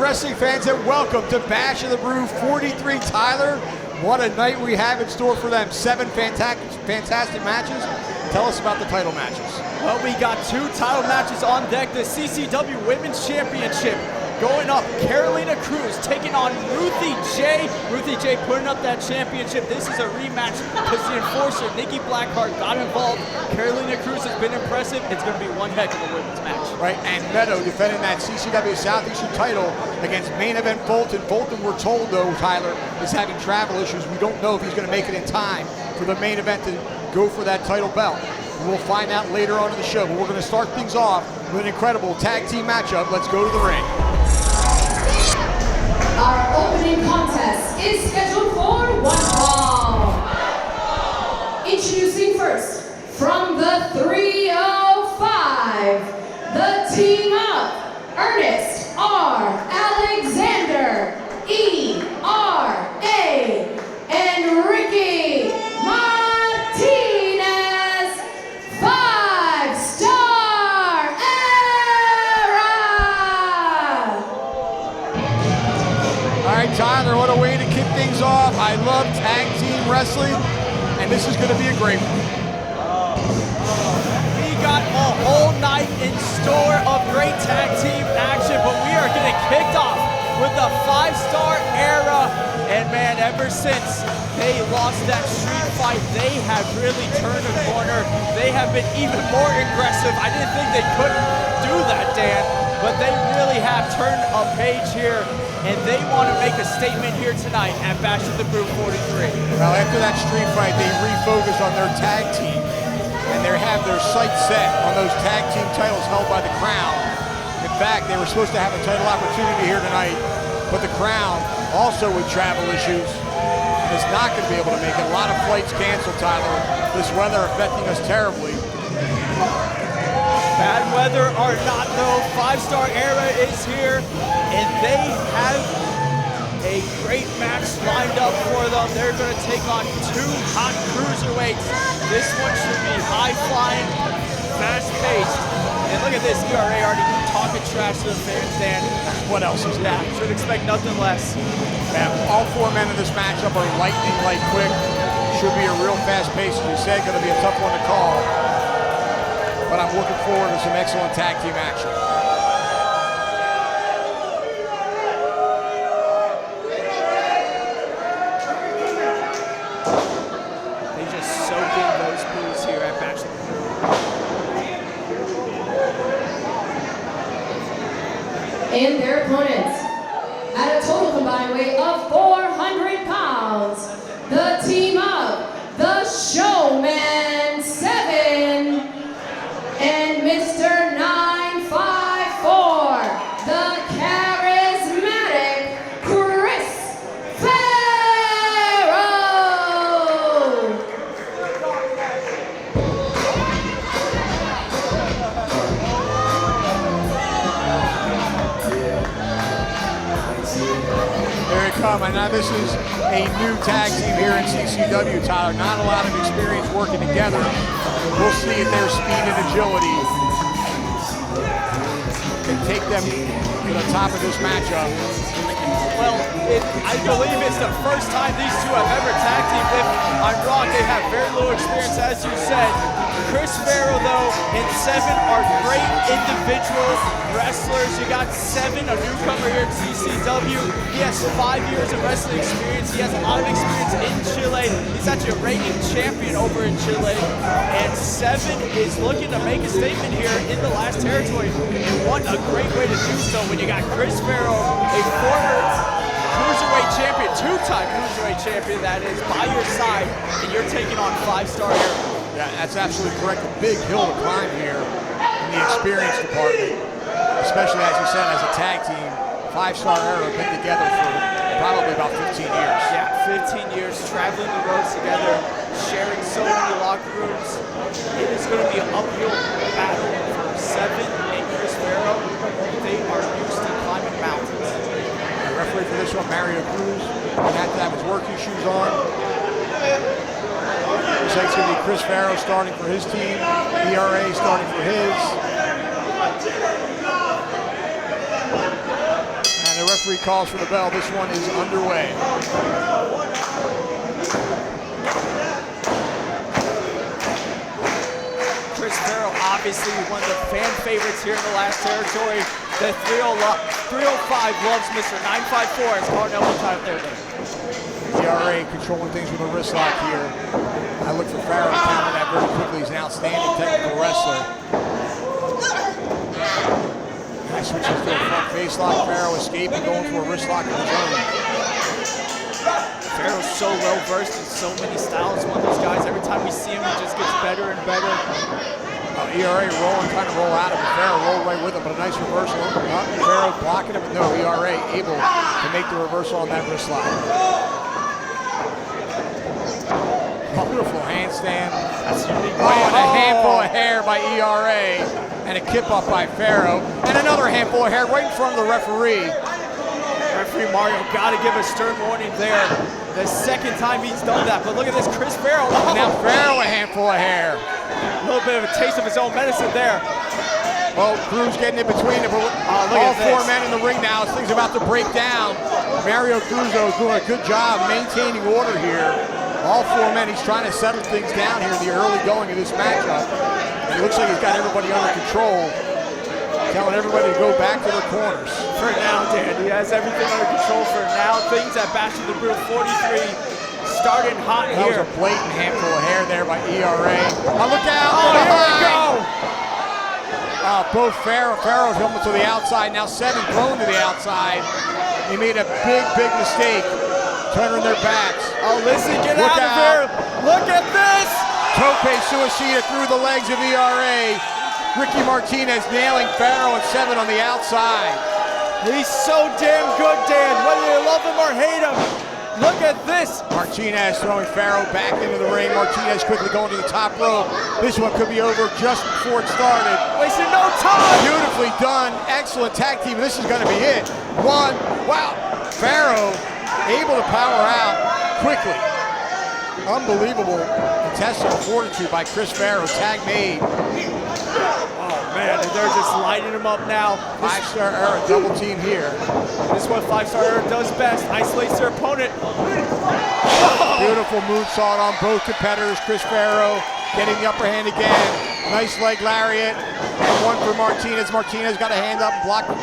wrestling fans, and welcome to Bash of the Brew 43. Tyler, what a night we have in store for them. 7 fantastic matches. Tell us about the title matches. Well, we got 2 title matches on deck. The CCW Women's Championship going up. Carolina Cruz taking on Ruthie J. Ruthie J putting up that championship. This is a rematch because the enforcer, Nikki Blackheart, got involved. Carolina Cruz has been impressive. It's going to be one heck of a women's match. Right, and Meto defending that CCW Southeastern title against main event Fulton. Fulton, we're told, though, Tyler, is having travel issues. We don't know if he's going to make it in time for the main event to go for that title belt. We'll find out later on in the show, but we're going to start things off with an incredible tag team matchup. Let's go to the ring. Our opening contest is scheduled for 1 fall. Introducing first, from the 305, the team up, Ernest R. Alexander, E.R.A., and Ricky Martinez, 5-star era! All right, Tyler, what a way to kick things off. I love tag team wrestling, and this is going to be a great one. We got a whole night in store of great tag team action, but we are getting kicked off with the 5-star era. And man, ever since they lost that street fight, they have really turned a corner. They have been even more aggressive. I didn't think they could do that, Dan, but they really have turned a page here, and they want to make a statement here tonight at Bash of the Brew 43. Well, after that street fight, they refocused on their tag team, and they have their sights set on those tag team titles held by the Crown. In fact, they were supposed to have a title opportunity here tonight, but the Crown, also with travel issues, is not going to be able to make it. A lot of flights canceled, Tyler. This weather affecting us terribly. Bad weather or not, though, 5-star era is here, and they have a great match lined up for them. They're going to take on 2 hot cruiserweights. This one should be high-flying, fast-paced. And look at this, ERA already talking trash to the fans, Dan. What else is that? Should expect nothing less. Yeah, all 4 men in this matchup are lightning light quick. Should be a real fast pace, as you said, going to be a tough one to call. But I'm looking forward to some excellent tag team action. They just soak in those booze here at Bash. And their opponents, at a total combined weight of 400 pounds, the team of the Showman 7 and Mr. 954, the charismatic Chris Farrow. There it comes. And now this is a new tag team here in CCW, Tyler. Not a lot of experience working together. We'll see if their speed and agility can take them to the top of this matchup. Well, I believe it's the first time these two have ever tag teamed. If I'm wrong, they have very little experience, as you said. Chris Farrow, though, and 7 are great individual wrestlers. You got 7, a newcomer here at CCW. He has 5 years of wrestling experience. He has a lot of experience in Chile. He's actually a reigning champion over in Chile. And 7 is looking to make a statement here in the last territory. And what a great way to do so when you got Chris Farrow, a former cruiserweight champion, 2-time cruiserweight champion, that is, by your side, and you're taking on 5-star era. Yeah, that's absolutely correct. A big hill to climb here in the experience department, especially, as you said, as a tag team. 5-star era been together for probably about 15 years. Yeah, 15 years, traveling the roads together, sharing so many locker rooms. It is going to be an uphill battle for 7 and Chris Farrow. They are used to climbing mountains. The referee for this one, Cruz, would have to have his working shoes on. Looks like it's going to be Chris Farrow starting for his team, ERA starting for his. And the referee referee calls for the bell. This one is underway. Farrow, obviously one of the fan favorites here in the last territory. The 305 loves Mr. 954 as Cardinal will time there. ERA controlling things with a wrist lock here. I look for Farrow to counter that very quickly. He's an outstanding technical wrestler. That switches to a front face lock. Farrow escaping, going for a wrist lock of his own. Farrow's so well versed in so many styles. One of those guys, every time we see him, he just gets better and better. ERA rolling, trying to roll out of it. Farrow rolled right with him, but a nice reversal. Farrow blocking it, but no, ERA able to make the reversal on that wrist lock. Beautiful handstand. That's unique. And a handful of hair by ERA, and a kip up by Farrow, and another handful of hair right in front of the referee. Referee Mario got to give a stern warning there. The second time he's done that, but look at this, Chris Farrow. Oh. Now Farrow a handful of hair. A little bit of a taste of his own medicine there. Well, Cruz getting in between it, but all four men in the ring now. As things about to break down. Mario Cruz is doing a good job maintaining order here. All four men, he's trying to settle things down here in the early going of this matchup. And it looks like he's got everybody under control, telling everybody to go back to their corners. For now, Dan, he has everything under control for now. Things at Bash of the Brew 43 starting hot here. That was a blatant handful of hair there by ERA. Oh, look out! Oh, here we go! Both Farrow's helmet to the outside. Now Seven thrown to the outside. He made a big mistake, turning their backs. Oh, listen, get out of here! Look at this! Tope suicida through the legs of ERA. Ricky Martinez nailing Farrow and Seven on the outside. He's so damn good, Dan, whether you love him or hate him. Look at this. Martinez throwing Farrow back into the ring. Martinez quickly going to the top rope. This one could be over just before it started. Wasting no time. Beautifully done. Excellent tag team. This is going to be it. One. Wow. Farrow able to power out quickly. Unbelievable intestinal fortitude by Chris Farrow. Tag made. Oh man, and they're just lighting him up now. Five-star era double team here. This is what five-star era does best. Isolates their opponent. Beautiful moonsault on both competitors. Chris Farrow getting the upper hand again. Nice leg lariat. And one for Martinez. Martinez got a hand up and block the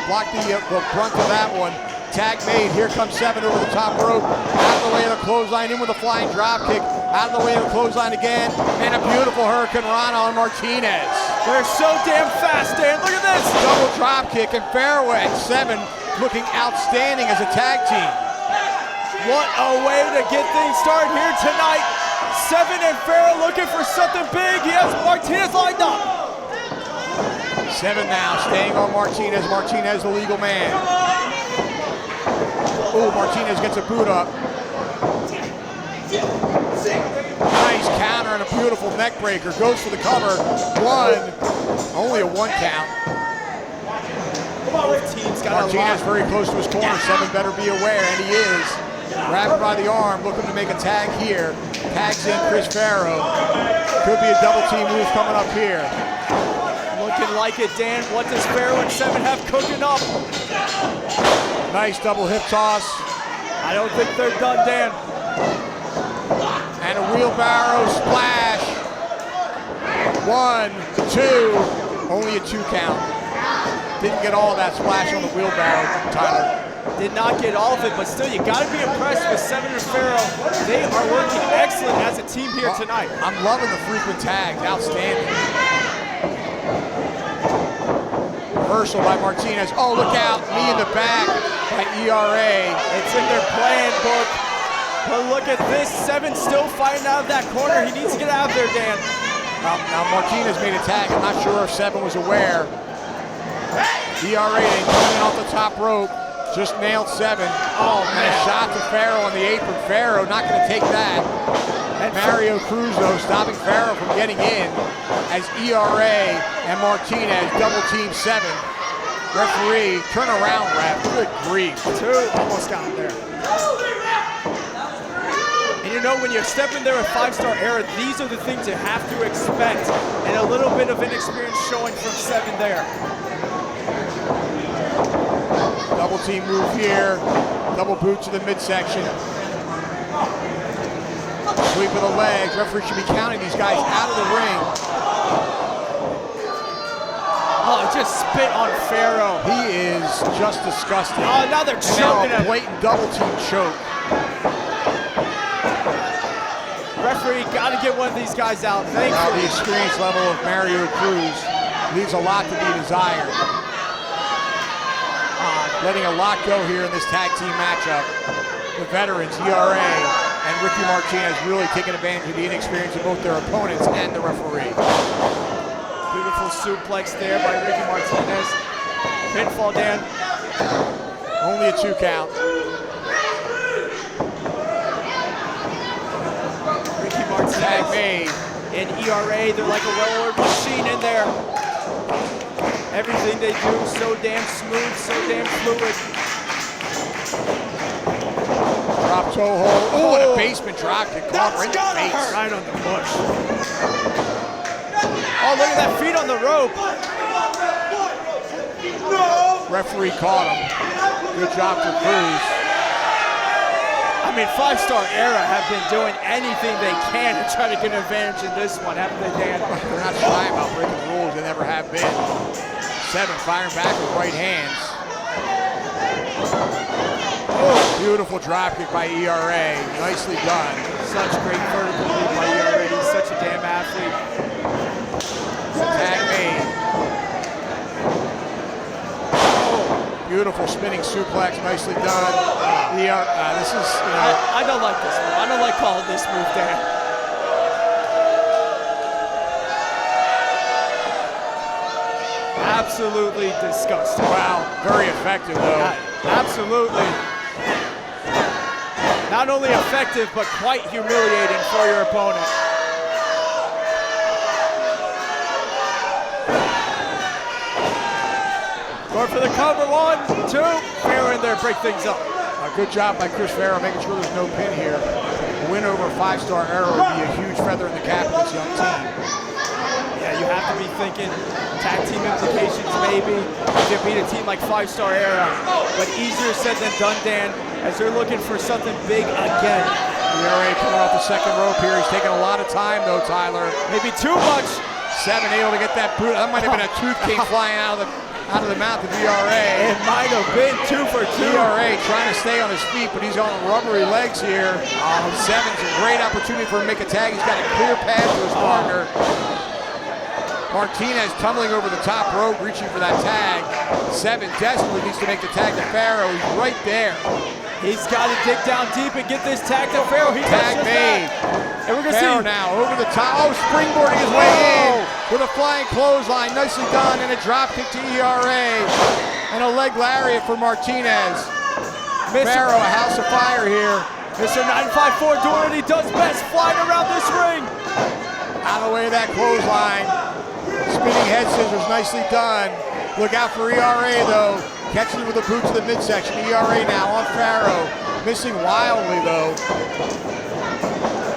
brunt of that one. Tag made. Here comes Seven over the top rope. Out of the way of the clothesline. In with a flying drop kick. Out of the way of the clothesline again. And a beautiful Hurricane Rana on Martinez. They're so damn fast, Dan. Look at this. Double drop kick, and Farrow and Seven looking outstanding as a tag team. What a way to get things started here tonight. Seven and Farrow looking for something big. He has Martinez lined up. Seven now staying on Martinez. Martinez, the legal man. Oh, Martinez gets a boot up. Nice counter and a beautiful neck breaker. Goes for the cover. One. Only a one count. Both teams got Martinez very close to his corner. Seven better be aware, and he is. Grabbed by the arm, looking to make a tag here. Tags in Chris Farrow. Could be a double team move coming up here. Looking like it, Dan. What does Farrow and Seven have cooking up? Nice double hip toss. I don't think they're done, Dan. And a wheelbarrow splash. 1, 2, only a 2 count. Didn't get all of that splash on the wheelbarrow, Tyler. Did not get all of it, but still, you got to be impressed with Seven and Farrow. They are working excellent as a team here tonight. I'm loving the frequent tags, outstanding. Reversal by Martinez. Oh, look out, knee in the back by ERA. It's in their plan book. But look at this, Seven still fighting out of that corner. He needs to get out of there, Dan. Now Martinez made a tag. I'm not sure if Seven was aware. ERA coming in off the top rope. Just nailed Seven. Oh, man. And a shot to Farrow on the apron. Farrow not going to take that. And Mario Cruz, though, stopping Farrow from getting in as ERA and Martinez double team Seven. Referee, turn around, ref. Good grief. Two almost got him there. And you know, when you're stepping there at five-star era, these are the things you have to expect. And a little bit of inexperience showing from Seven there. Double Double team move here. Double boot to the midsection. Sweep of the legs. Referee should be counting these guys out of the ring. Oh, just spit on Farrow. He is just disgusting. Oh, now they're choking now a him. blatant double team choke. Referee got to get one of these guys out. Now Thankfully. the experience level of Cruz leaves a lot to be desired. Letting a lot go here in this tag team matchup. The veterans, ERA, and Ricky Martinez really taking advantage of the inexperience of both their opponents and the referee. Beautiful suplex there by Ricky Martinez. Pinfall, Dan. Only a 2 count. Ricky Martinez. Tag made. And ERA, they're like a well-oiled machine in there. Everything they do so damn smooth, so damn fluid. Drop toe hold. Oh, and a basement drop kick caught right in the face. Right on the bush. Oh, look at that feet on the rope. Referee caught him. Good job for Cruz. I mean, 5-Star Era have been doing anything they can to try to get an advantage in this one, haven't they, Dan? They're not shy about breaking the rules. They never have been. 7 firing back with right hands. Oh, beautiful drop kick by ERA. Nicely done. Such great vertical leap by ERA. He's such a damn athlete. Tag made. Oh, beautiful spinning suplex. Nicely done. This is, you know. I don't like this move. I don't like calling this move, Dan. Absolutely disgusting. Wow, very effective though. Absolutely. Not only effective, but quite humiliating for your opponent. Going for the cover, 1, 2. Farrow in there, break things up. Good job by Chris Farrow, making sure there's no pin here. A win over 5-Star Era would be a huge feather in the cap of this young team. Yeah, you have to be thinking tag team implications maybe. You can beat a team like 5-Star Era, but easier said than done, Dan, as they're looking for something big again. ERA coming off the second rope here. He's taking a lot of time though, Tyler. Maybe too much. 7 able to get that boot. That might have been a tooth came flying out of the mouth of ERA. It might have been 2 for 2. ERA trying to stay on his feet, but he's on rubbery legs here. 7's a great opportunity for him to make a tag. He's got a clear path to his partner. Martinez tumbling over the top rope, reaching for that tag. 7 desperately needs to make the tag to Farrow. He's right there. He's got to dig down deep and get this tag to Farrow. He tag made. And we're going to Farrow see now over the top. Oh, springboarding his way in with a flying clothesline. Nicely done. And a drop kick to ERA. And a leg lariat for Martinez. Farrow, a house of fire here. Mr. 954 doing what he does best, flying around this ring. Out of the way of that clothesline. Spinning head scissors, nicely done. Look out for ERA though. Catching it with a boot to the midsection. ERA now on Farrow. Missing wildly though.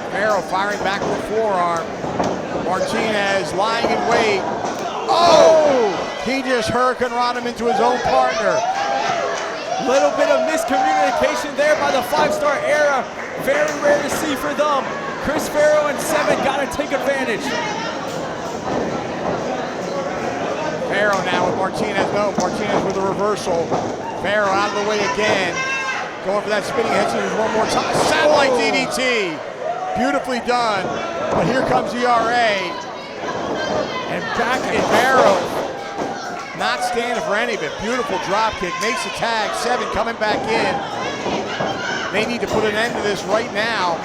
Farrow firing back with a forearm. Martinez lying in wait. Oh! He just hurricane rod him into his own partner. Little bit of miscommunication there by the 5-Star Era. Very rare to see for them. Chris Farrow and 7 got to take advantage. Farrow now with Martinez. No, Martinez with a reversal. Farrow out of the way again. Going for that spinning head scissors one more time. Satellite DDT. Beautifully done. But here comes ERA. And back in Farrow. Not standing for any of it. Beautiful drop kick. Makes the tag. 7 coming back in. They need to put an end to this right now.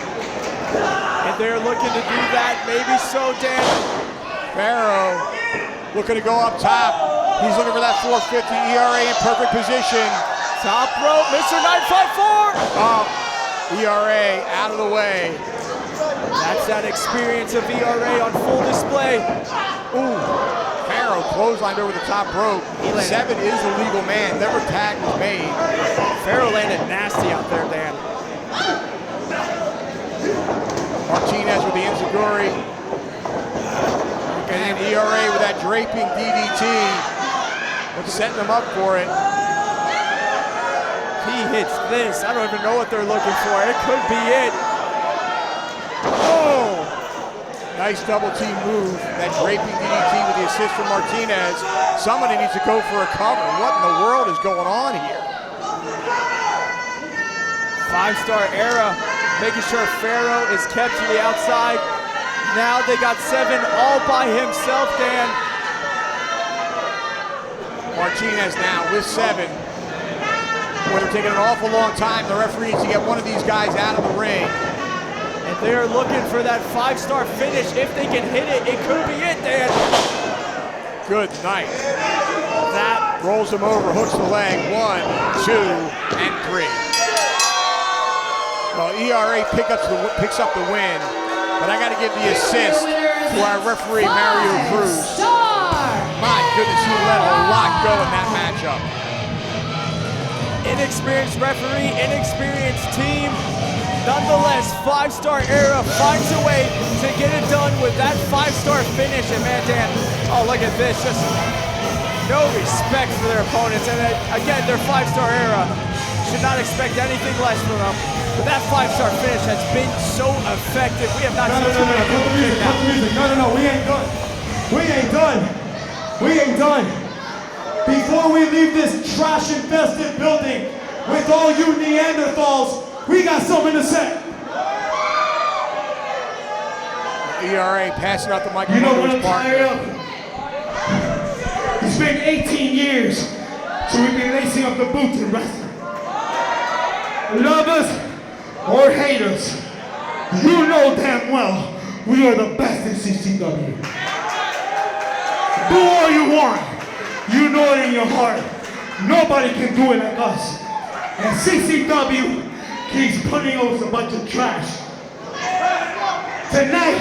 And they're looking to do that. Maybe so, Dan. Farrow looking to go up top. He's looking for that 450. ERA in perfect position. Top rope, Mr. 954. Oh, ERA out of the way. That's that experience of ERA on full display. Ooh, Farrow clotheslined over the top rope. 7 is the legal man. Never tag was made. Farrow landed nasty out there, Dan. Martinez with the enziguri. And ERA with that draping DDT. Setting him up for it. he hits this, I don't even know what they're looking for. It could be it. Oh! Nice double team move. That draping DDT with the assist from Martinez. Somebody needs to go for a cover. What in the world is going on here? Five-star era, making sure Farrow is kept to the outside. Now they got 7 all by himself, Dan. Martinez now with 7. Boy, they're taking an awful long time. The referee needs to get one of these guys out of the ring. And they're looking for that 5-star finish. If they can hit it, it could be it, Dan. Good night. That rolls him over, hooks the leg. 1, 2, and 3. Well, ERA picks up the win, but I got to give the assist to our referee, Mario Cruz. My goodness, he let a lot go in that matchup. Inexperienced referee, inexperienced team. Nonetheless, 5-star era finds a way to get it done with that 5-star finish. And man, Dan, oh, look at this. Just no respect for their opponents. And again, their 5-star era should not expect anything less from them. But that 5-star finish has been so effective. We have not seen too many people kick out. No, we ain't done. We ain't done. We ain't done. Before we leave this trash-infested building with all you Neanderthals, we got something to say. ERA passing out the microphone. You know what I'm tired of? It's been 18 years, so we've been lacing up the boots in wrestling. Love us or hate us, you know damn well we are the best in CCW. Do all you want. You know it in your heart. Nobody can do it like us. And CCW keeps putting us a bunch of trash. Tonight,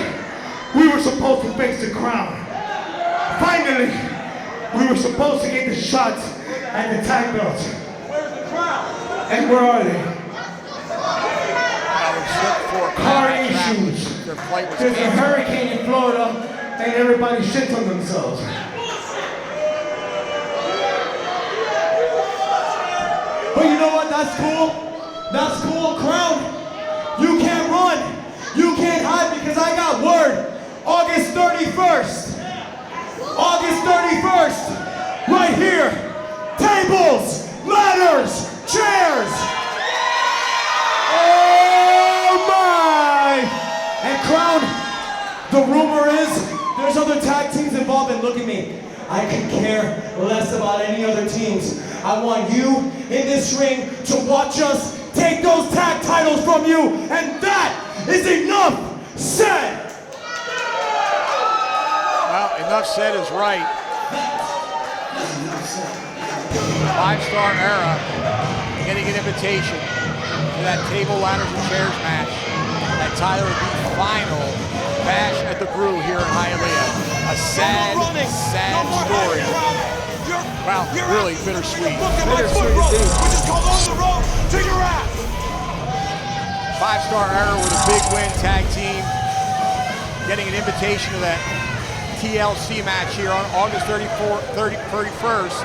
we were supposed to face the crown. Finally, we were supposed to get the shots at the tag belts. Where's the crown? And where are they? Car issues. There's a hurricane in Florida and everybody shits on themselves. But you know what? That's cool. That's cool. Crown, you can't run. You can't hide because I got word. August 31st. August 31st. Right here. Tables, ladders, chairs. Oh my! And Crown, the rumor is there's other tag teams involved, and look at me. I could care less about any other teams. I want you in this ring to watch us take those tag titles from you, and that is enough said. Well, enough said is right. 5-star era getting an invitation to that table, ladders, and chairs match at Tyler the final bash at the Brew here in Hialeah. A sad, sad story. Wow, really bittersweet. Bittersweet indeed. 5-star era with a big win, tag team. Getting an invitation to that TLC match here on August 31st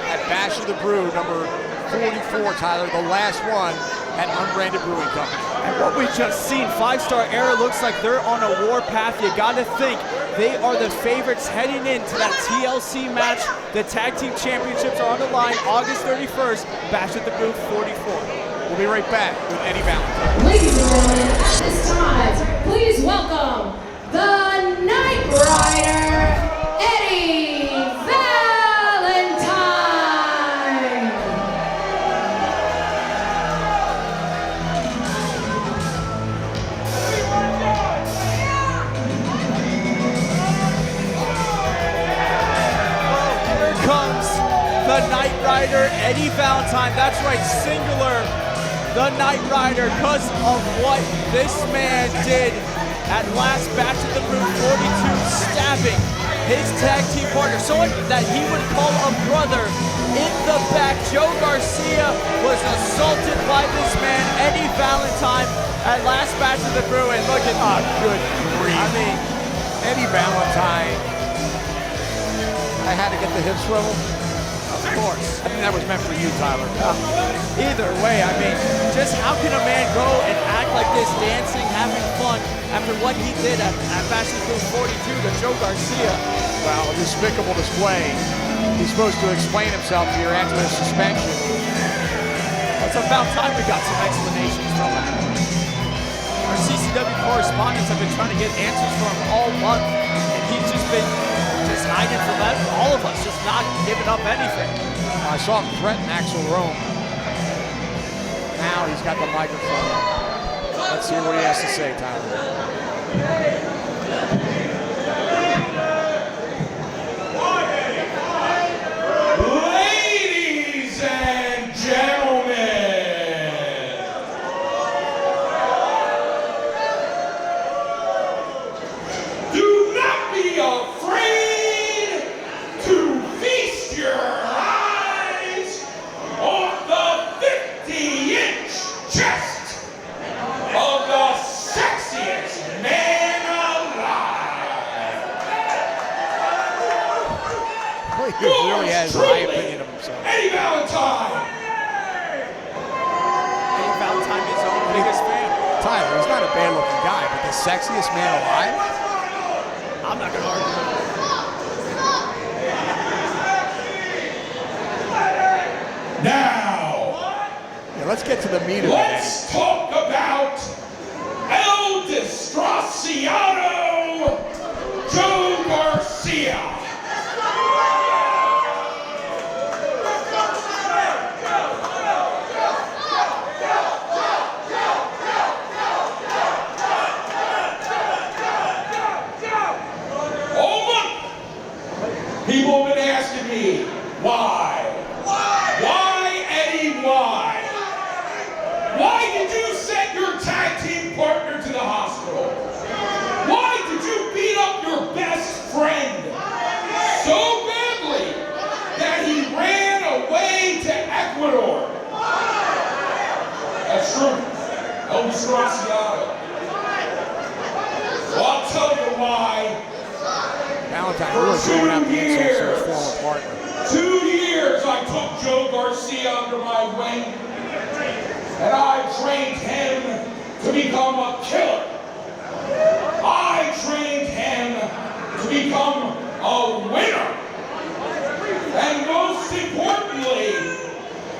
at Bash of the Brew, number 44, Tyler, the last one at Unbranded Brewing Company. And what we just seen, 5-star era looks like they're on a war path. You gotta think they are the favorites heading into that TLC match. The tag team championships are on the line August 31st, Bash at the Brew 44. We'll be right back with Eddie Valentine. Ladies and gentlemen, at this time, please welcome the Knight Rider, Eddie Valentine. Here comes the Knight Rider, Eddie Valentine. That's right, singular. The Knight Rider, because of what this man did at last Bash at the Brew 42, stabbing his tag team partner, someone that he would call a brother, in the back. Joe Garcia was assaulted by this man, Eddie Valentine, at last Bash at the Brew, and look at, oh, good grief. I mean, Eddie Valentine. I had to get the hip swivel. course. I think that was meant for you, Tyler. Either way, I mean, just how can a man go and act like this, dancing, having fun, after what he did at Fashion Crew 42 to Joe Garcia? Well, a despicable display. He's supposed to explain himself here after the suspension. It's about time we got some explanations from him. Our CCW correspondents have been trying to get answers from him all month, and he's just been hiding from all of us, just not giving up anything. I saw him threaten Axel Rome. Now he's got the microphone. Let's hear what he has to say, Tyler. Ladies and gentlemen, do not be afraid to feast your eyes on the 50-inch chest of the sexiest man alive. He really has a high opinion of himself. Eddie Valentine. Eddie Valentine is his own biggest fan. Tyler, he's not a bad-looking guy, but the sexiest man alive? I'm not gonna argue. Now, Yeah, let's get to the meat of it, Eddie. let's talk about El Desgraciado, Joe Garcia. All month, people have been asking me, why? Why, Eddie, why? Why did you send your tag team partner to the hospital? Why did you beat up your best friend so badly that he ran away to Ecuador? That's true. El Desgraciado. Well, I'll tell you why. Valentine really throwing out the insults to his former partner. 2 years I took Joe Garcia under my wing, and I trained him to become a killer. I trained him to become a winner. And most importantly,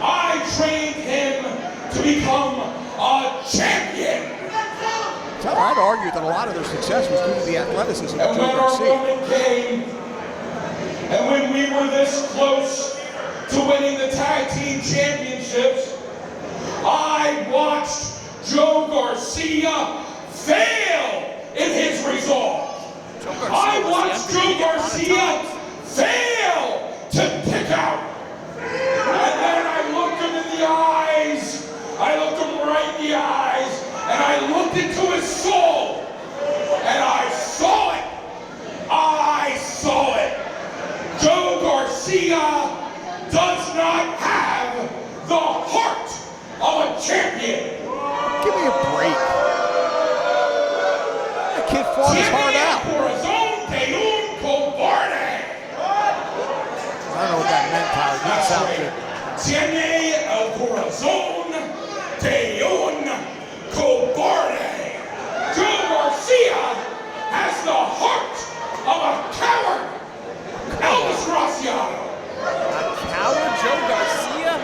I trained him to become a champion. Tyler, I'd argue that a lot of their success was due to the athleticism of And Joe when our Garcia. moment came, and when we were this close to winning the tag team championships, I watched Joe Garcia fail in his resolve. I watched Joe Garcia fail to kick out. And then I looked him in the eyes. I looked him right in the eyes. And I looked into his soul. And I saw it. I saw it. Joe Garcia does not have the heart of a champion. Give me a break. That kid fought his heart out. I don't know what that meant, Tyler. Didn't sound good. Tiene el corazón de un cobarde. Joe Garcia has the heart of a coward. El Desgraciado. Coward Joe Garcia?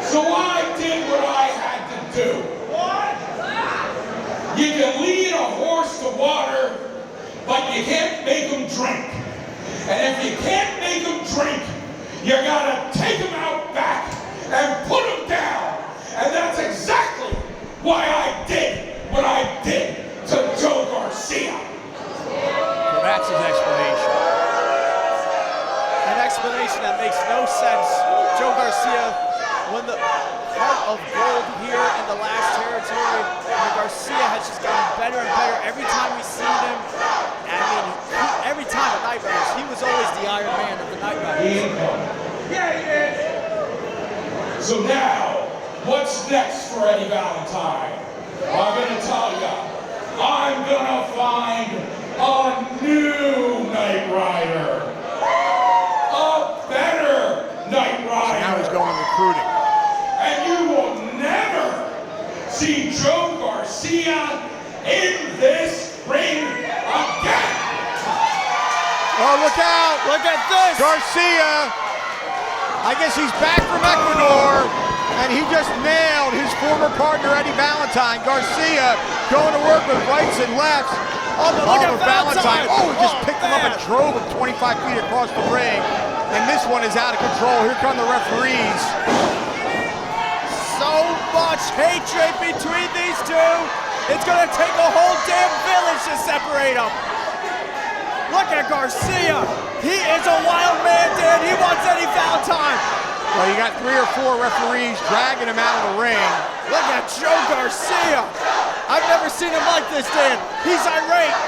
So I did what I had to do. You can lead a horse to water, but you can't make him drink. And if you can't make him drink, you gotta take him out back and put him down. And that's exactly why I did what I did to Joe Garcia. So that's his explanation. An explanation that makes no sense. Joe Garcia won the heart of gold here in the last territory. And Garcia has just gotten better and better every time we've seen him. I mean, every time at Night Riders, he was always the Iron Man of the Night Riders. So now, what's next for Eddie Valentine? I'm gonna tell ya, I'm gonna find a new Night Rider. A better recruiting. And you will never see Joe Garcia in this ring again. Oh, look out! Look at this! Garcia, I guess he's back from Ecuador, and he just nailed his former partner, Eddie Valentine. Garcia going to work with rights and lefts. Oh, but look at Valentine. Oh, he just picked him up man. and drove him 25 feet across the ring. And this one is out of control. Here come the referees. So much hatred between these two. It's going to take a whole damn village to separate them. Look at Garcia. He is a wild man, Dan. He wants Eddie Valentine. Well, you got 3 or 4 referees dragging him out of the ring. Look at Joe Garcia. I've never seen him like this, Dan. He's irate.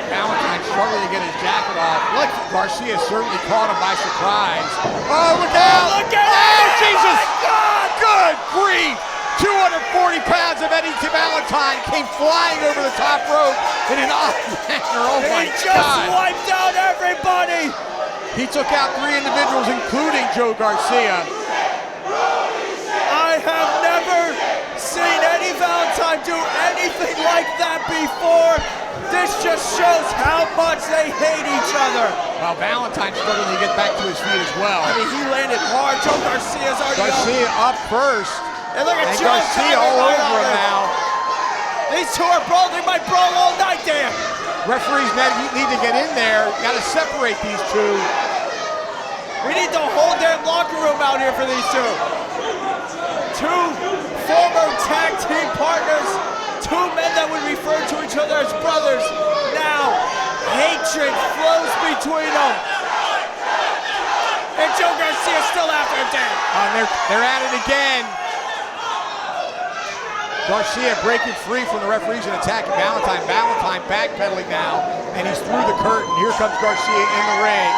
Valentine struggling to get his jacket off. Look, Garcia certainly caught him by surprise. Oh, look out! Look at Oh, it! Jesus! Oh, my God! Good grief! 240 pounds of Eddie Valentine came flying over the top rope in an odd manner. Oh, my He just God! wiped out everybody. He took out 3 individuals, including Joe Garcia. I have never seen Eddie Valentine do anything like that before. This just shows how much they hate each other. Well, Valentine's struggling to get back to his feet as well. I mean, he landed hard. Joe Garcia's already Garcia up first. And look at And Joe Garcia Tyler all right over on him him. now. These two are brawling. They might brawl all night, Dan. Referees need to get in there. Got to separate these two. We need the whole damn locker room out here for these two. 2 former tag team partners. 2 men that would refer to each other as brothers. Now, hatred flows between them. And Joe Garcia's still after him, Dan. They're at it again. Garcia breaking free from the referees and attacking Valentine. Valentine backpedaling now, and he's through the curtain. Here comes Garcia in the ring.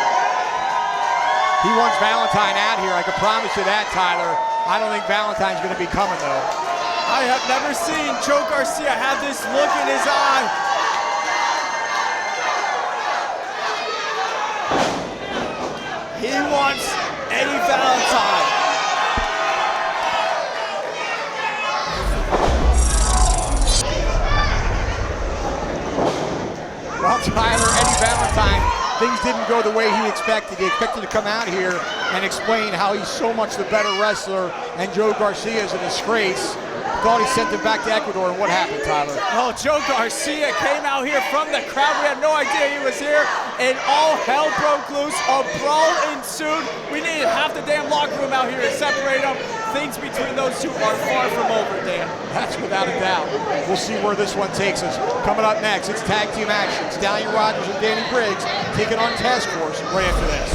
He wants Valentine out here. I can promise you that, Tyler. I don't think Valentine's going to be coming, though. I have never seen Joe Garcia have this look in his eye. He wants Eddie Valentine. Well, Tyler, Eddie Valentine, things didn't go the way he expected. He expected to come out here and explain how he's so much the better wrestler, and Joe Garcia is a disgrace. Thought he sent him back to Ecuador, and what happened, Tyler? Oh, Joe Garcia came out here from the crowd. We had no idea he was here, and all hell broke loose. A brawl ensued. We needed half the damn locker room out here to separate them. Things between those two are far from over, Dan. That's without a doubt. We'll see where this one takes us. Coming up next, it's tag team action. Stallion, Rodgers, and Danny Briggs taking on Task Force right after this.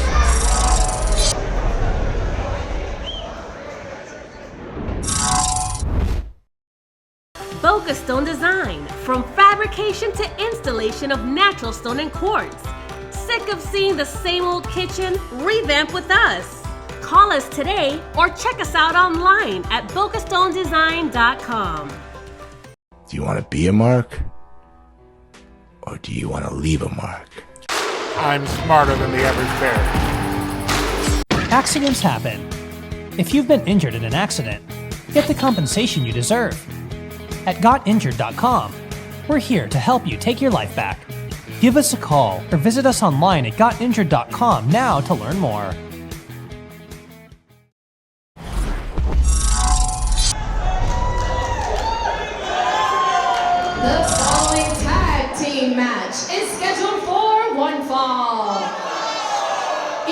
Focus Stone Design, from fabrication to installation of natural stone and quartz. Sick of seeing the same old kitchen? Revamp with us. Call us today or check us out online at bocastonedesign.com. Do you want to be a mark? Or do you want to leave a mark? I'm smarter than the average bear. Accidents happen. If you've been injured in an accident, get the compensation you deserve. At GotInjured.com, we're here to help you take your life back. Give us a call or visit us online at GotInjured.com now to learn more. The following tag team match is scheduled for one fall.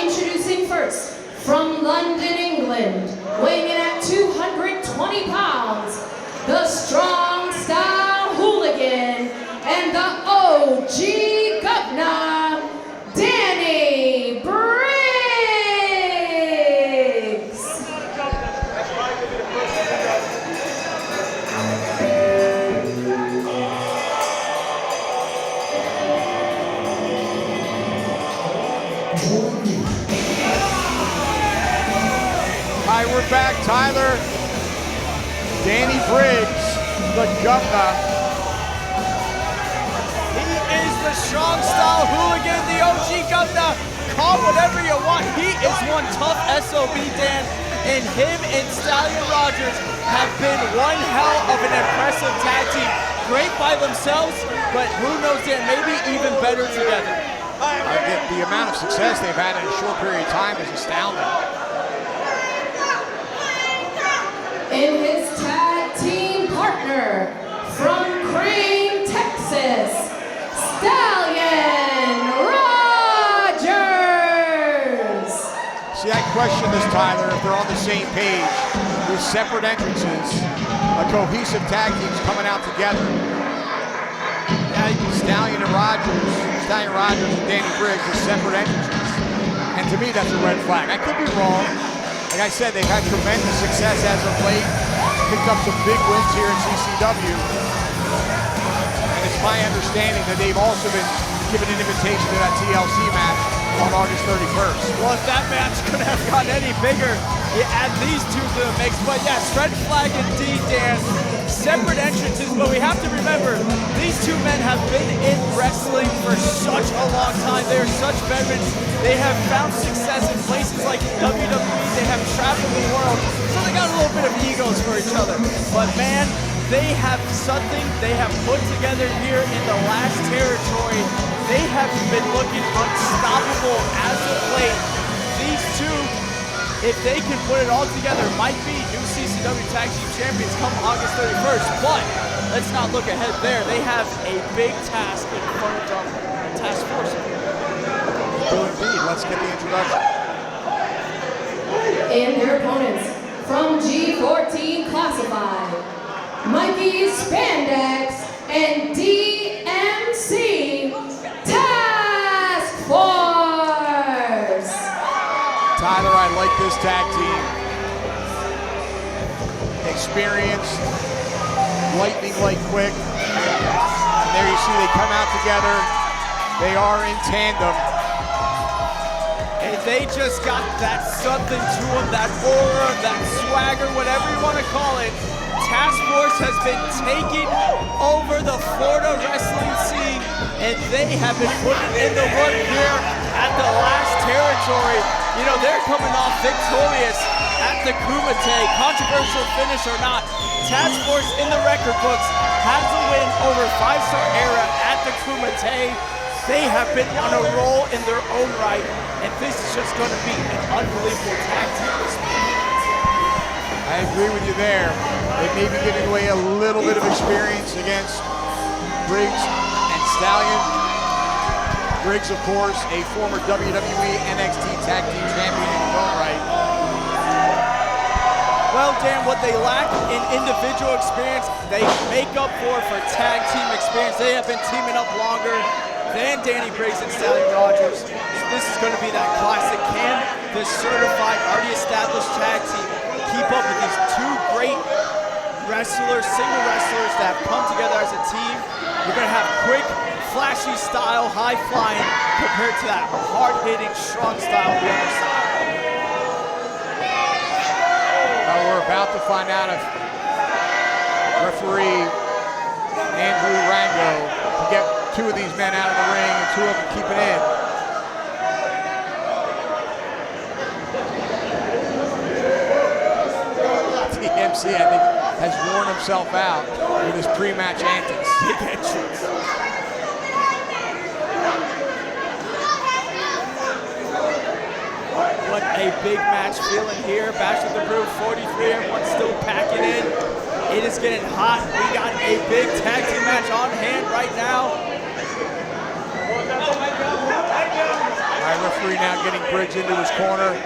Introducing first, from London, England, weighing in at 220 pounds, the Strong Style Hooligan and the OG Governor, Danny Briggs. Hi, we're back, Tyler. Danny Briggs, the Governor. He is the Strong Style Hooligan, the OG Governor. Call call whatever you want. He is one tough SOB, Dan, and him and Stallion Rodgers have been one hell of an impressive tag team. Great by themselves, but who knows, Dan, maybe even better together. The amount of success they've had in a short period of time is astounding. In his tag team partner from Crane, Texas, Stallion Rodgers. See, I question this, Tyler, if they're on the same page with separate entrances, a cohesive tag team's coming out together. Stallion Rodgers and Danny Briggs are separate entrances. And to me, that's a red flag. I could be wrong. Like I said, they've had tremendous success as of late. Picked up some big wins here in CCW. And it's my understanding that they've also been given an invitation to that TLC match on August 31st. Well, if that match could have gotten any bigger, you add these two to the mix. But yes, red flag indeed, Dan. Separate entrances, but we have to remember, these two men have been in wrestling for such a long time. They are such veterans. They have found success in places like WWE. They have traveled the world, so they got a little bit of egos for each other. But man, they have something they have put together here in the last territory. They have been looking unstoppable as of late. These two, if they can put it all together, might be new CCW Tag Team Champions come August 31st. But let's not look ahead there. They have a big task in front of them, a task force. Well, indeed. Let's get the introduction. And their opponents from G14 Classified, Mikey, Spandex, and DMC Task Force. Tyler, I like this tag team. Experienced, lightning-like quick. And there you see they come out together. They are in tandem. And they just got that something to them, that aura, that swagger, whatever you want to call it. Task Force has been taking over the Florida wrestling scene, and they have been putting in the work here at the last territory. You know, they're coming off victorious at the Kumite. Controversial finish or not, Task Force in the record books has a win over 5-star era at the Kumite. They have been on a roll in their own right, and this is just going to be an unbelievable tag team this week. I agree with you there. They may be giving away a little bit of experience against Briggs and Stallion. Briggs, of course, a former WWE NXT Tag Team Champion in his own right. Well, Dan, what they lack in individual experience, they make up for tag team experience. They have been teaming up longer than Danny Briggs and Stallion Rodgers. This is going to be that classic. Can the certified, already established tag team keep up with these two great wrestlers, single wrestlers that have come together as a team? You're going to have quick, flashy style, high flying, compared to that hard-hitting, strong style on the other side. Well, we're about to find out if referee Andrew Rango can get two of these men out of the ring and two of them keep it in. DMC, I think, has worn himself out with his pre-match antics. Big entrance. What a big match feeling here. Bash with the Brew 43, everyone's still packing in. It is getting hot. We got a big tag team match on hand right now. All right, referee now getting Briggs into his corner.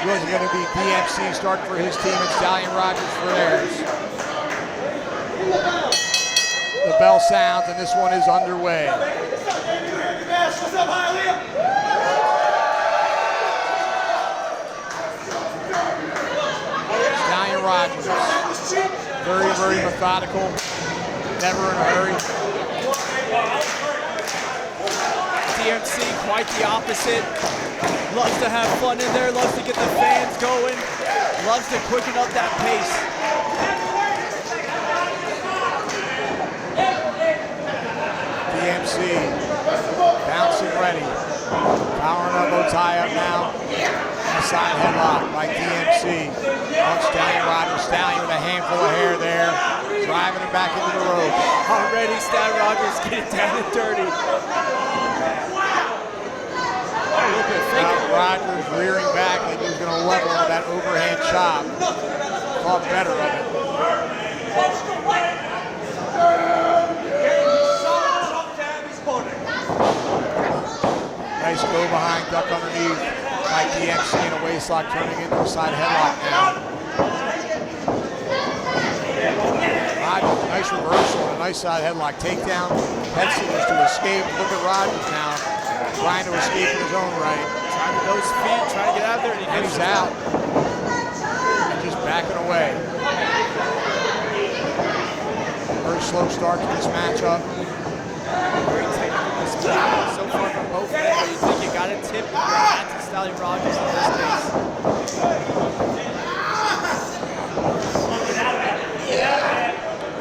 It's going to be DMC starting for his team and Stallion Rodgers for theirs. The bell sounds and this one is underway. Stallion Rodgers, very, very methodical, never in a hurry. DMC, quite the opposite. Loves to have fun in there, loves to get the fans going, loves to quicken up that pace. DMC bouncing ready. Power elbow tie up now. And a side headlock by DMC. On Stallion, Rodgers. Stallion with a handful of hair there. Driving him back into the rope. Already Stallion Rodgers getting down and dirty. A little bit faking. Rodgers rearing back like he was going to level with that overhand chop. Thought better of it. Nice go behind, duck underneath. By DMC in a waistlock, turning into a side headlock now. Rodgers, nice reversal and a nice side headlock. Takedown, head scissors to escape. Look at Rodgers now, trying to escape in his own right. Trying to those feet, trying to get out there, and he's out. And just backing away. Very slow start to this matchup. Very technical display so far from both men, but you think you got to tip your hat to Stallion Rodgers in this case.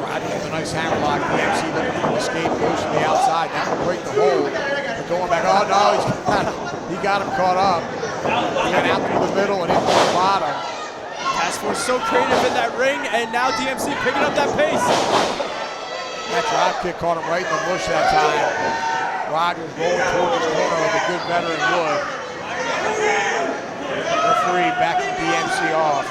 Rodgers with a nice hammerlock. DMC looking for an escape, goes to the outside. That will break the hold. But going back, oh no, he got him caught up. He went out through the middle and into the bottom. Task Force so creative in that ring, and now DMC picking up that pace. That drop kick caught him right in the bush that time. Rodgers rolling towards his corner like a good veteran would. Referee backing DMC off.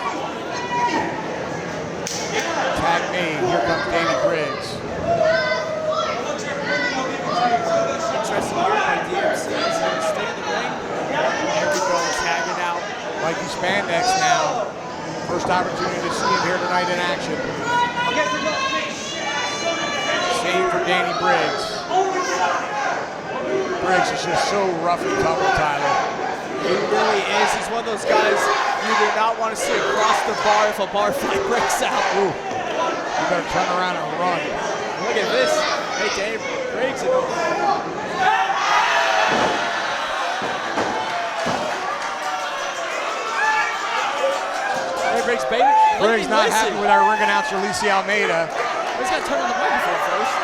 Tag me, here comes Danny Briggs. Interesting here by DMC. Is going to stay in the ring. There we go, tagging out. Mikey Spandex now. First opportunity to see him here tonight in action. Save for Danny Briggs. Briggs is just so rough and tough with Tyler. He really is. He's one of those guys you do not want to see across the bar if a bar fight breaks out. Ooh. You better turn around and run. Look at this. Hey, Danny Briggs. Briggs, baby. Briggs not happy with our ring announcer, Lisi Almeida. He's got to turn on the microphone first.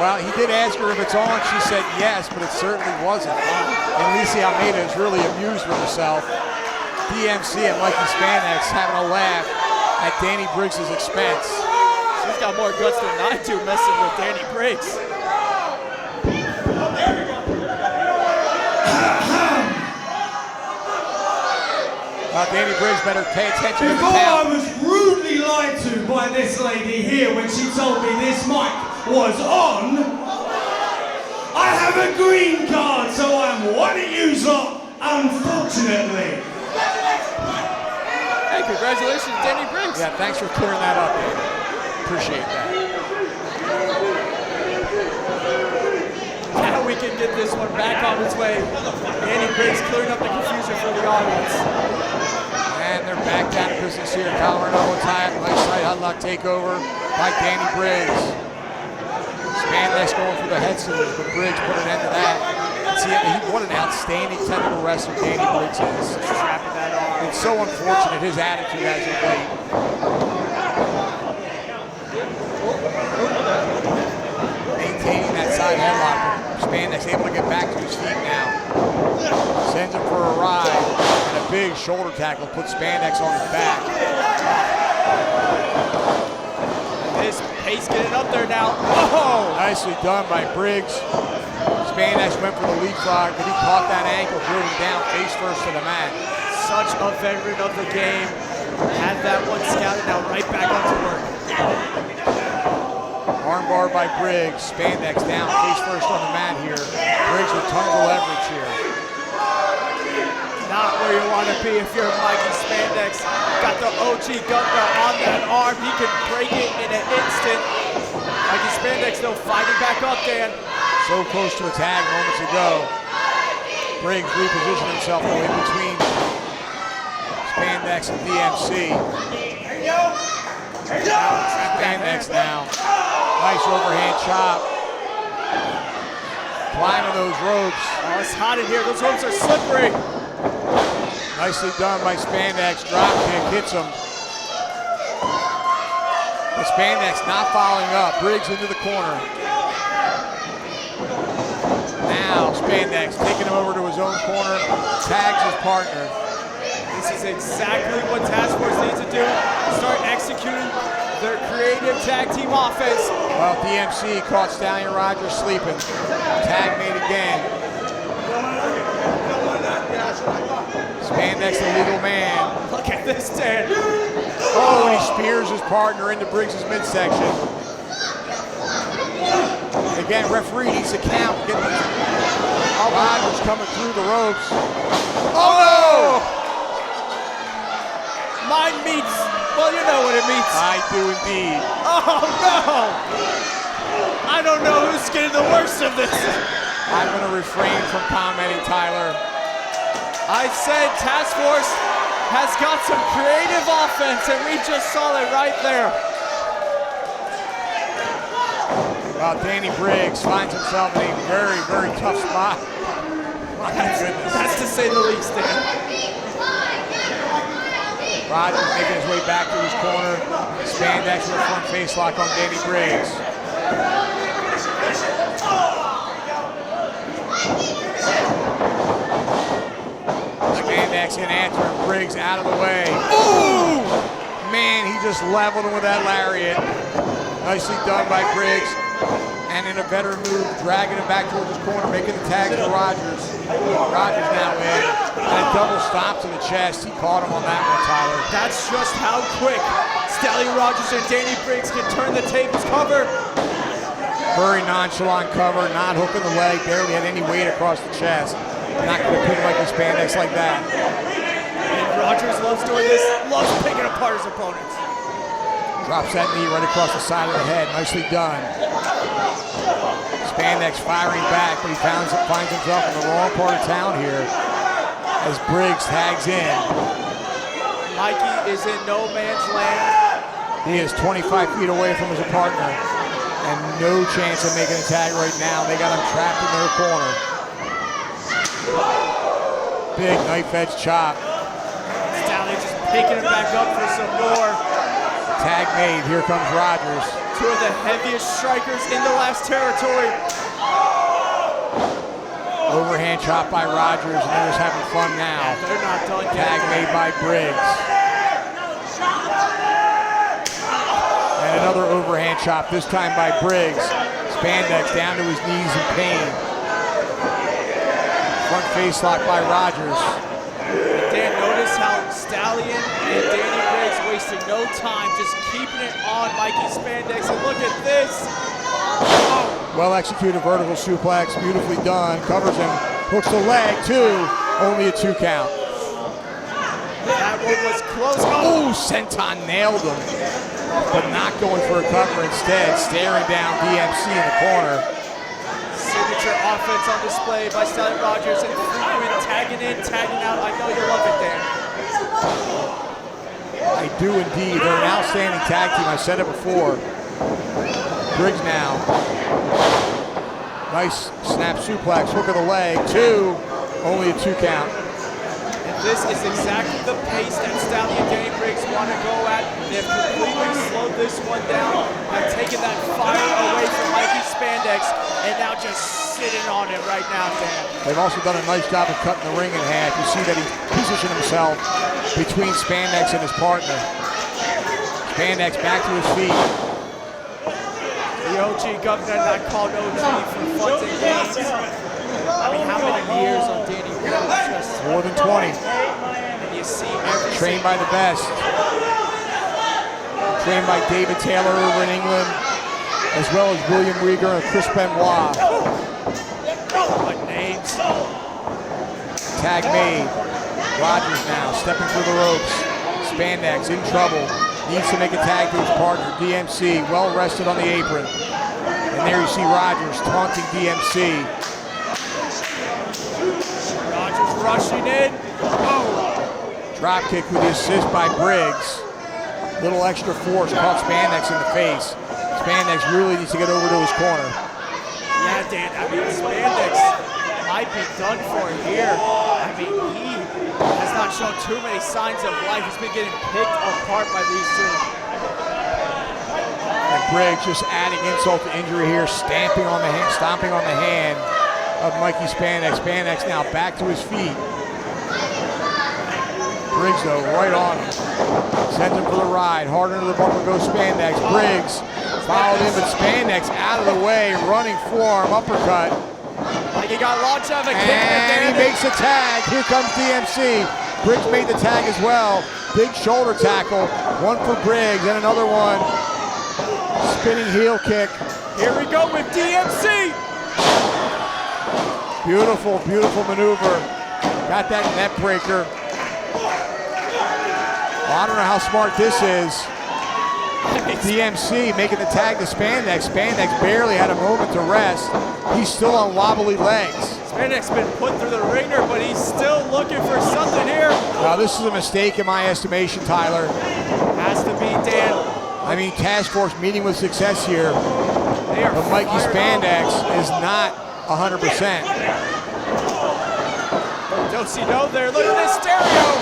Well, he did ask her if it's on. She said yes, but it certainly wasn't. And Lisi Almeida is really amused with herself. DMC and Mikey Spandex having a laugh at Danny Briggs' expense. She's got more guts than I do messing with Danny Briggs. Danny Briggs better pay attention to the Before count. I was rudely lied to by this lady here when she told me this mic was on, I have a green card, so I'm one of you lot, unfortunately. Hey, congratulations, Danny Briggs. Yeah, thanks for clearing that up, Danny. Appreciate that. Now we can get this one back on its way. Danny Briggs clearing up the confusion for the audience. And they're back down to business here. Collar and elbow tie, right side headlock takeover by Danny Briggs. Spandex going for the head scissors, but Briggs put an end to that. See, what an outstanding technical wrestler Danny Briggs is. Trapping that arm. It's so unfortunate his attitude as of late. Maintaining that side headlock. Spandex able to get back to his feet now. Sends him for a ride, and a big shoulder tackle puts Spandex on his back. This pace getting up there now. Oh! Nicely done by Briggs. Spandex went for the leapfrog, but he caught that ankle, drew him down face first to the mat. Such a veteran of the game. Had that one scouted, now right back onto work. Armbar by Briggs. Spandex down face first on the mat here. Briggs with tons of leverage here. Not where you want to be if you're Mikey Spandex. Got the OG Gunner on that arm. He can break it in an instant. Mikey Spandex though fighting back up, Dan. So close to a tag moments ago. Briggs repositioned himself in between Spandex and DMC. Spandex now. Nice overhand chop. Climbing those ropes. Oh, it's hot in here. Those ropes are slippery. Nicely done by Spandex. Drop kick hits him. But Spandex not following up. Briggs into the corner. Now now, Spandex taking him over to his own corner, tags his partner. This is exactly what Task Force needs to do. Start executing their creative tag team offense. Well, DMC caught Stallion Rodgers sleeping. Tag made again. Spandex, the legal man. Look at this, Dan. Oh, and he spears his partner into Briggs' midsection. Again, referee needs to count. Get Rodgers coming through the ropes. Oh no! Mine meets, well, you know what it means. I do indeed. Oh no! I don't know who's getting the worst of this. I'm going to refrain from commenting, Tyler. I said Task Force has got some creative offense, and we just saw it right there. Well, Danny Briggs finds himself in a very, very tough spot. My goodness. That's to say the least, Dan. Rodgers making his way back to his corner. Spandex with a front face lock on Danny Briggs. Spandex in answer him. Briggs out of the way. Ooh! Man, he just leveled him with that lariat. Nicely done by Briggs. And in a better move, dragging him back towards his corner, making the tags for Rodgers. Rodgers now in. And a double stop to the chest. He caught him on that one, Tyler. That's just how quick Stallion Rodgers and Danny Briggs can turn the tables. Cover. Very nonchalant cover, not hooking the leg, barely had any weight across the chest. Not going to pin like the Spandex like that. And Rodgers loves doing this, loves picking apart his opponents. Drops that knee right across the side of the head, nicely done. Spandex firing back, but he finds himself in the wrong part of town here as Briggs tags in. Mikey is in no man's land. He is 25 feet away from his partner and no chance of making a tag right now. They got him trapped in their corner. Big knife edge chop. Stallion just picking him back up for some more. Tag made, here comes Rodgers. Two of the heaviest strikers in the last territory. Overhand chop by Rodgers, and they're just having fun now. They're not done yet. Tag made by Briggs. And another overhand chop, this time by Briggs. Spandex down to his knees in pain. Front face lock by Rodgers. Dan, notice how Stallion and Danny Briggs wasting no time, just keeping it on Mikey Spandex. And look at this. Oh. Well executed vertical suplex, beautifully done. Covers him, hooks the leg, two. Only a 2 count. That one was close. Oh, Senton nailed him, but not going for a cover instead. Staring down DMC in the corner. Signature offense on display by Stallion Rodgers and frequent tagging in, tagging out. I know you love it, Dan. I do indeed. They're an outstanding tag team. I said it before. Briggs now. Nice snap suplex, hook of the leg, 2. Only a 2 count. And this is exactly the pace that Stallion and Danny Briggs want to go at. They've completely slowed this one down by taking that fire away from Mikey Spandex and now just sitting on it right now, Dan. They've also done a nice job of cutting the ring in half. You see that he positioned himself between Spandex and his partner. Spandex back to his feet. The OG governor not called OG for Fonzie games. I mean, how many years on Danny Briggs? More than 20. And you see every Trained by the best. Trained by David Taylor over in England, as well as William Rieger and Chris Benoit. What names? Tag made. Rodgers now stepping through the ropes. Spandex in trouble. Needs to make a tag to his partner. DMC well rested on the apron. And there you see Rodgers taunting DMC. Rodgers rushing in. Oh. Drop kick with the assist by Briggs. Little extra force caught Spandex in the face. Spandex really needs to get over to his corner. Yeah, Dan, I mean, Spandex might be done for here. I mean, he has not shown too many signs of life. He's been getting picked apart by these two. And Briggs just adding insult to injury here, stomping on the hand. of Mikey Spandex. Spandex now back to his feet. Briggs, though, right on him. Sends him for the ride. Hard into the bumper goes Spandex. Briggs followed in, but Spandex out of the way, running forearm uppercut. Like he got launched out of a kick. And he makes a tag. Here comes DMC. Briggs made the tag as well. Big shoulder tackle. One for Briggs and another one. Spinning heel kick. Here we go with DMC. Beautiful, beautiful maneuver. Got that net breaker. Well, I don't know how smart this is. DMC making the tag to Spandex. Spandex barely had a moment to rest. He's still on wobbly legs. Spandex been put through the ringer, but he's still looking for something here. Now this is a mistake in my estimation, Tyler. Has to be, Dan. I mean, task force meeting with success here. But Mikey Spandex is not 100%. Don't see no there. Look at this stereo.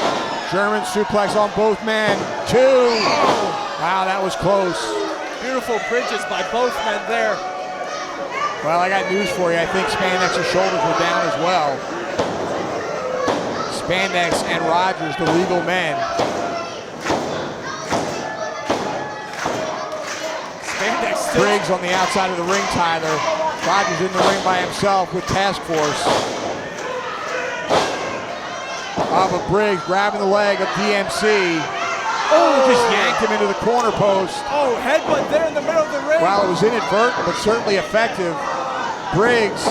German suplex on both men. 2. Wow, that was close. Beautiful bridges by both men there. Well, I got news for you. I think Spandex's shoulders were down as well. Spandex and Rodgers, the legal men. Spandex still. Briggs on the outside of the ring, Tyler. Rodgers in the ring by himself with task force. But Briggs grabbing the leg of DMC. Oh, just yanked him into the corner post. Oh, headbutt there in the middle of the ring. Well, it was inadvertent, but certainly effective. Briggs.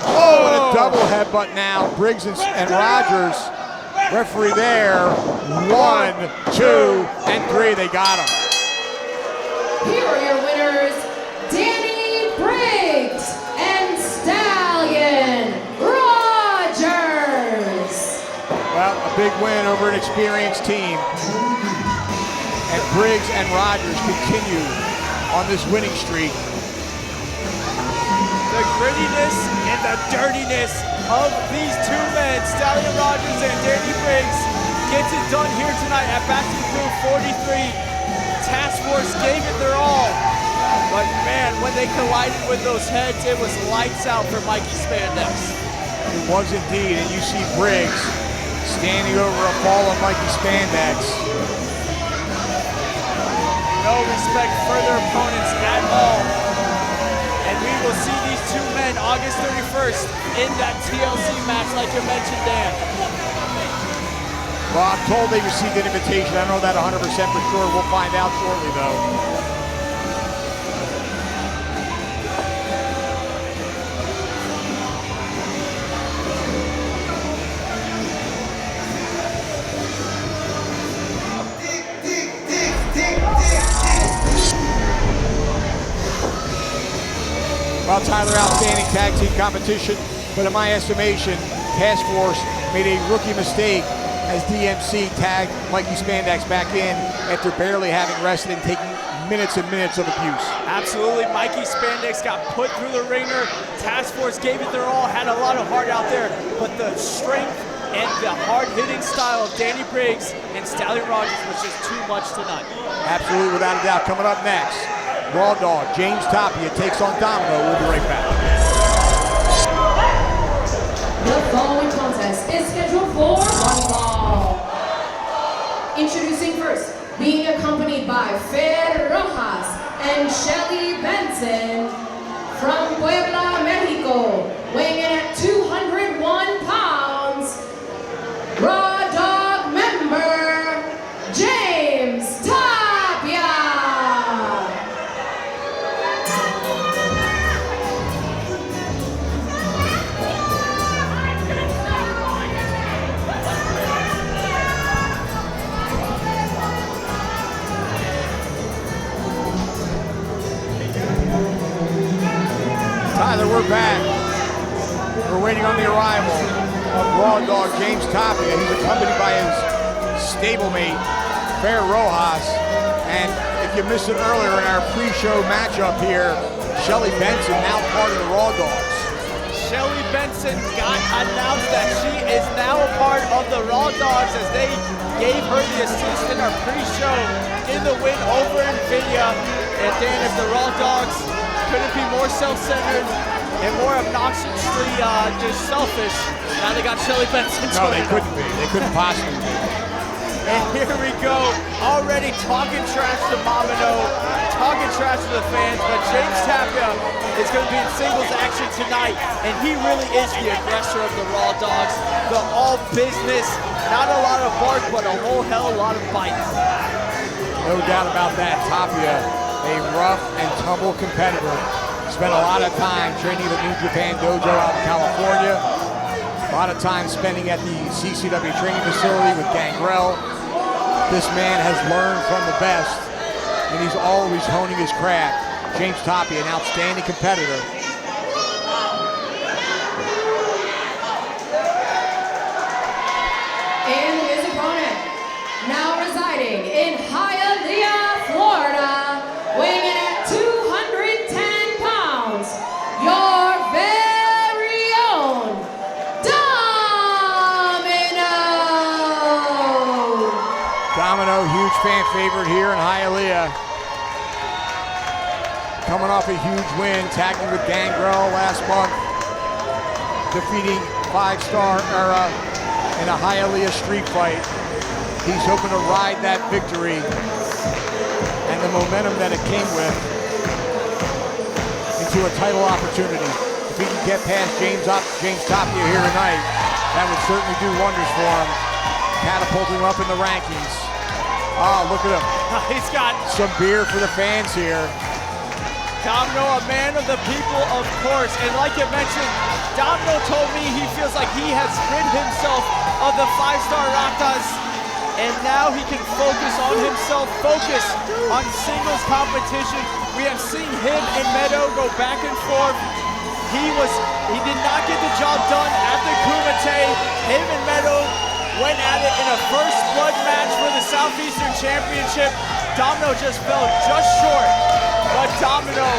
Oh, and a double headbutt now. Briggs and Rodgers. Referee there. 1, 2, and 3. They got him. Here are your winners, Danny Briggs and Stallion Rodgers. Well, a big win over an experienced team. And Briggs and Rodgers continue on this winning streak. The grittiness and the dirtiness of these two men, Stallion Rodgers and Danny Briggs, gets it done here tonight at Back to the Brew 43. Task Force gave it their all. But man, when they collided with those heads, it was lights out for Mikey Spandex. It was indeed, and you see Briggs standing over a fallen Mikey Spandex. No respect for their opponents at all. And we will see these two men August 31st in that TLC match like you mentioned, Dan. Well, I'm told they received an invitation. I don't know that 100% for sure. We'll find out shortly, though. Well, Tyler, outstanding tag team competition, but in my estimation, Task Force made a rookie mistake as DMC tagged Mikey Spandex back in after barely having rested and taking minutes and minutes of abuse. Absolutely, Mikey Spandex got put through the ringer. Task Force gave it their all, had a lot of heart out there, but the strength and the hard-hitting style of Danny Briggs and Stallion Rodgers was just too much tonight. Absolutely, without a doubt. Coming up next, Raw Dog James Tapia takes on Domino. We'll be right back. The following contest is scheduled for one fall. Introducing first, being accompanied by Farrow and Shelly Benson from Puebla, Mexico, weighing in at 201 pounds, Raw Dog member, James Tapia. Tyler, we're back. We're waiting on the arrival of Raw Dog James Tapia. He's accompanied by his stablemate, Farrow. And if you missed it earlier in our pre-show matchup here, Shelly Benson, now part of the Raw Dogs. Shelly Benson got announced that she is now a part of the Raw Dogs as they gave her the assist in our pre-show in the win over NVIDIA. And then if the Raw Dogs couldn't be more self-centered, and more obnoxiously just selfish. Now they got Shelly Benson. No, they couldn't be. They couldn't possibly be. And here we go, already talking trash to Domino, talking trash to the fans, but James Tapia is going to be in singles action tonight, and he really is the aggressor of the Raw Dogs, the all business, not a lot of bark, but a whole hell of a lot of bite. No doubt about that. Tapia, a rough and tumble competitor, spent a lot of time training at the New Japan Dojo out in California, a lot of time spending at the CCW Training Facility with Gangrel. This man has learned from the best, and he's always honing his craft. James Tapia, an outstanding competitor. And his opponent, now residing in Hialeah, Florida, weighing in at 210 pounds, your very own Domino, huge fan favorite here in Hialeah. Coming off a huge win, tagging with Gangrel last month, defeating 5-Star Era in a Hialeah street fight. He's hoping to ride that victory and the momentum that it came with into a title opportunity. If he can get past James Tapia here tonight, that would certainly do wonders for him, catapulting him up in the rankings. Oh, look at him. He's got some beer for the fans here. Domino, a man of the people, of course. And like you mentioned, Domino told me he feels like he has rid himself of the 5-Star Ratas. And now he can focus on himself, focus on singles competition. We have seen him and Meto go back and forth. He did not get the job done at the Kumite. Him and Meto went at it in a first blood match for the Southeastern Championship. Domino just fell just short, but Domino,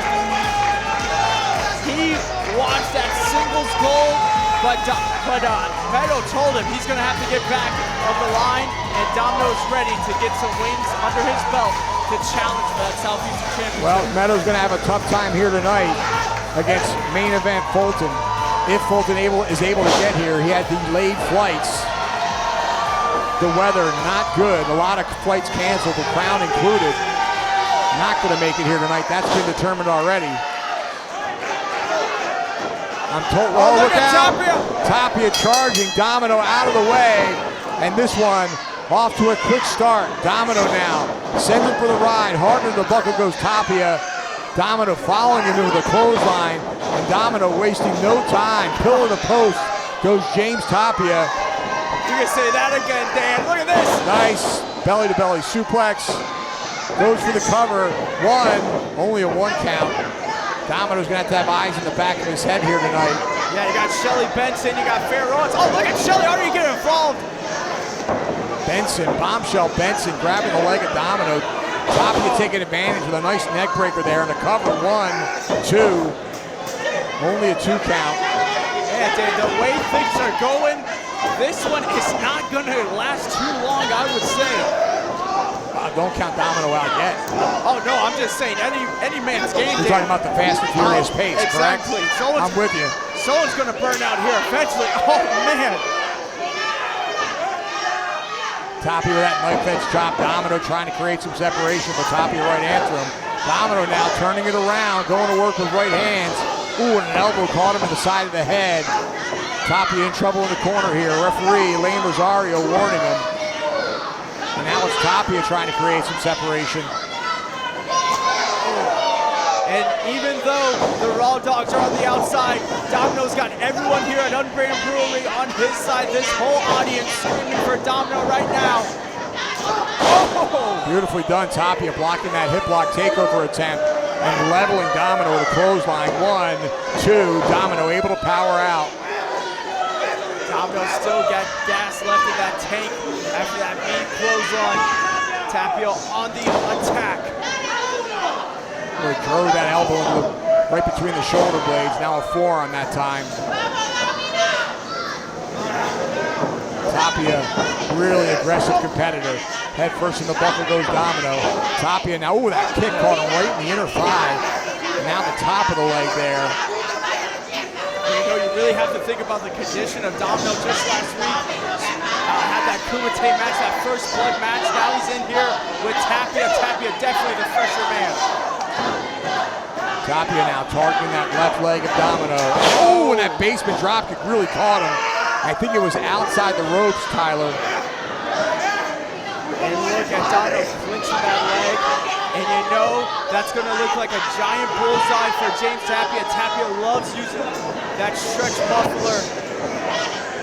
he wants that singles gold, but Meto told him he's gonna have to get back of the line, and Domino's ready to get some wins under his belt to challenge for that Southeastern Championship. Well, Meto's gonna have a tough time here tonight against main event Fulton. If Fulton is able to get here, he had delayed flights. The weather not good. A lot of flights canceled, the Crown included. Not going to make it here tonight. That's been determined already. I'm told. Oh, look out! Tapia charging. Domino out of the way, and this one off to a quick start. Domino now sends it for the ride. Hard into the buckle goes Tapia. Domino following him with a clothesline, and Domino wasting no time. Pillar to post goes James Tapia. You can say that again, Dan. Look at this. Nice belly-to-belly suplex. Goes for the cover. Only a 1 count. Domino's gonna have to have eyes in the back of his head here tonight. Yeah, you got Shelly Benson, you got Farrow. Oh, look at Shelly already getting involved. Benson, bombshell Benson, grabbing the leg of Domino. Tapia taking advantage with a nice neck breaker there, and a cover. 1, 2. Only a 2 count. Yeah, Dan, the way things are going, this one is not going to last too long, I would say. Don't count Domino out yet. Oh, no, I'm just saying, any man's game. You're talking about the fast and furious pace, exactly. correct? I'm with you. Someone's going to burn out here eventually. Oh, man. Tapia with that knife edge chop. Domino trying to create some separation, but Tapia right after him. Domino now turning it around, going to work with right hands. Ooh, and an elbow caught him in the side of the head. Tapia in trouble in the corner here. Referee Lane Rosario warning him. And now it's Tapia trying to create some separation. And even though the Raw Dogs are on the outside, Domino's got everyone here at Unbranded Brewery on his side. This whole audience screaming for Domino right now. Oh! Beautifully done. Tapia blocking that hip lock takeover attempt and leveling Domino with a clothesline. 1, 2. Domino able to power out. Domino still got gas left in that tank after that mean clothesline. Tapia on the attack. He drove that elbow right between the shoulder blades. Now a forearm that time. Tapia, really aggressive competitor. Head first in the buckle goes Domino. Tapia now, ooh, that kick caught him right in the inner thigh. And now the top of the leg there. really have to think about the condition of Domino just last week. Had that Kumite match, that first blood match. Now he's in here with Tapia. Tapia definitely the fresher man. Tapia now targeting that left leg of Domino. Oh, and that basement dropkick really caught him. I think it was outside the ropes, Tyler. And look at Domino clinching that leg. And you know that's going to look like a giant bullseye for James Tapia. Tapia loves using that stretch muffler.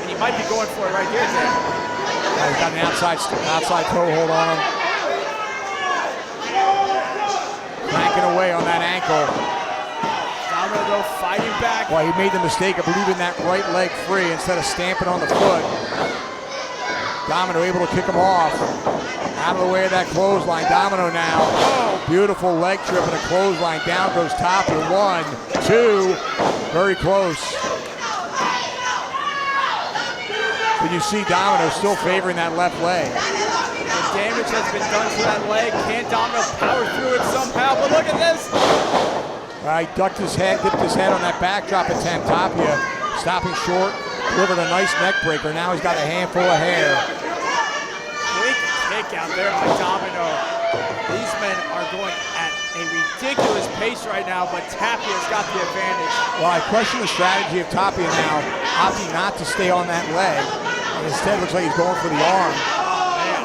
And he might be going for it right here, Jay. He's got an outside toe hold on him. Cranking away on that ankle. Domino, though, fighting back. Well, he made the mistake of leaving that right leg free instead of stamping on the foot. Domino able to kick him off. Out of the way of that clothesline. Domino now. Oh, beautiful leg trip and a clothesline. Down goes Tapia. 1, 2. Very close. But you see Domino still favoring that left leg. The damage has been done to that leg. Can Domino power through it somehow? But look at this. He ducked his head, dipped his head on that backdrop attempt. Tapia stopping short. Delivered a nice neck breaker. Now he's got a handful of hair. Quick kick out there by Domino. These men are going at a ridiculous pace right now, but Tapia's got the advantage. Well, I question the strategy of Tapia now, opting not to stay on that leg. And instead, looks like he's going for the arm. Man.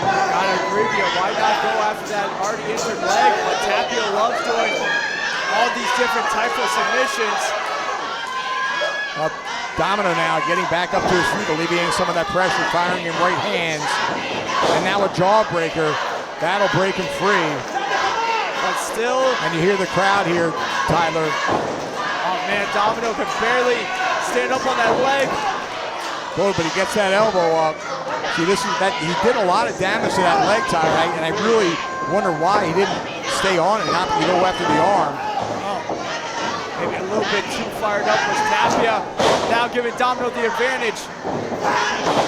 Gotta agree with you. Why not go after that already injured leg? But Tapia loves doing all these different types of submissions. Domino now getting back up to his feet, alleviating some of that pressure, firing in right hands. And now a jawbreaker. That'll break him free. But still. And you hear the crowd here, Tyler. Oh man, Domino can barely stand up on that leg. Good, but he gets that elbow up. See, he did a lot of damage to that leg, Tyler, and I really wonder why he didn't stay on it, not go after the arm. Maybe a little bit too fired up was Tapia. Now giving Domino the advantage.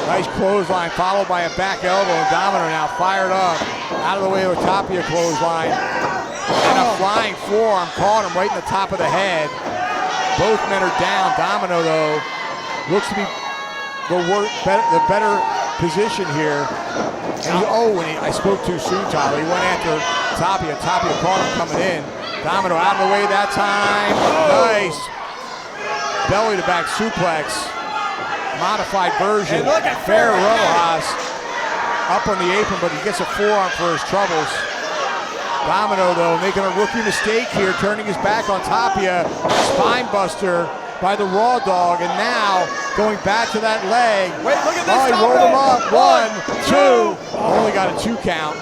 Nice clothesline followed by a back elbow. Domino now fired up. Out of the way of a Tapia clothesline. And a flying forearm caught him right in the top of the head. Both men are down. Domino, though, looks to be the better position here. And I spoke too soon, Tyler. He went after Tapia. Tapia caught him coming in. Domino out of the way that time. Nice. Belly to back suplex. Modified version. And look at Farrow up on the apron, but he gets a forearm for his troubles. Domino, though, making a rookie mistake here, turning his back on Tapia. Spine buster by the Raw Dog, and now going back to that leg. Wait, look at this. Oh, he rolled him up. 1, 2. Only got a 2 count.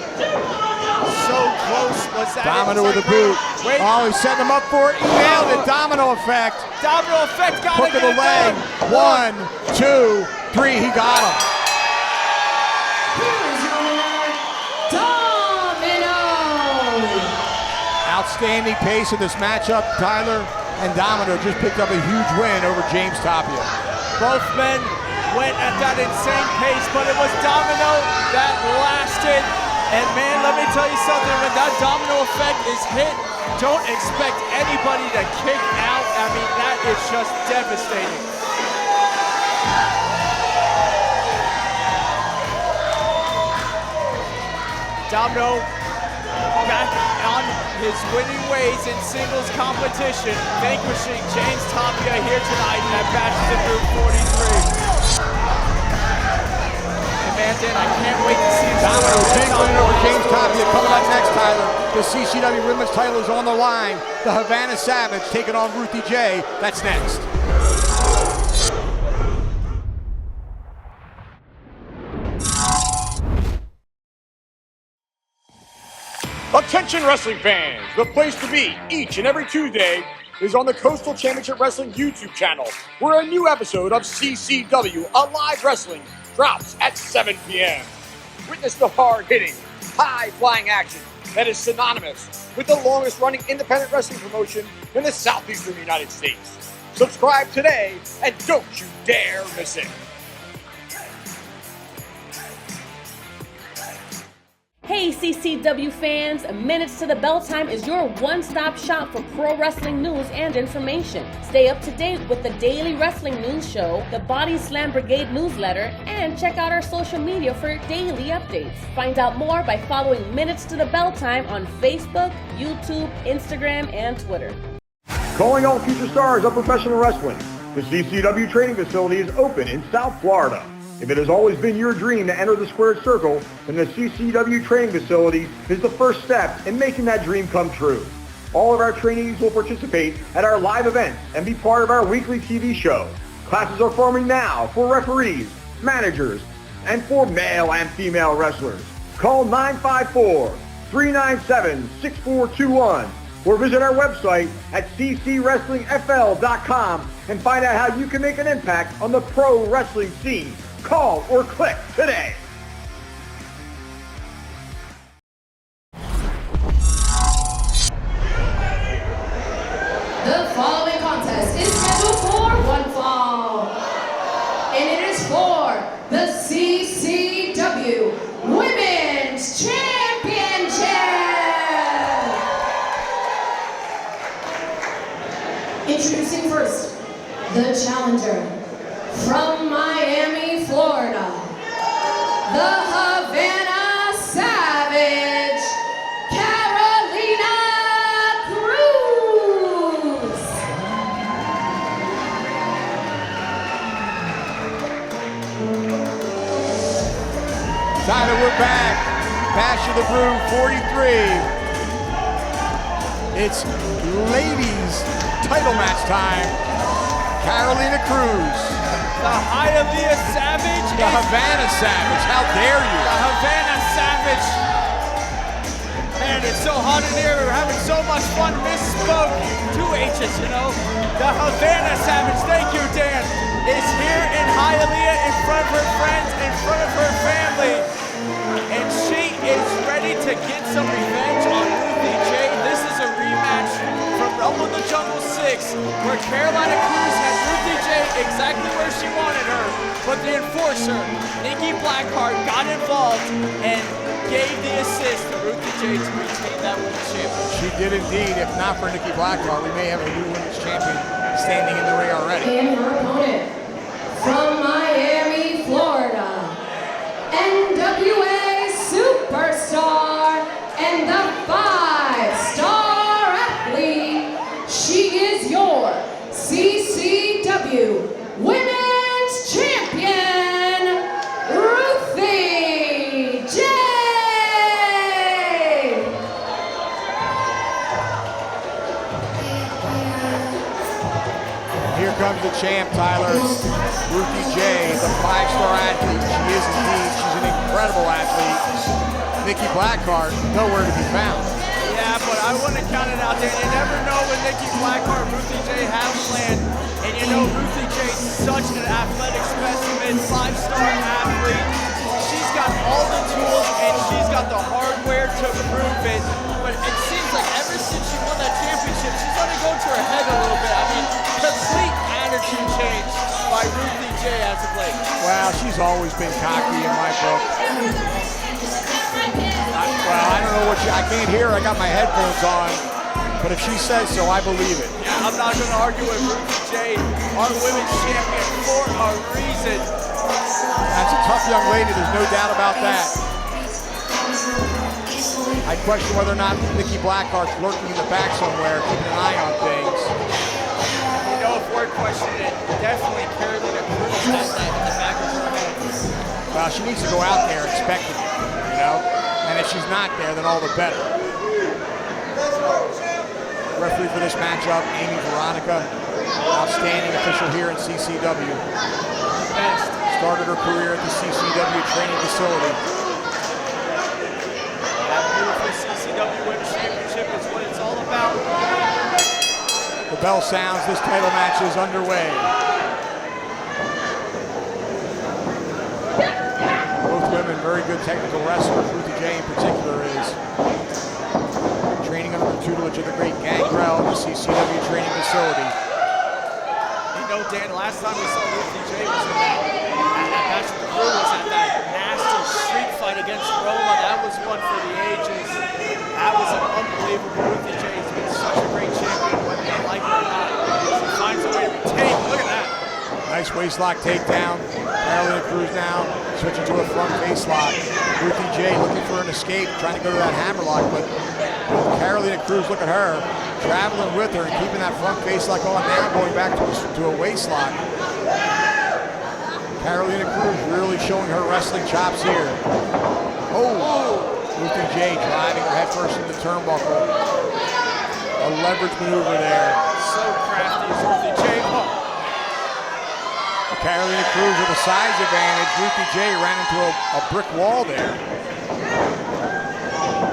So close was that. Domino with a boot. Wait. Oh, he's setting him up for it. He nailed it. Domino effect. Domino effect got Hook of the leg. 1, 2, 3. He got him. Here's your winner, Domino. Outstanding pace in this matchup, Tyler. And Domino just picked up a huge win over James Tapia. Both men went at that insane pace, but it was Domino that lasted. And man, let me tell you something, when that domino effect is hit, don't expect anybody to kick out. I mean, that is just devastating. Domino back on his winning ways in singles competition, vanquishing James Tapia here tonight at Bachelor Group 43. Man, Dan, I can't wait to see Domino big win over James Tapia. Coming up next, Tyler, the CCW Women's title is on the line. The Havana Savage taking on Ruthie J. That's next. Attention wrestling fans, the place to be each and every Tuesday is on the Coastal Championship Wrestling YouTube channel, where a new episode of CCW Alive Wrestling drops at 7 p.m. Witness the hard-hitting, high-flying action that is synonymous with the longest-running independent wrestling promotion in the southeastern United States. Subscribe today, and don't you dare miss it. Hey Hey CCW fans, Minutes to the Bell Time is your one-stop shop for pro wrestling news and information. Stay up to date with the daily wrestling news show, the Body Slam Brigade newsletter, and check out our social media for daily updates. Find out more by following Minutes to the Bell Time on Facebook, YouTube, Instagram, and Twitter. Calling all future stars of professional wrestling. The CCW Training Facility is open in South Florida. If it has always been your dream to enter the squared circle, then the CCW Training Facility is the first step in making that dream come true. All of our trainees will participate at our live events and be part of our weekly TV show. Classes are forming now for referees, managers, and for male and female wrestlers. Call 954-397-6421 or visit our website at ccwrestlingfl.com and find out how you can make an impact on the pro wrestling scene. Call or click today. The following contest is scheduled for one fall, and it is for the CCW Women's Championship. Introducing first, the challenger from Miami, Florida, the Havana Savage, Carolina Cruz. Tyler, we're back. Bash of the Brew 43. It's ladies title match time. Carolina Cruz. The Hialeah Savage. The Havana Savage, how dare you? The Havana Savage. Man, it's so hot in here. We're having so much fun. Misspoke. 2 H's, you know. The Havana Savage, thank you, Dan, is here in Hialeah in front of her friends, in front of her family. And she is ready to get some revenge on Ruthie J. This is a rematch from Rumble in the Jungle 6, where Carolina Cruz had Ruthie J exactly where she wanted her, but the enforcer, Nikki Blackheart, got involved and gave the assist to Ruthie J to retain that women's championship. She did indeed. If not for Nikki Blackheart, we may have a new women's champion standing in the ring already. And her opponent from Miami, Florida, NWA Superstar and the 5-star athlete, she is your CCW Women's Champion, Ruthie J. Here comes the champ, Tyler. Ruthie J, the 5-star athlete. She is indeed. She's an incredible athlete. Nikki Blackheart, nowhere to be found. Yeah, but I wouldn't count it out there. You never know when Nikki Blackheart, Ruthie J have planned. And you know Ruthie J is such an athletic specimen, 5-star athlete. She's got all the tools and she's got the hardware to prove it. But it seems like ever since she won that championship, she's starting to go to her head a little bit. I mean, complete attitude change by Ruthie J as of late. Well, she's always been cocky in my book. I don't know what I can't hear. I got my headphones on. But if she says so, I believe it. Yeah, I'm not going to argue with Ruthie J, our women's champion, for a reason. That's a tough young lady. There's no doubt about that. I question whether or not Nikki Blackheart's lurking in the back somewhere, keeping an eye on things. You know, if we're questioning it, definitely Carolina Cruz has that in the back of her head. Well, she needs to go out there expecting it, you know? And if she's not there, then all the better. Referee for this matchup, Amy Veronica, outstanding official here in CCW. Best. Started her career at the CCW Training Facility. That beautiful CCW Women's Championship is what it's all about. The bell sounds, this title match is underway. Both women very good technical wrestlers. Ruthie J in particular is training under the tutelage of the great Gangrel, the CCW Training Facility. You know, Dan, last time we saw Ruthie J was in that match with the Brew, was at that nasty street fight against Roma. That was one for the ages. That was an unbelievable. Ruthie J has been such a great champion, whether you like it or not. She finds a way to retain. Look at that. Nice waistlock takedown. Carolina Cruz now switching to a front face lock. Ruthie J looking for an escape, trying to go to that hammerlock, but Carolina Cruz, look at her, traveling with her and keeping that front face lock on now, going back to a waistlock. Carolina Cruz really showing her wrestling chops here. Oh, Ruthie J driving her head first into the turnbuckle. A leverage maneuver there. So crafty is Ruthie J. Oh. Carolina Cruz with a size advantage. Ruthie J ran into a brick wall there.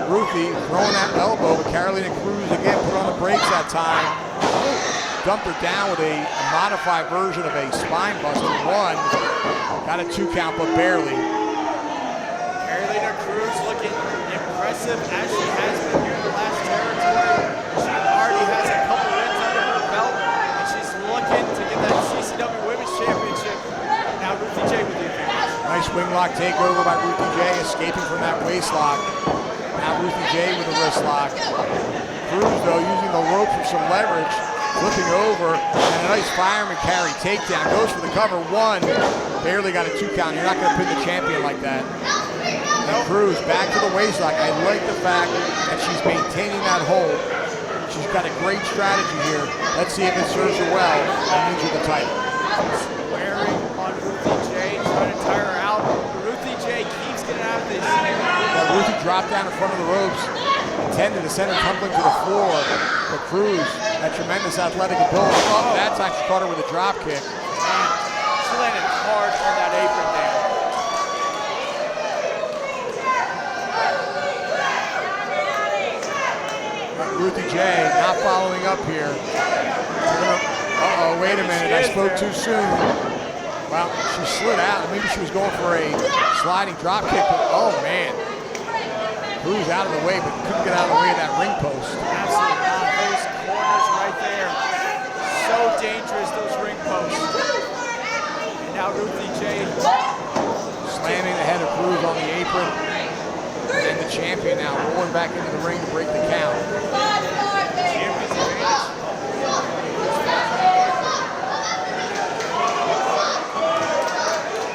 Ruthie throwing that elbow, but Carolina Cruz again put on the brakes that time. Dumped her down with a modified version of a spine buster. One. Got a 2 count, but barely. Carolina Cruz looking impressive as she has been here in the last territory. She already has a couple wins under her belt, and she's looking to get that CCW Women's Championship. Now Ruthie J with the advantage. Nice wing lock takeover by Ruthie J, escaping from that waist lock. Now Ruthie J with a wrist lock. Cruz, though, using the rope for some leverage, flipping over, and a nice fireman carry takedown. Goes for the cover. One. Barely got a 2 count. You're not going to pin the champion like that. And Cruz back to the waist lock. I like the fact that she's maintaining that hold. She's got a great strategy here. Let's see if it serves her well and wins her the title. Wearing on Ruthie J, trying to tire her out. Ruthie J keeps getting out of this. Ruthie dropped down in front of the ropes, intended to send her tumbling to the floor. But Cruz, that tremendous athletic ability. Oh, that time she caught her with a drop kick. She landed hard on that apron there. Ruthie J not following up here. Uh-oh, wait a minute, I spoke too soon. Well, she slid out. Maybe she was going for a sliding drop kick, but oh man. Cruz out of the way, but couldn't get out of the way of that ring post. Absolutely not. Those corners right there. So dangerous, those ring posts. And now Ruthie J slamming the head of Cruz on the apron. And the champion now rolling back into the ring to break the count. Champion's advantage.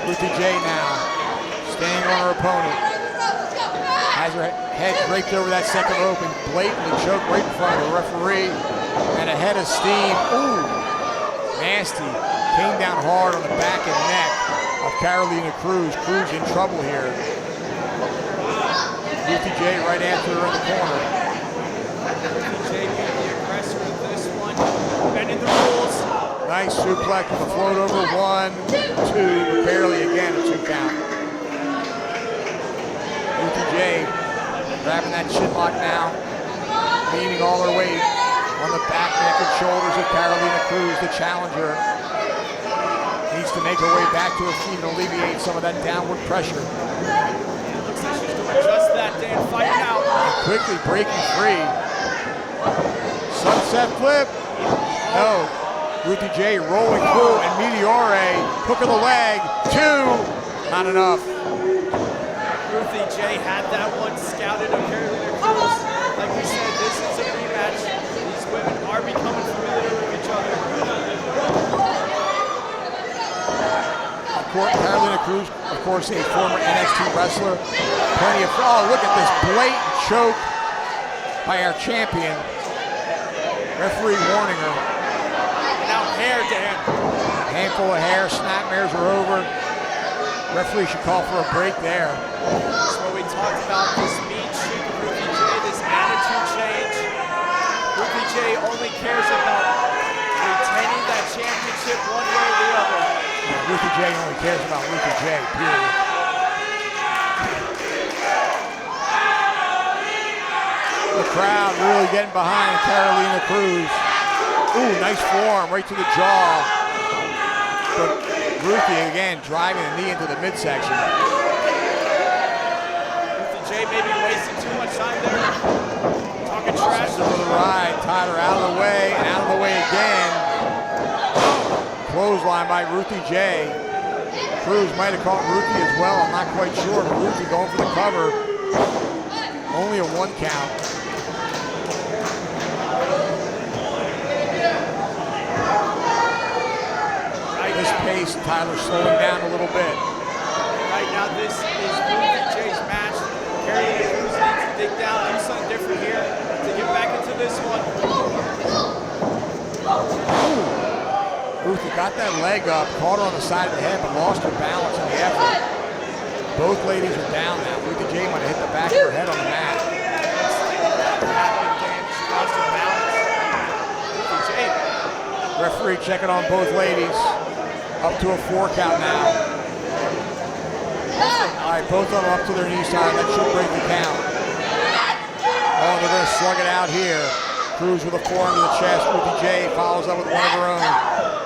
Ruthie J now staying on her opponent. Has her head draped over that second rope and blatantly choked right in front of the referee. And a head of steam. Ooh, nasty. Came down hard on the back and neck of Carolina Cruz. Cruz in trouble here. Ruthie J right after her in the corner. Ruthie J being the aggressor in this one. Bending the rules. Nice suplex with a float over. 1, 2, but barely again a 2 count. Ruthie J grabbing that chin lock now, leaning all her weight on the back, neck, and shoulders of Carolina Cruz, the challenger. Needs to make her way back to her feet and alleviate some of that downward pressure. Looks like she's doing just that, Dan, fighting out. And quickly breaking free. Sunset flip. No. Ruthie J rolling through and Meteore. Hook of the leg. 2. Not enough. Ruthie J had that one scouted of Carolina Cruz. Like we said, this is a rematch. These women are becoming familiar with each other. Carolina Cruz, of course, a former NXT wrestler. Plenty of, oh, look at this blatant choke by our champion. Referee warning her. Now hair, Dan. A handful of hair, snapmares are over. Referee should call for a break there. That's what we talked about, this mean streak of Ruthie J, this attitude change. Ruthie J only cares about retaining that championship one way or the other. Yeah, Ruthie J only cares about Ruthie J, period. The crowd really getting behind Carolina Cruz. Ooh, nice forearm right to the jaw. But Ruthie again driving the knee into the midsection. Ruthie J maybe wasting too much time there. Talking trash. For the ride, tied her out of the way and out of the way again. Clothesline by Ruthie J. Cruz might have caught Ruthie as well, I'm not quite sure, but Ruthie going for the cover. only a 1 count. This pace, Tyler slowing down a little bit. Right now, this is Jay's match. Carry Cruz needs to dig down, do something different here to get back into this one. Ruthie got that leg up, caught her on the side of the head, but lost her balance in the effort. Both ladies are down now. Ruthie J might have hit the back of her head on the mat. She lost her balance. Ruthie J. Referee checking on both ladies. Up to a 4 count now. All right, both of them up to their knees, Tyler. That should break the count. Oh, they're going to slug it out here. Cruz with a forearm to the chest. Ruthie J follows up with one of her own.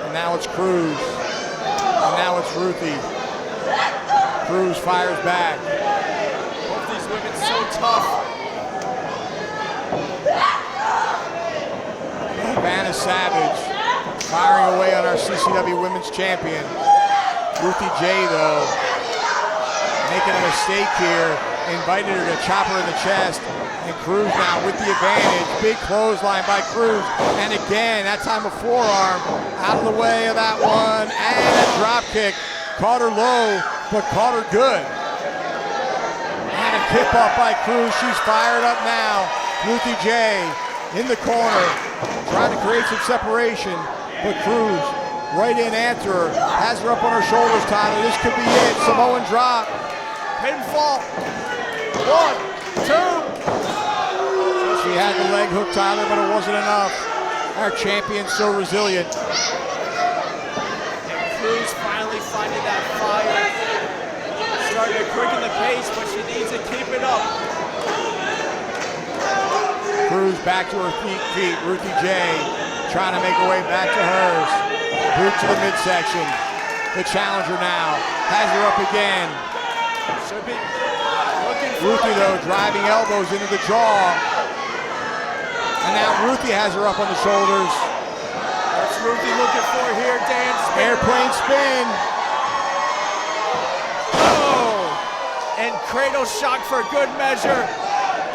And now it's Cruz. And now it's Ruthie. Cruz fires back. Both these women so tough. Vanna Savage firing away on our CCW Women's Champion. Ruthie J, though, making a mistake here. Invited her to chop her in the chest. And Cruz now with the advantage. Big clothesline by Cruz. And again, that time a forearm. Out of the way of that one. And a drop kick. Caught her low, but caught her good. And a tip up by Cruz. She's fired up now. Ruthie J in the corner. Trying to create some separation. But Cruz right in after her. Has her up on her shoulders, Tyler. This could be it. Samoan drop. Pinfall. 1, 2. She had the leg hook, Tyler, but it wasn't enough. Our champion's so resilient. And Cruz finally finding that fire. Starting to quicken the pace, but she needs to keep it up. Cruz back to her feet. Ruthie J trying to make her way back to hers. Boot to the midsection. The challenger now has her up again. Should be looking for Ruthie, though, driving elbows into the jaw. And now Ruthie has her up on the shoulders. What's Ruthie looking for here, Dan? Airplane spin. Oh! And cradle shock for good measure.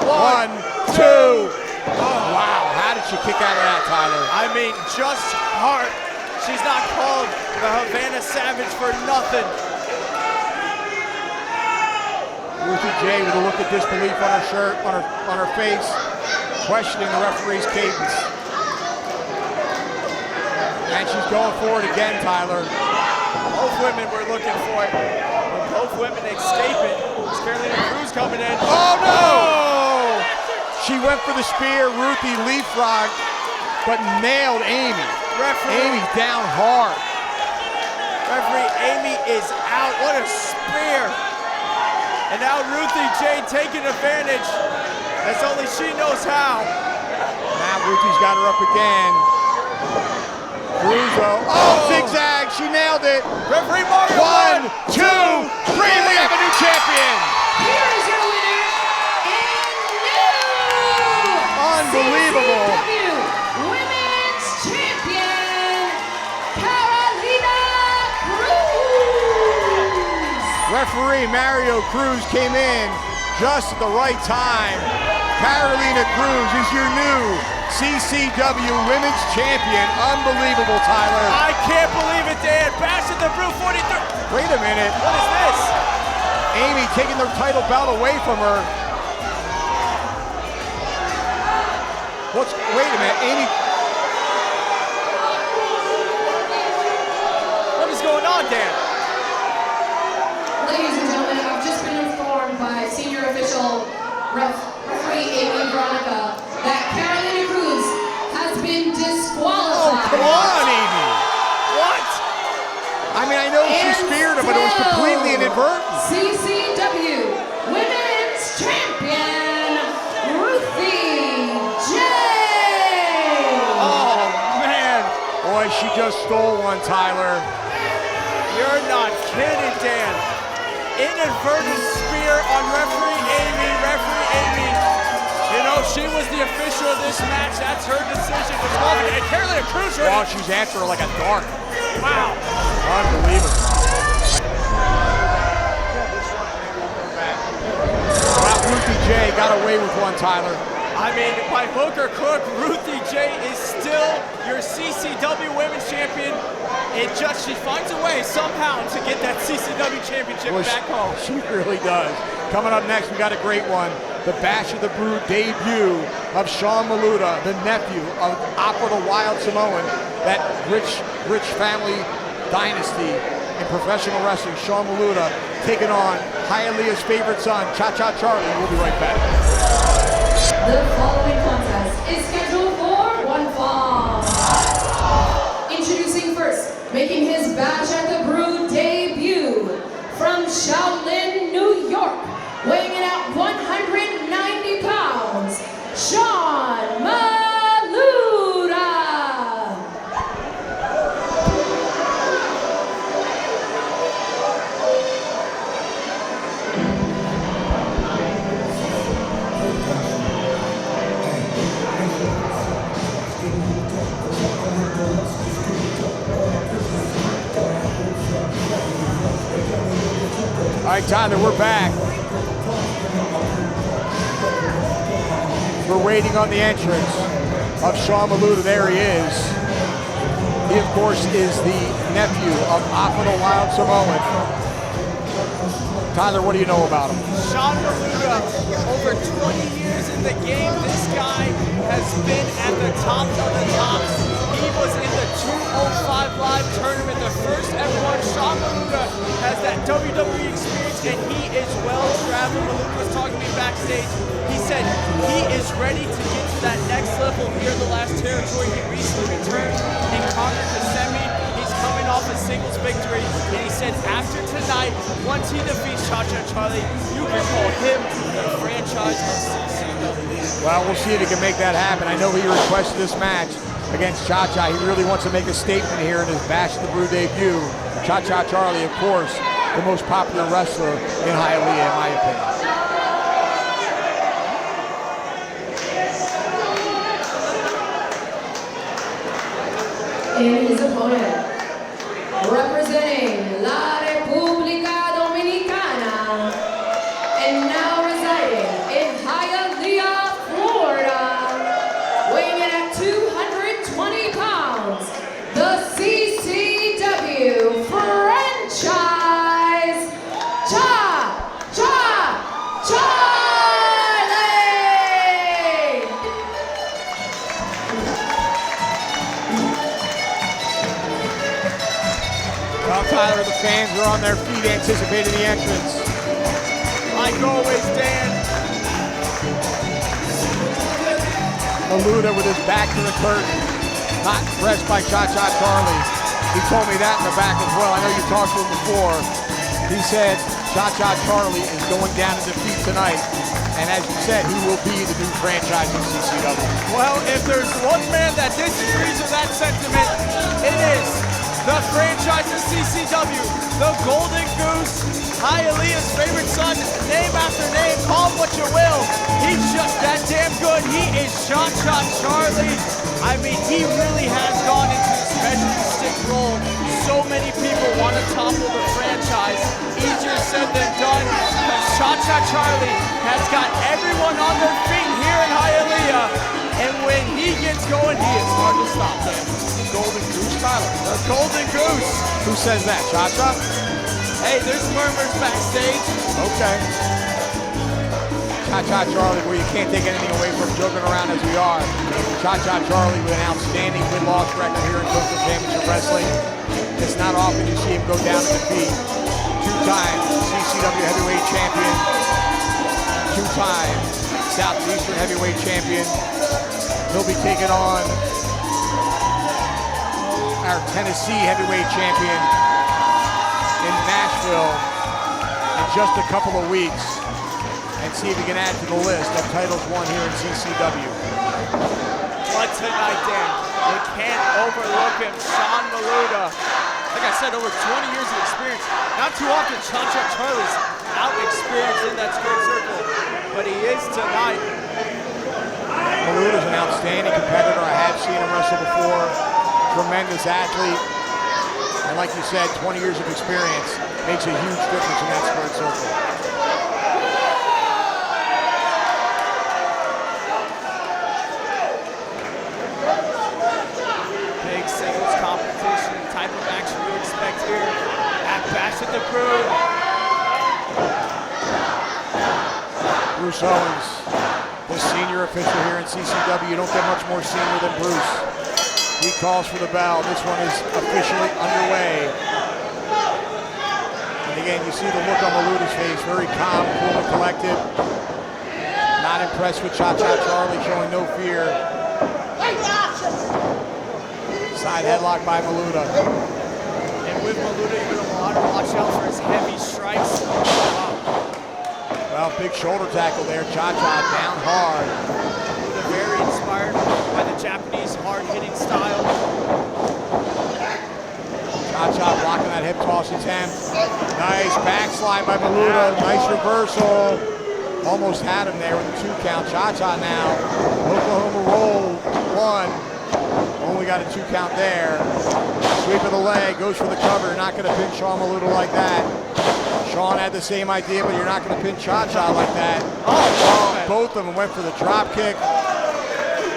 1, 2. Oh, wow, how did she kick out of that, Tyler? I mean, just heart. She's not called the Havana Savage for nothing. Ruthie J with a look of disbelief on her shirt, on her face, questioning the referee's cadence. And she's going forward again, Tyler. Both women were looking for it. When both women escape it, it's Carolina Cruz coming in. Oh no! She went for the spear, Ruthie leapfrogged, but nailed Amy. Amy down hard. Referee Amy is out. What a spear. And now Ruthie J taking advantage as only she knows how. Now Ruthie's got her up again. Cruz, zigzag, she nailed it. Referee Mario. 1, 2, 3, we have a new champion. Here is your winner and new Unbelievable. CCW Women's Champion, Carolina Cruz. Referee Mario Cruz came in just at the right time. Carolina Cruz is your new CCW Women's Champion. Unbelievable, Tyler. I can't believe it, Dan. Bash at the Brew 43. Wait a minute. What is this? Amy taking the title belt away from her. Wait a minute, Amy. What is going on, Dan? Ladies and gentlemen, I've just been informed by senior official referee Amy Veronica that Carolina Cruz has been disqualified. Oh, come on, Amy. What? I mean, I know she speared him, but it was completely inadvertent. CCW Women's Champion, Ruthie J. Oh, man. Boy, she just stole one, Tyler. You're not kidding, Dan. Inadvertent spear on referee Amy. You know, she was the official of this match. That's her decision. And Carolina Cruz. Oh, she's after her like a dart. Wow. Unbelievable. Wow, Ruthie J got away with Tyler. I mean, by hook or crook, Ruthie J is still your CCW Women's Champion. She finds a way somehow to get that CCW Championship back home. She really does. Coming up next, we got a great one. The Bash of the Brew debut of Sean Maluta, the nephew of Aqua the Wild Samoan, that rich family dynasty in professional wrestling. Sean Maluta taking on Hialeah's favorite son, Cha-Cha Charlie. We'll be right back. The following contest is scheduled for one fall. Introducing first, making his Bash at the Brew debut from Shaolin, New York, weighing in at 190 pounds, Sean Maluta. All right, Tyler, we're back. We're waiting on the entrance of Sean Maluta. There he is. He, of course, is the nephew of Aqua the Wild Samoan. Tyler, what do you know about him? Sean Maluta, over 20 years in the game. This guy has been at the top of the tops. He was in the 205 Live tournament, the first ever one. Sean Maluta has that WWE experience, and he is well-traveled. Maluta was talking to me backstage. He said he is ready to get to that next level here in the last territory. He recently returned and conquered the semi. He's coming off a singles victory, and he said after tonight, once he defeats Cha-Cha Charlie, you can call him the franchise of CCW. Well, we'll see if he can make that happen. I know he requested this match against Cha-Cha. He really wants to make a statement here in his Bash of the Brew debut. Cha-Cha Charlie, of course, the most popular wrestler in Hialeah, in my opinion. And his opponent, representing La República Dominicana, and now residing in Hialeah, Florida, weighing in at 220 pounds, the CCW franchise, Cha-Cha Well, Tyler, the fans are on their feet anticipating the entrance. Like always, Dan. Maluta with his back to the curtain, not impressed by Cha-Cha Charlie. He told me that in the back as well. I know you talked to him before. He said Cha-Cha Charlie is going down to defeat tonight. And as you said, he will be the new franchise of CCW. Well, if there's one man that disagrees with that sentiment, it is the franchise of CCW, the Golden Goose, Hialeah's favorite son, name after name, call him what you will. He's just that damn good. He is Cha-Cha Charlie. I mean, he really has gone into a specialistic role. So many people want to topple the franchise. Easier said than done, but Cha-Cha Charlie has got everyone on their feet here in Hialeah. And when he gets going, he is hard to stop him. Golden Goose, Tyler. The Golden Goose. Who says that, Cha-Cha? Hey, there's murmurs backstage. Okay. Cha-Cha Charlie, where you can't take anything away from, joking around as we are. Cha-Cha Charlie with an outstanding win-loss record here in Coastal Championship Wrestling. It's not often you see him go down to defeat. Two-time CCW Heavyweight Champion. Two-time Southeastern Heavyweight Champion. He'll be taking on our Tennessee Heavyweight Champion in Nashville in just a couple of weeks, and see if he can add to the list of titles won here in CCW. But tonight, Dan, you can't overlook him, Sean Maluta. Like I said, over 20 years of experience. Not too often Cha-Cha Charlie's out-experienced in that squared circle, but he is tonight. Maluta's an outstanding competitor. I have seen him wrestle before. Tremendous athlete. And like you said, 20 years of experience makes a huge difference in that squared circle. here at Bash at the Brew. Bruce Owens, the senior official here in CCW. You don't get much more senior than Bruce. He calls for the bell. This one is officially underway. And again, you see the look on Maluta's face, very calm, cool, and collected. Not impressed with Cha-Cha Charlie, showing no fear. Side headlock by Maluta. And with Maluta, you're going to want to watch out for his heavy strikes. Well, big shoulder tackle there. Cha-Cha down hard. Maluta very inspired by the Japanese hard-hitting style. Cha-Cha blocking that hip toss attempt. Nice backslide by Maluta. Nice reversal. Almost had him there with a 2 count. Cha-Cha now. Oklahoma roll. 1. Only got a 2 count there. Sweep of the leg. Goes for the cover. You're not going to pin Sean Maluta like that. Sean had the same idea, but you're not going to pin Cha-Cha like that. Oh, both of them went for the drop kick.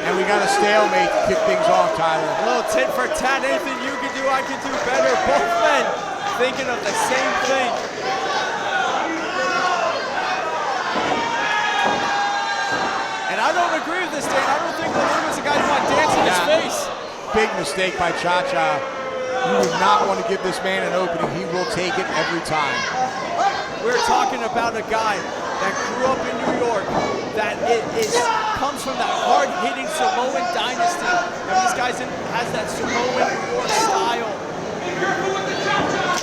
And we got a stalemate to kick things off, Tyler. A little tit for tat. Anything you can do, I can do better. Both men thinking of the same thing. And I don't agree with this, Dan. I don't think Maluta's a guy who wants to dance in his face. Big mistake by Cha-Cha. You do not want to give this man an opening. He will take it every time. We're talking about a guy that grew up in New York, that comes from that hard-hitting Samoan dynasty. And this guy has that Samoan New York style.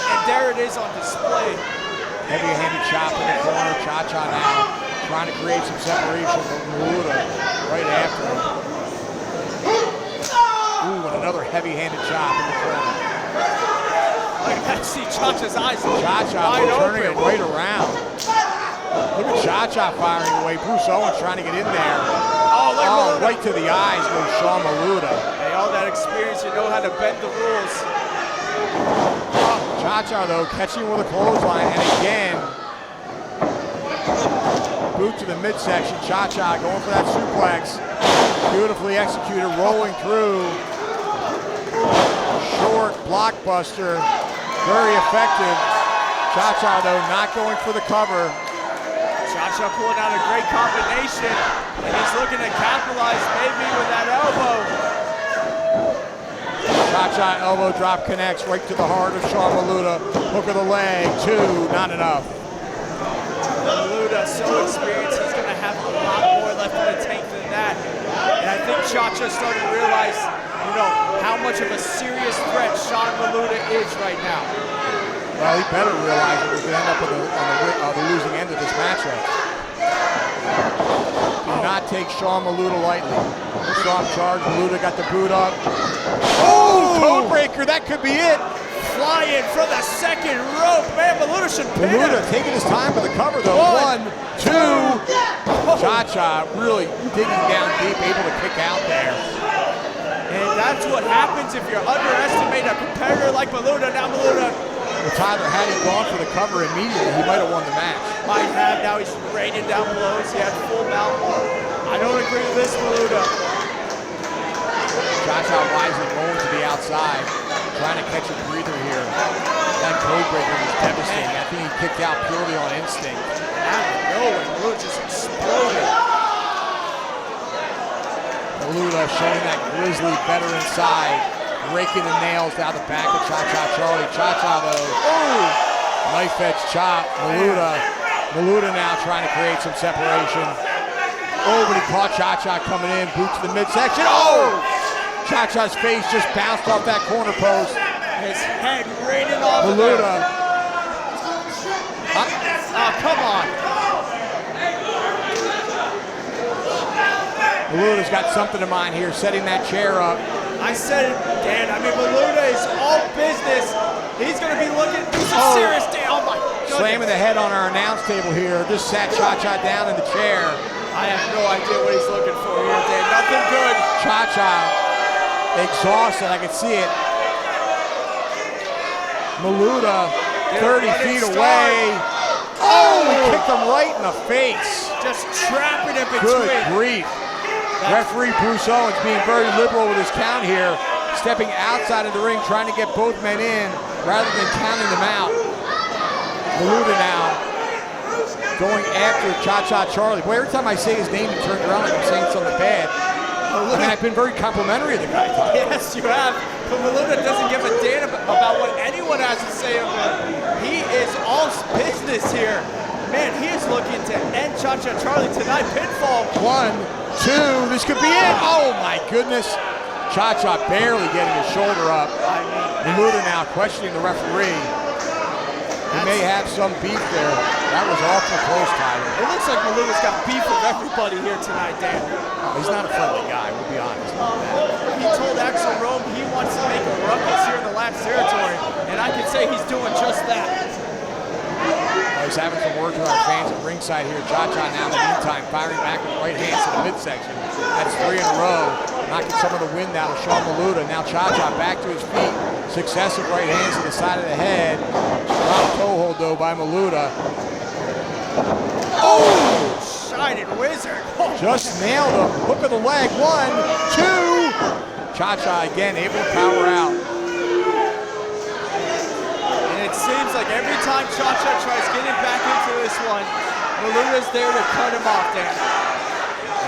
And there it is on display. Heavy-handed chop in the corner. Cha-Cha now trying to create some separation from Maluta right after him. Ooh, and another heavy-handed chop in the corner. I see Cha-Cha's eyes. Cha-Cha turning it right around. Look at Cha-Cha firing away. Bruce Owens trying to get in there. Oh, right to the eyes goes Sean Maluta. Hey, all that experience, you know how to bend the rules. Cha-Cha, though, catching with a clothesline. And again, boot to the midsection. Cha-Cha going for that suplex. Beautifully executed, rolling through. Short blockbuster. Very effective. Cha-Cha, though, not going for the cover. Cha-Cha pulling out a great combination, and he's looking to capitalize maybe with that elbow. Cha-Cha elbow drop connects right to the heart of Sean Maluta. Hook of the leg, 2, not enough. Maluta, so experienced, he's going to have a lot more left in the tank than that. And I think Cha-Cha started to realize, how much of a serious threat Sean Maluta is right now. Well, he better realize it was going to end up on the losing end of this matchup. Do not take Sean Maluta lightly. We saw him charge. Maluta got the boot up. Oh, code breaker. That could be it. Flying from the second rope. Man, Maluta should pin him. Maluta taking his time with the cover, though. 1, 2. Cha-Cha really digging down deep, able to kick out there. And that's what happens if you underestimate a competitor like Maluta. Now Maluta. Well, Tyler, had he gone for the cover immediately, he might have won the match. Might have. Now he's raining down blows. He had full mount. I don't agree with this, Maluta. Cha-Cha wisely rolling to the outside, trying to catch a breather here. That code breaker was devastating. I think he kicked out purely on instinct. Out of nowhere, Maluta just exploded. Maluta showing that grizzly veteran side, raking the nails down the back of Cha-Cha Charlie. Cha-Cha, though, knife edge chop. Maluta now trying to create some separation. Oh, but he caught Cha-Cha coming in, boot to the midsection. Oh! Cha-Cha's face just bounced off that corner post. His head raining off Maluta. Oh, come on. Maluta's got something in mind here, setting that chair up. I said it, Dan. I mean, Maluta is all business. He's going to be looking through some serious day. Oh, my goodness. Slamming the head on our announce table here. Just sat Cha-Cha down in the chair. I have no idea what he's looking for here, Dan. Nothing good. Cha-Cha exhausted. I can see it. Maluta 30 feet away. Oh, he kicked him right in the face. Just trapping him between. Good grief. Referee Bruce Owens being very liberal with his count here, stepping outside of the ring, trying to get both men in. rather than counting them out. Maluta now going after Cha-Cha Charlie. Boy, every time I say his name, he turns around like I'm saying something bad. I mean, I've been very complimentary of the guy. Yes, you have. But Maluta doesn't give a damn about what anyone has to say about him. He is all business here. Man, he is looking to end Cha-Cha Charlie tonight. Pinfall. 1, 2, this could be it. Oh my goodness. Cha-Cha barely getting his shoulder up. Maluta now questioning the referee. He may have some beef there. That was awful close, Tyler. It looks like Maluta's got beef with everybody here tonight, Dan. He's not a friendly guy, we'll be honest. He told Axel Rome he wants to make a ruckus here in the Labs territory, and I can say he's doing just that. He's having some words with our fans at ringside here. Cha-Cha now in the meantime firing back with right hands to the midsection. That's 3 in a row, knocking some of the wind out of Sean Maluta. Now Cha-Cha back to his feet. Successive right hands to the side of the head. Drop toe hold though by Maluta. Oh! Shining Wizard. Oh, just nailed him. Hook of the leg. 1, 2. Cha-Cha again able to power out. It seems like every time Cha-Cha tries getting back into this one, Maluta's there to cut him off, Dan.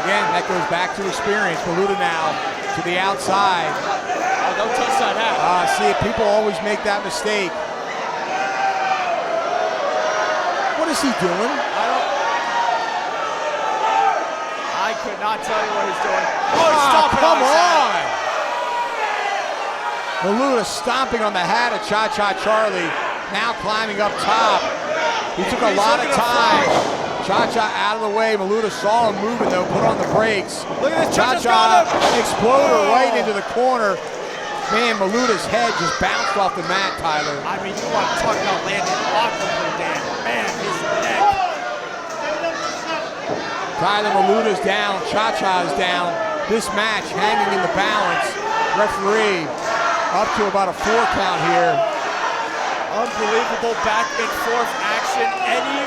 Again, that goes back to experience. Maluta now to the outside. Oh, don't touch that hat. See, people always make that mistake. What is he doing? I could not tell you what he's doing. Oh, he's stomping come on! Maluta stomping on the hat of Cha-Cha Charlie. Now climbing up top. He took a lot of time. Cha-Cha out of the way. Maluta saw him moving though, put on the brakes. Look at this, Cha-Cha exploder right into the corner. Man, Maluta's head just bounced off the mat, Tyler. I mean, you want to talk about landing awkwardly, Dan. Man, his neck. Tyler, Maluta's down, Cha-Cha's down. This match hanging in the balance. Referee up to about a 4 count here. Unbelievable back and forth action. Any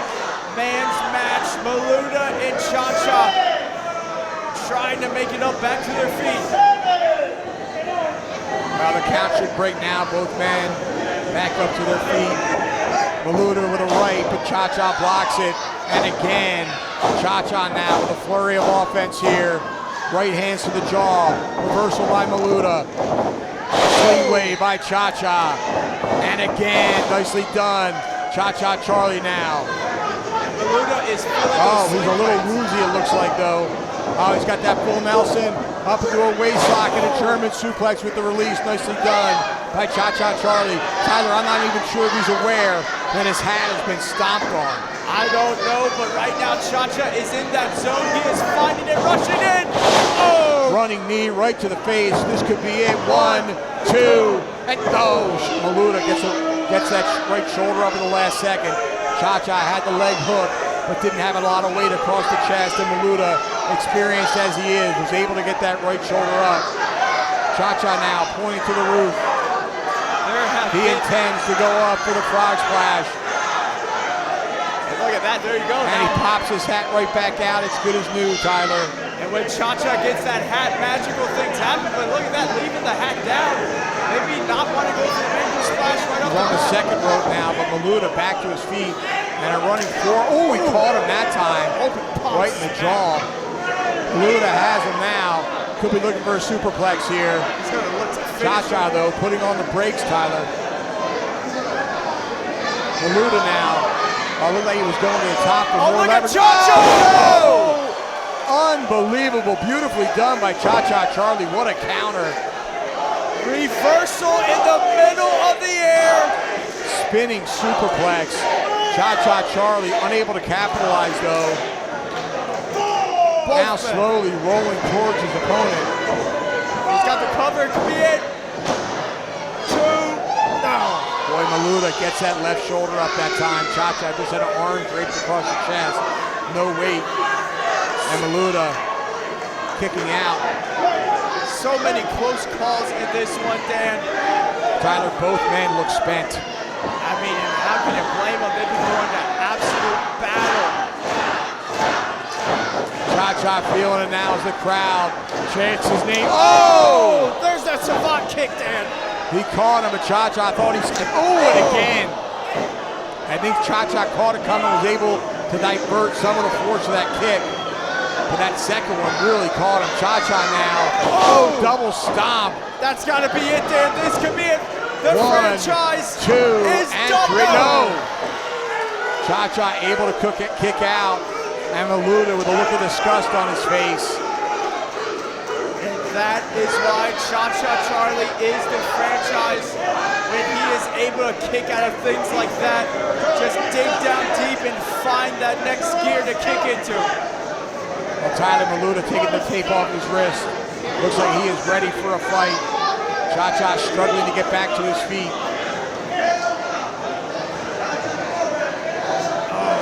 man's match. Maluta and Cha-Cha trying to make it up back to their feet. Well, the count should break now. Both men back up to their feet. Maluta with a right, but Cha-Cha blocks it. And again, Cha-Cha now with a flurry of offense here. Right hands to the jaw. Reversal by Maluta. Swing wave by Cha-Cha. And again, nicely done. Cha-Cha Charlie now. Maluta is feeling he's a little woozy, it looks like, though. Oh, he's got that full Nelson. Up into a waist lock and a German suplex with the release. Nicely done by Cha-Cha Charlie. Tyler, I'm not even sure if he's aware that his hat has been stomped on. I don't know, but right now Cha-Cha is in that zone. He is finding it, rushing in. Oh! Running knee right to the face. This could be it. 1, 2, and Maluta gets that right shoulder up in the last second. Cha-Cha had the leg hook, but didn't have a lot of weight across the chest, and Maluta, experienced as he is, was able to get that right shoulder up. Cha-Cha now pointing to the roof. He intends to go up for the frog splash. And look at that, there you go. And he pops his hat right back out. It's good as new, Tyler. And when Cha-Cha gets that hat, magical things happen. But look at that, leaving the hat down. Maybe not want to go for the mango splash right up. He's on the second rope now, but Maluta back to his feet and a running forward. Oh, he caught him that time. Right in the jaw. Maluta has him now. Could be looking for a superplex here. He's going to look to finish. Cha-Cha, though, putting on the brakes, Tyler. Maluta now. Looked like he was going to the top for more look at leverage. Cha-Cha! Oh! Unbelievable. Beautifully done by Cha-Cha Charlie. What a counter. Reversal in the middle of the air. Spinning superplex. Cha-Cha Charlie unable to capitalize, though. Now slowly rolling towards his opponent. He's got the cover. It could be it. 2. No. Boy, Maluta gets that left shoulder up that time. Cha-Cha just had an arm draped across the chest. No weight. And Maluta kicking out. So many close calls in this one, Dan. Tyler, both men look spent. I mean, and how can you blame them? They've been going to absolute battle. Cha-Cha feeling it now as the crowd chants his name. Oh! There's that savant kick, Dan. He caught him, but Cha-Cha thought he said, oh, and again. I think Cha-Cha caught it coming, was able to divert some of the force of that kick. But that second one really caught him. Cha-Cha now. Oh, double stomp. That's got to be it, Dan. This could be it. The franchise 2 is and done. 3. No. Cha-Cha able to kick out. And Maluta with a look of disgust on his face. And that is why Cha-Cha Charlie is the franchise. When he is able to kick out of things like that, just dig down deep and find that next gear to kick into. Well, Tyler Maluta taking the tape off his wrist. Looks like he is ready for a fight. Cha-Cha struggling to get back to his feet.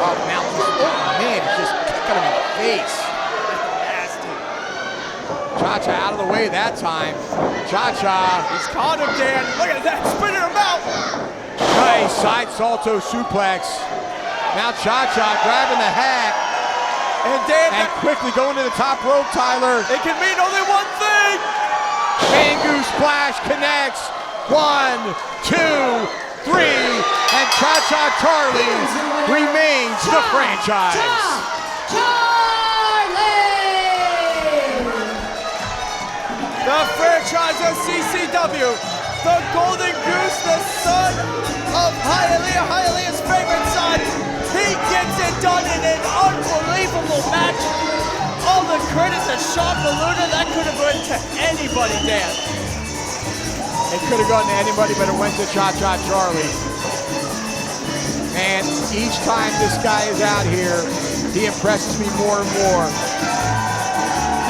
Oh, man, he's just kicking him in the face. Nasty. Cha-Cha out of the way that time. Cha-Cha. He's caught him, Dan. Look at that, spinning him out. Nice side salto suplex. Now Cha-Cha grabbing the hat. And Dan, quickly going to the top rope, Tyler. It can mean only one thing. Bangu splash connects. 1, 2, 3, and Cha-Cha Charlie remains the franchise. The franchise of CCW, the Golden Goose, the son of Hialeah's favorite son. He gets it done in an unbelievable match. All the credit to Sean Maluta. That could have went to anybody, Dan. It could have gone to anybody, but it went to Cha-Cha Charlie. And each time this guy is out here, he impresses me more and more.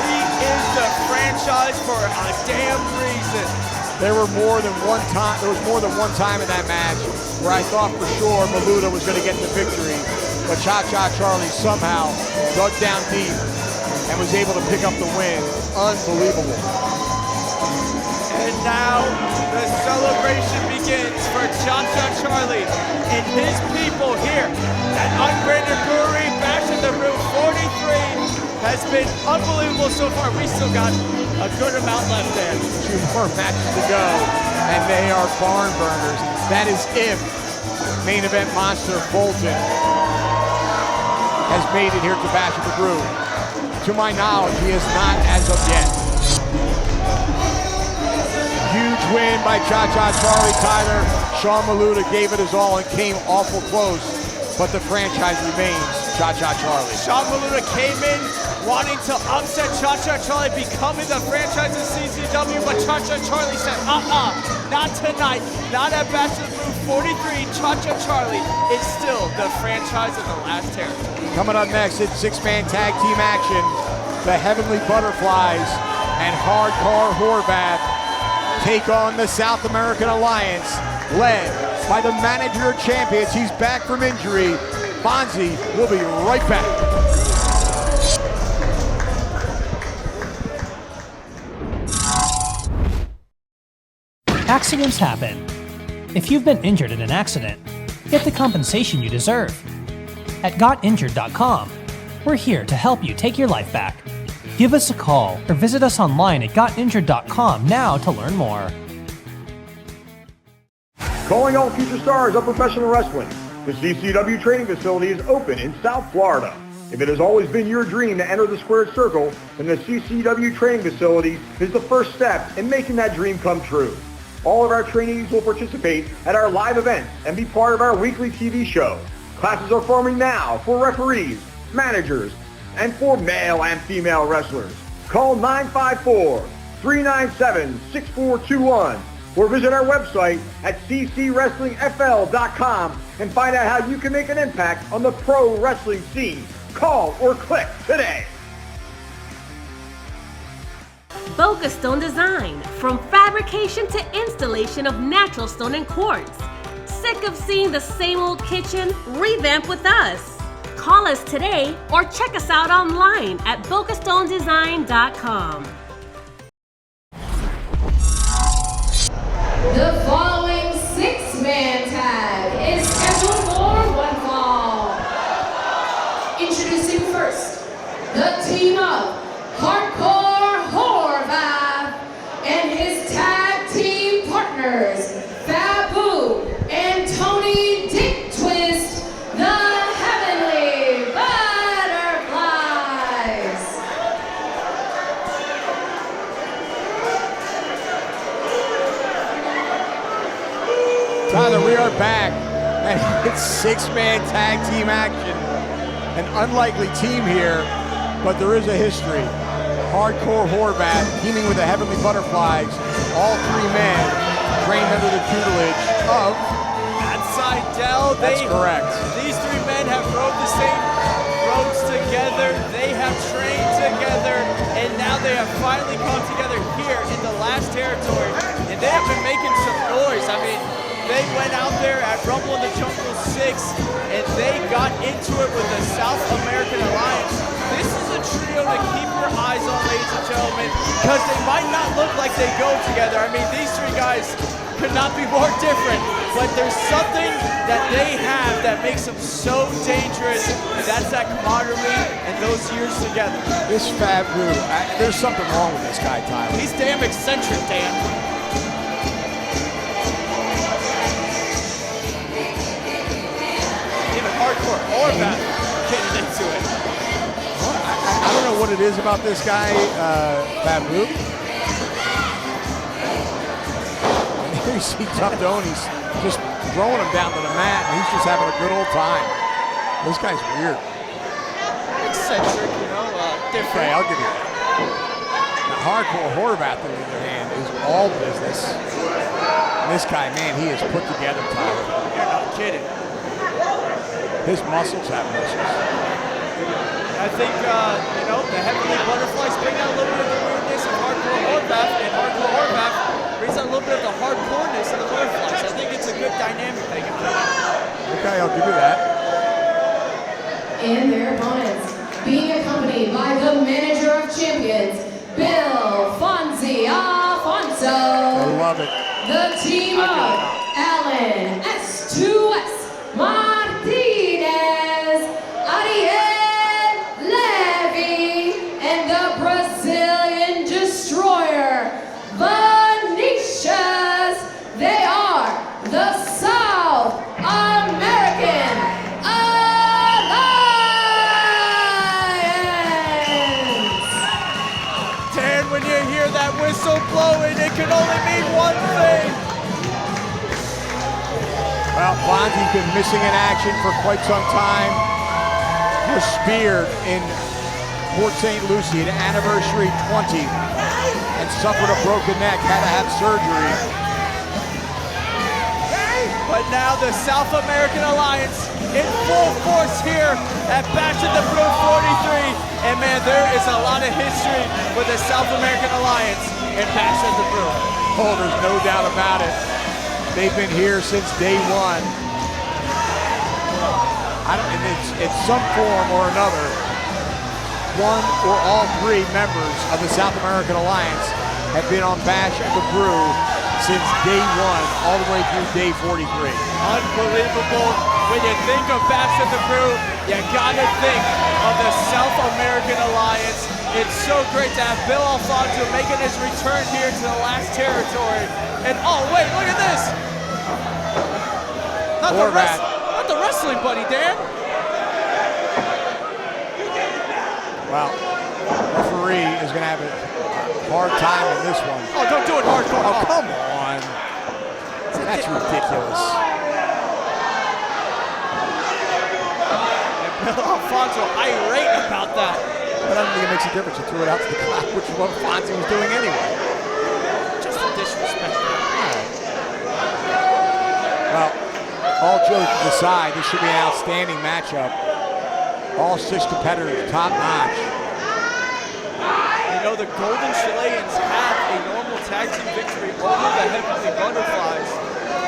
He is the franchise for a damn reason. There was more than one time in that match where I thought for sure Maluta was going to get the victory, but Cha-Cha Charlie somehow dug down deep and was able to pick up the win. Unbelievable. And now the celebration begins for Cha-Cha Charlie and his people here at Unbranded Brewery. Bash at the Brew 43 has been unbelievable so far. We still got a good amount left there. 2 more matches to go, and they are barn burners. That is if main event monster Bolton has made it here to Bash at the Brew. To my knowledge, he has not as of yet. Huge win by Cha-Cha Charlie. Tyler. Sean Maluta gave it his all and came awful close, but the franchise remains Cha-Cha Charlie. Sean Maluta came in wanting to upset Cha-Cha Charlie, becoming the franchise of CCW, but Cha-Cha Charlie said, not tonight, not at Bash at the Brew 43. Cha-Cha Charlie is still the franchise of the last territory. Coming up next, it's 6-man tag team action. The Heavenly Butterflies and Hardcore Horvath take on the South American Alliance, led by the manager of champions. He's back from injury. Fonzie will be right back. Accidents happen. If you've been injured in an accident, get the compensation you deserve. At GotInjured.com, we're here to help you take your life back. Give us a call or visit us online at GotInjured.com now to learn more. Calling all future stars of professional wrestling. The CCW Training Facility is open in South Florida. If it has always been your dream to enter the squared circle, then the CCW Training Facility is the first step in making that dream come true. All of our trainees will participate at our live events and be part of our weekly TV show. Classes are forming now for referees, managers, and for male and female wrestlers. Call 954-397-6421 or visit our website at ccwrestlingfl.com and find out how you can make an impact on the pro wrestling scene. Call or click today. Boca Stone Design, from fabrication to installation of natural stone and quartz. Sick of seeing the same old kitchen? Revamp with us. Call us today or check us out online at bocastonedesign.com. The following 6-man tag is scheduled for one fall. Introducing first, the team of Hardcore Horvath and his tag team partners, we're back, and it's six-man tag team action. An unlikely team here, but there is a history. Hardcore Horvath teaming with the Heavenly Butterflies, all three men trained under the tutelage of... That's Seidel. That's correct. These three men have rode the same roads together. They have trained together, and now they have finally come together here in the last territory, and they have been making some noise. I mean, they went out there at Rumble in the Jungle 6, and they got into it with the South American Alliance. This is a trio to keep your eyes on, ladies and gentlemen, because they might not look like they go together. I mean, these three guys could not be more different, but there's something that they have that makes them so dangerous, and that's that camaraderie and those years together. This Fab Brew, there's something wrong with this guy, Tyler. He's damn eccentric, Dan. Even hardcore Horvath getting into it. I don't know what it is about this guy, Fab Brew. You see Tough Doan, he's just throwing him down to the mat, and he's just having a good old time. This guy's weird. Eccentric, you know, different. Okay, I'll give you that. Now, Hardcore Horvath, on the other hand, is all business. And this guy, man, he is put together, Tyler. You're not kidding. His muscles have muscles. I think, you know, the Heavenly Butterflies bring out a little bit of the weirdness of Hardcore Horvath, and Hardcore Horvath brings out a little bit of the hardcoreness of the Butterflies. I think it's a good dynamic they can play. Okay, I'll give you that. And their opponents, being accompanied by the manager of champions, Bill Fonzie Alfonso. I love it. The team of Allen, S2S, Martinez, Ariel, Levy, and the Brazilian destroyer, Vincious. They are the South American Alliance. Dan, when you hear that whistle blowing, it can only mean one thing. Well, Fonzie's been missing in action for quite some time. He was speared in Port St. Lucie at anniversary 20 and suffered a broken neck, had to have surgery. But now the South American Alliance in full force here at Bash at the Brew 43. And man, there is a lot of history with the South American Alliance in Bash at the Brew. Oh, there's no doubt about it. They've been here since day one. And it's some form or another. One or all three members of the South American Alliance have been on Bash at the Brew since day one, all the way through day 43. Unbelievable. When you think of Bash at the Brew, you gotta think of the South American Alliance. It's so great to have Bill Alfonso making his return here to the last territory. And oh wait, look at this! Not the wrestling buddy, Dan. Well, referee is going to have a hard time in this one. Oh, don't do it hardcore. Oh, come on. That's ridiculous. And Bill Alfonso irate about that. But I don't think it makes a difference. You threw it out to the clock, which is what Fonzie was doing anyway. Just a disrespect. Well, all jokes aside, this should be an outstanding matchup. All six competitors, top notch. You know, the Golden Chileans have a normal tag team victory over the Heavenly Butterflies.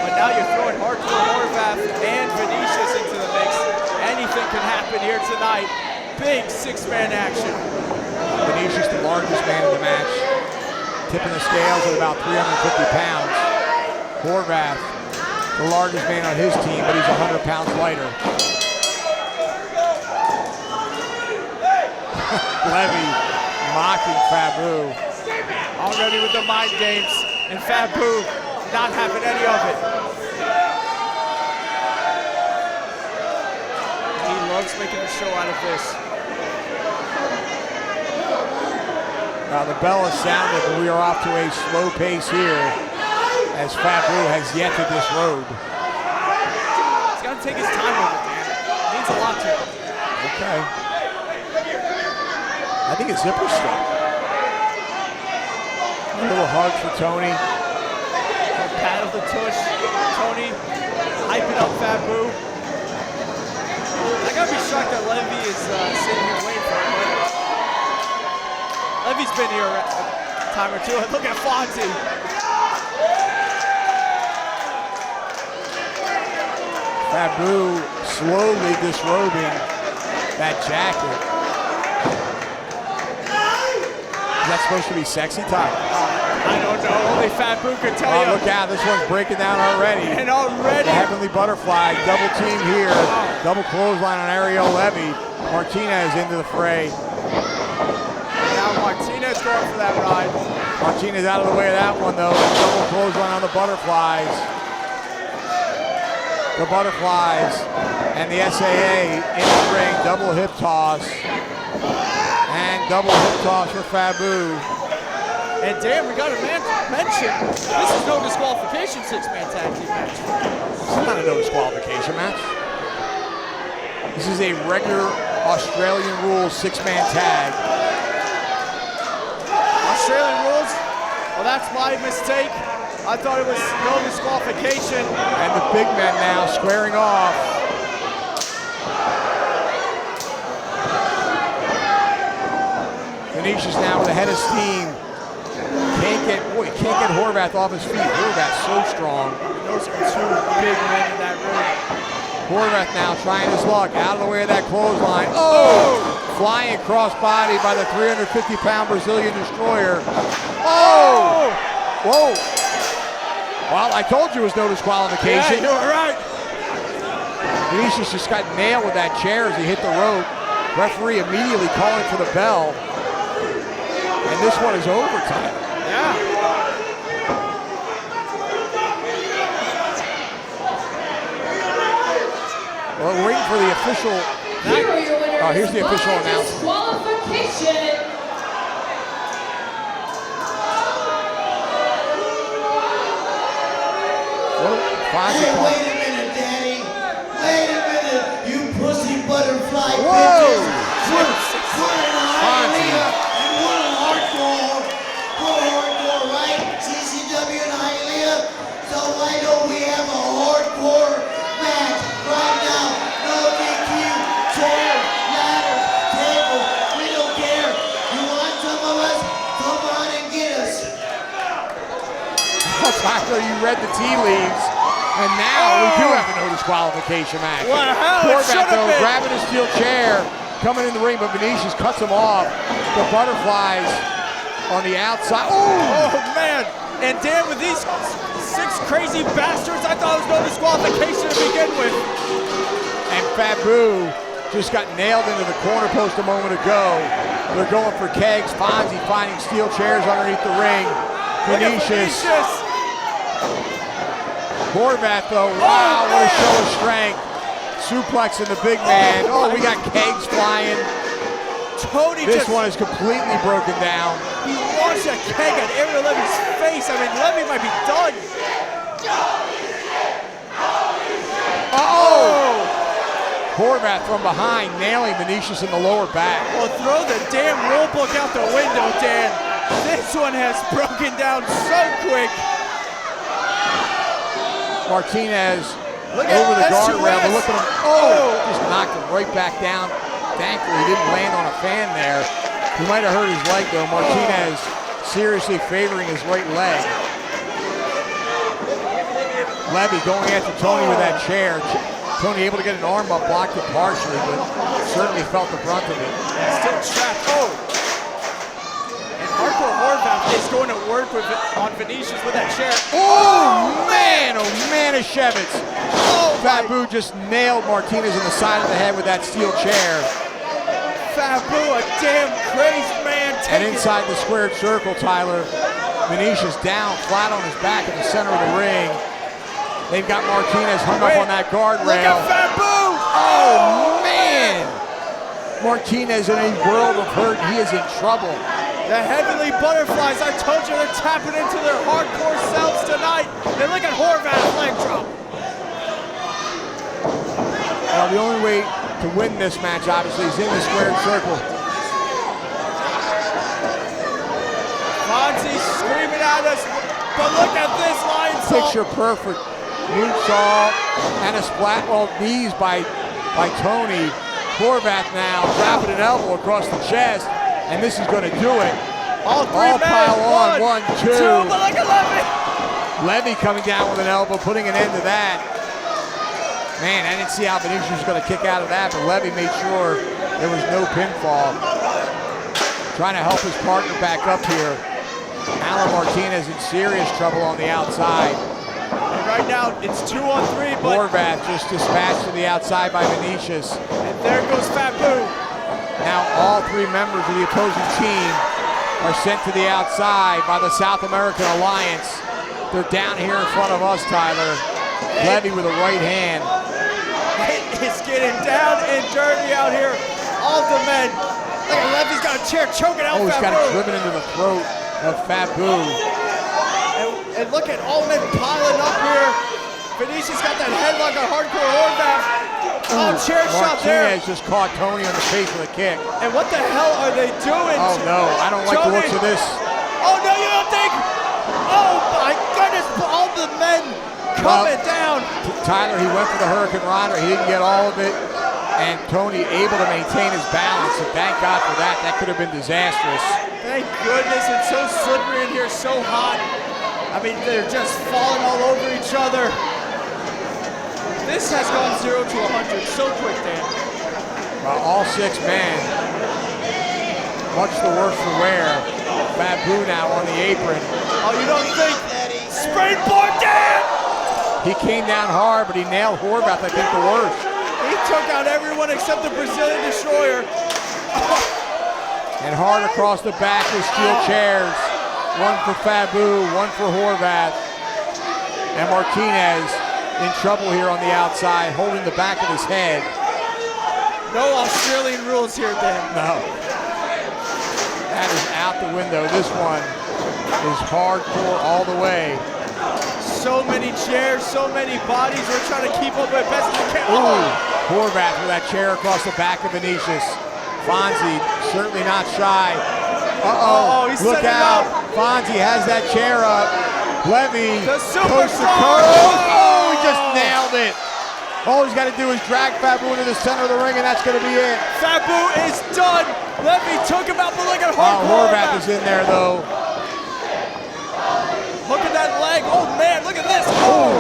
But now you're throwing Hardcore Horvath and Vincious into the mix. Anything can happen here tonight. Big six-man action. Vincious, the largest man in the match, tipping the scales at about 350 pounds. Horvath, the largest man on his team, but he's 100 pounds lighter. Levy mocking Fabu. Already with the mind games, and Fabu not having any of it. He loves making a show out of this. Now the bell has sounded, but we are off to a slow pace here as Fabu has yet to disrobe. take his time with it, man. It means a lot to him. Okay. I think it's zipper stuck. A little hard for Tony. A pat of the tush. Tony hyping up Fat Boo. I gotta be shocked that Levy is sitting here waiting for him. Levy's been here a time or two. Look at Fonzie. Fat Boo slowly disrobing that jacket. Is that supposed to be sexy time? I don't know. Only Fat Boo can tell you. Look out, this one's breaking down already. And already. The Heavenly Butterfly, double team here. Double clothesline on Ariel Levy. Martinez into the fray. Now Martinez going for that ride. Martinez out of the way of that one though. Double clothesline on the Butterflies. The Butterflies and the SAA in the ring. Double hip toss. And double hip toss for Fat Boo. And damn, we got to mention, this is no disqualification six-man tag team match. This is not a no disqualification match. This is a regular Australian rules six-man tag. Australian rules? Well, that's my mistake. I thought it was no disqualification. And the big men now squaring off. Vincious now with a head of steam. Can't get Horvath off his feet. Horvath's so strong. Those are two big men in that ring. Horvath now trying his luck. Out of the way of that clothesline. Oh! Flying cross body by the 350-pound Brazilian destroyer. Oh! Whoa! Well, I told you it was no disqualification. Yeah, you were right. Vincious just got nailed with that chair as he hit the rope. Referee immediately calling for the bell. And this one is overtime. Yeah. Well, we're waiting for the official. Here are your winners. Oh, here's the official by announcement. Disqualification. Hey, wait a minute, Daddy. Wait a minute, you pussy butterfly Whoa. bitches. We're in Hialeah and we're in hardcore. We're hardcore, right? CCW and Hialeah. So why don't we have a hardcore match right now? No DQ, chair, ladder, table. We don't care. You want some of us? Come on and get us. Alfonso, you read the tea leaves. And now we do have a no disqualification match. What the hell? Horvath though grabbing a steel chair, coming in the ring, but Vincious cuts him off. The Butterflies on the outside. Oh man! And damn, with these six crazy bastards, I thought it was no disqualification to begin with. And Fat Boo just got nailed into the corner post a moment ago. They're going for kegs. Fonzie finding steel chairs underneath the ring. Vincious. Horvath though, wow, what a show of strength. Suplexing the big man. Oh, we got kegs flying. Tony This one is completely broken down. He launched a keg at Ariel Levy's face. I mean, Levy might be done. Uh-oh! Horvath from behind, nailing Vincious in the lower back. Well, throw the damn rule book out the window, Dan. This one has broken down so quick. Martinez Look over at the S2S. guardrail, but look at him. Oh! Just knocked him right back down. Thankfully, he didn't land on a fan there. He might have hurt his leg, though. Martinez seriously favoring his right leg. Levy going after Tony with that chair. Tony able to get an arm up, blocked it partially, but certainly felt the brunt of it. Still trapped. Oh! And Hardcore Horvath is going to work on Vincious with that chair. Oh, man! Oh, Manischewitz. Oh, Fat Boo just nailed Martinez in the side of the head with that steel chair. Fat Boo, a damn crazed man. And inside the squared circle, Tyler, Vincious down, flat on his back in the center of the ring. They've got Martinez hung up on that guardrail. Look at Fat Boo! Oh, man! Martinez in a world of hurt. He is in trouble. The Heavenly Butterflies, I told you they're tapping into their hardcore selves tonight. And look at Horvath leg drop. Well, the only way to win this match, obviously, is in the squared circle. Fonzie screaming at us, but look at this line salt. Picture perfect. Moonsault and a splat, well, knees by Tony. Horvath now dropping an elbow across the chest, and this is going to do it. All three men. Pile on. One, two. But look at Levy. Levy coming down with an elbow, putting an end to that. Man, I didn't see how Vincious was going to kick out of that, but Levy made sure there was no pinfall. Trying to help his partner back up here. Martinez in serious trouble on the outside. And right now, it's 2-on-3, but Horvath just dispatched to the outside by Vincious. And there goes Boo. Now all three members of the opposing team are sent to the outside by the South American Alliance. They're down here in front of us, Tyler. Levy with a right hand. It's getting down and dirty out here. All the men. Look at Levy's got a chair choking out He's got it Boo. driven into the throat of Boo. And look at all men piling up here. Vincious got that headlock on Hardcore Horvath. Oh, chair shot there. Martinez just caught Tony on the face with a kick. And what the hell are they doing? Oh no, I don't like the looks of this. Oh no, you don't think? Oh my goodness, all the men coming down. Tyler, he went for the Hurricane Rana. He didn't get all of it. And Tony able to maintain his balance. And thank God for that. That could have been disastrous. Thank goodness, it's so slippery in here, so hot. I mean, they're just falling all over each other. This has gone 0 to 100 so quick, Dan. Well, all six men, much the worse for wear. Boo now on the apron. Oh, you don't think? Springboard, Dan! He came down hard, but he nailed Horvath, I think, the worst. He took out everyone except the Brazilian Destroyer. And hard across the back with steel chairs. One for Boo, one for Horvath. And Martinez in trouble here on the outside, holding the back of his head. No Australian rules here, Dan. No. That is out the window. This one is hardcore all the way. So many chairs, so many bodies. We're trying to keep up with best we can. Ooh, Horvath with that chair across the back of Vincious. Fonzie certainly not shy. Uh-oh, he's look setting out. up. Fonzie has that chair up. Levy, the coast to superstar. coast. Oh, he just nailed it. All he's got to do is drag Boo into the center of the ring, and that's going to be it. Boo is done. Levy took him out, but look at Hardcore. Horvath is in there, though. Look at that leg. Oh, man, look at this. Oh.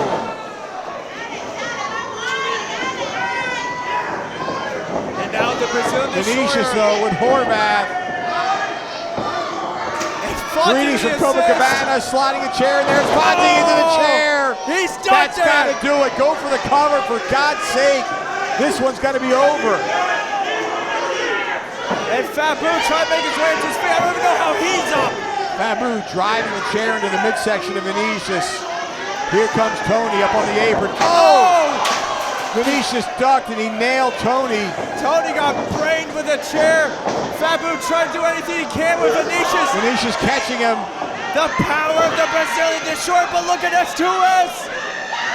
And now the Brazilian Vincious, though, with Horvath. Greetings from Copacabana, sliding a chair, and there's Fonzie into the chair. He's done. That's got to do it. Go for the cover, for God's sake. This one's got to be over. And Boo trying to make his way into his feet. I don't even know how he's up. Boo driving the chair into the midsection of Vincious. Here comes Tony up on the apron. Oh! Vincious ducked and he nailed Tony. Tony got brained with a chair. Boo trying to do anything he can with Vincious. Vincious catching him. The power of the Brazilian Destroyer, but look at S2S.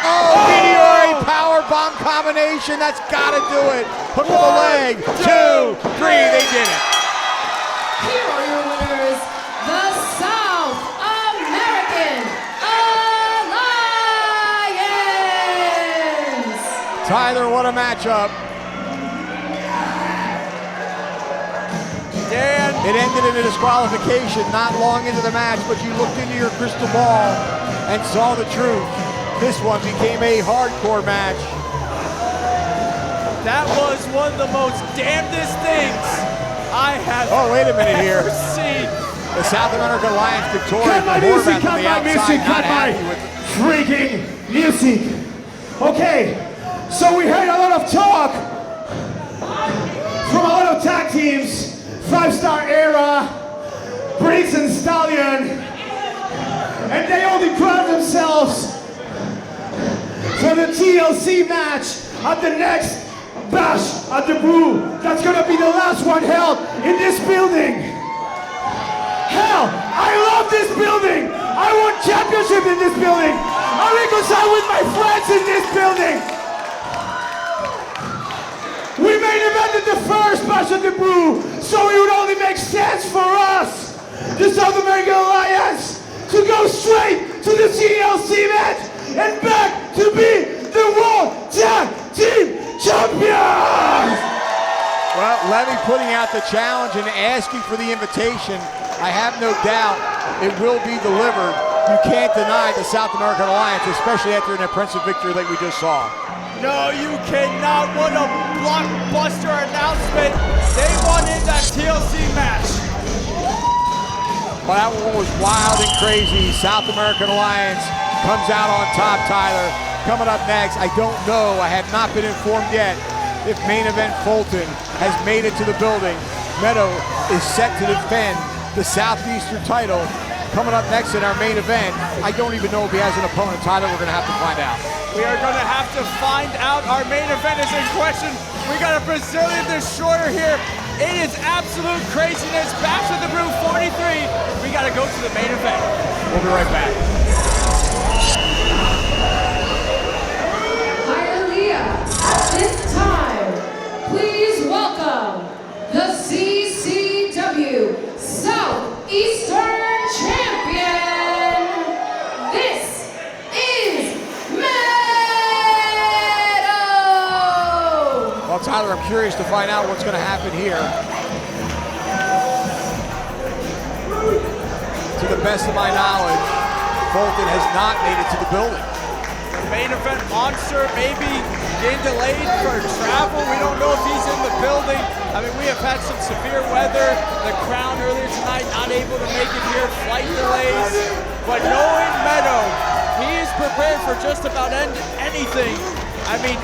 Oh, meteoric power bomb combination. That's got to do it. Hook of the leg. 2, 3. They did it. Here are your winners, the South American Alliance. Tyler, what a matchup. Dan. It ended in a disqualification not long into the match, but you looked into your crystal ball and saw the truth. This one became a hardcore match. That was one of the most damnedest things I have ever seen. The South American Alliance victorious. Horvath on the outside, not happy with freaking music. Okay, so we heard a lot of talk from a lot of tag teams. 5-star era, Briggs and Stallion, and they all declared themselves for the TLC match at the next bash at the Brew. That's gonna be the last one held in this building. Hell, I love this building. I won championship in this building. I reconcile with my friends in this building. wanted the first match of the Brew, so it would only make sense for us, the South American Alliance, to go straight to the TLC match and back to be the World Tag Team Champions! Well, Levy putting out the challenge and asking for the invitation. I have no doubt it will be delivered. You can't deny the South American Alliance, especially after an impressive victory like we just saw. No, you cannot. What a blockbuster announcement. They won in that TLC match. Well, that one was wild and crazy. South American Alliance comes out on top, Tyler. Coming up next, I don't know, I have not been informed yet if Main Event Fulton has made it to the building. Meto is set to defend the Southeastern title. Coming up next in our main event, I don't even know if he has an opponent. Tyler, we're going to have to find out. We are going to have to find out. Our main event is in question. We got a Brazilian destroyer here. It is absolute craziness. Back to the Brew 43. We got to go to the main event. We'll be right back. At this time, please welcome the CCW Southeastern Champion. This is Meto! Well, Tyler, I'm curious to find out what's going to happen here. To the best of my knowledge, Fulton has not made it to the building. Main event monster maybe getting delayed for travel. We don't know if he's in the building. I mean, we have had some severe weather. The Crown earlier tonight not able to make it here, flight delays. But knowing Meto, he is prepared for just about anything. I mean,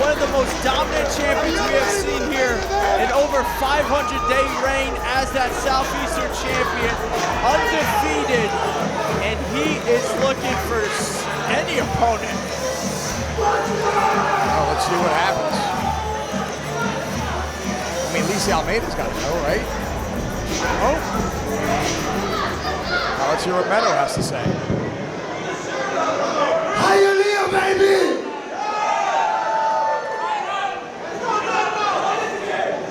one of the most dominant champions we have seen here in over 500-day reign as that Southeastern champion, undefeated, and he is looking for any opponent. Oh, let's see what happens. I mean, Lisa Almeida's got to go, right? Oh. Now let's hear what Meto has to say. Hialeah, baby!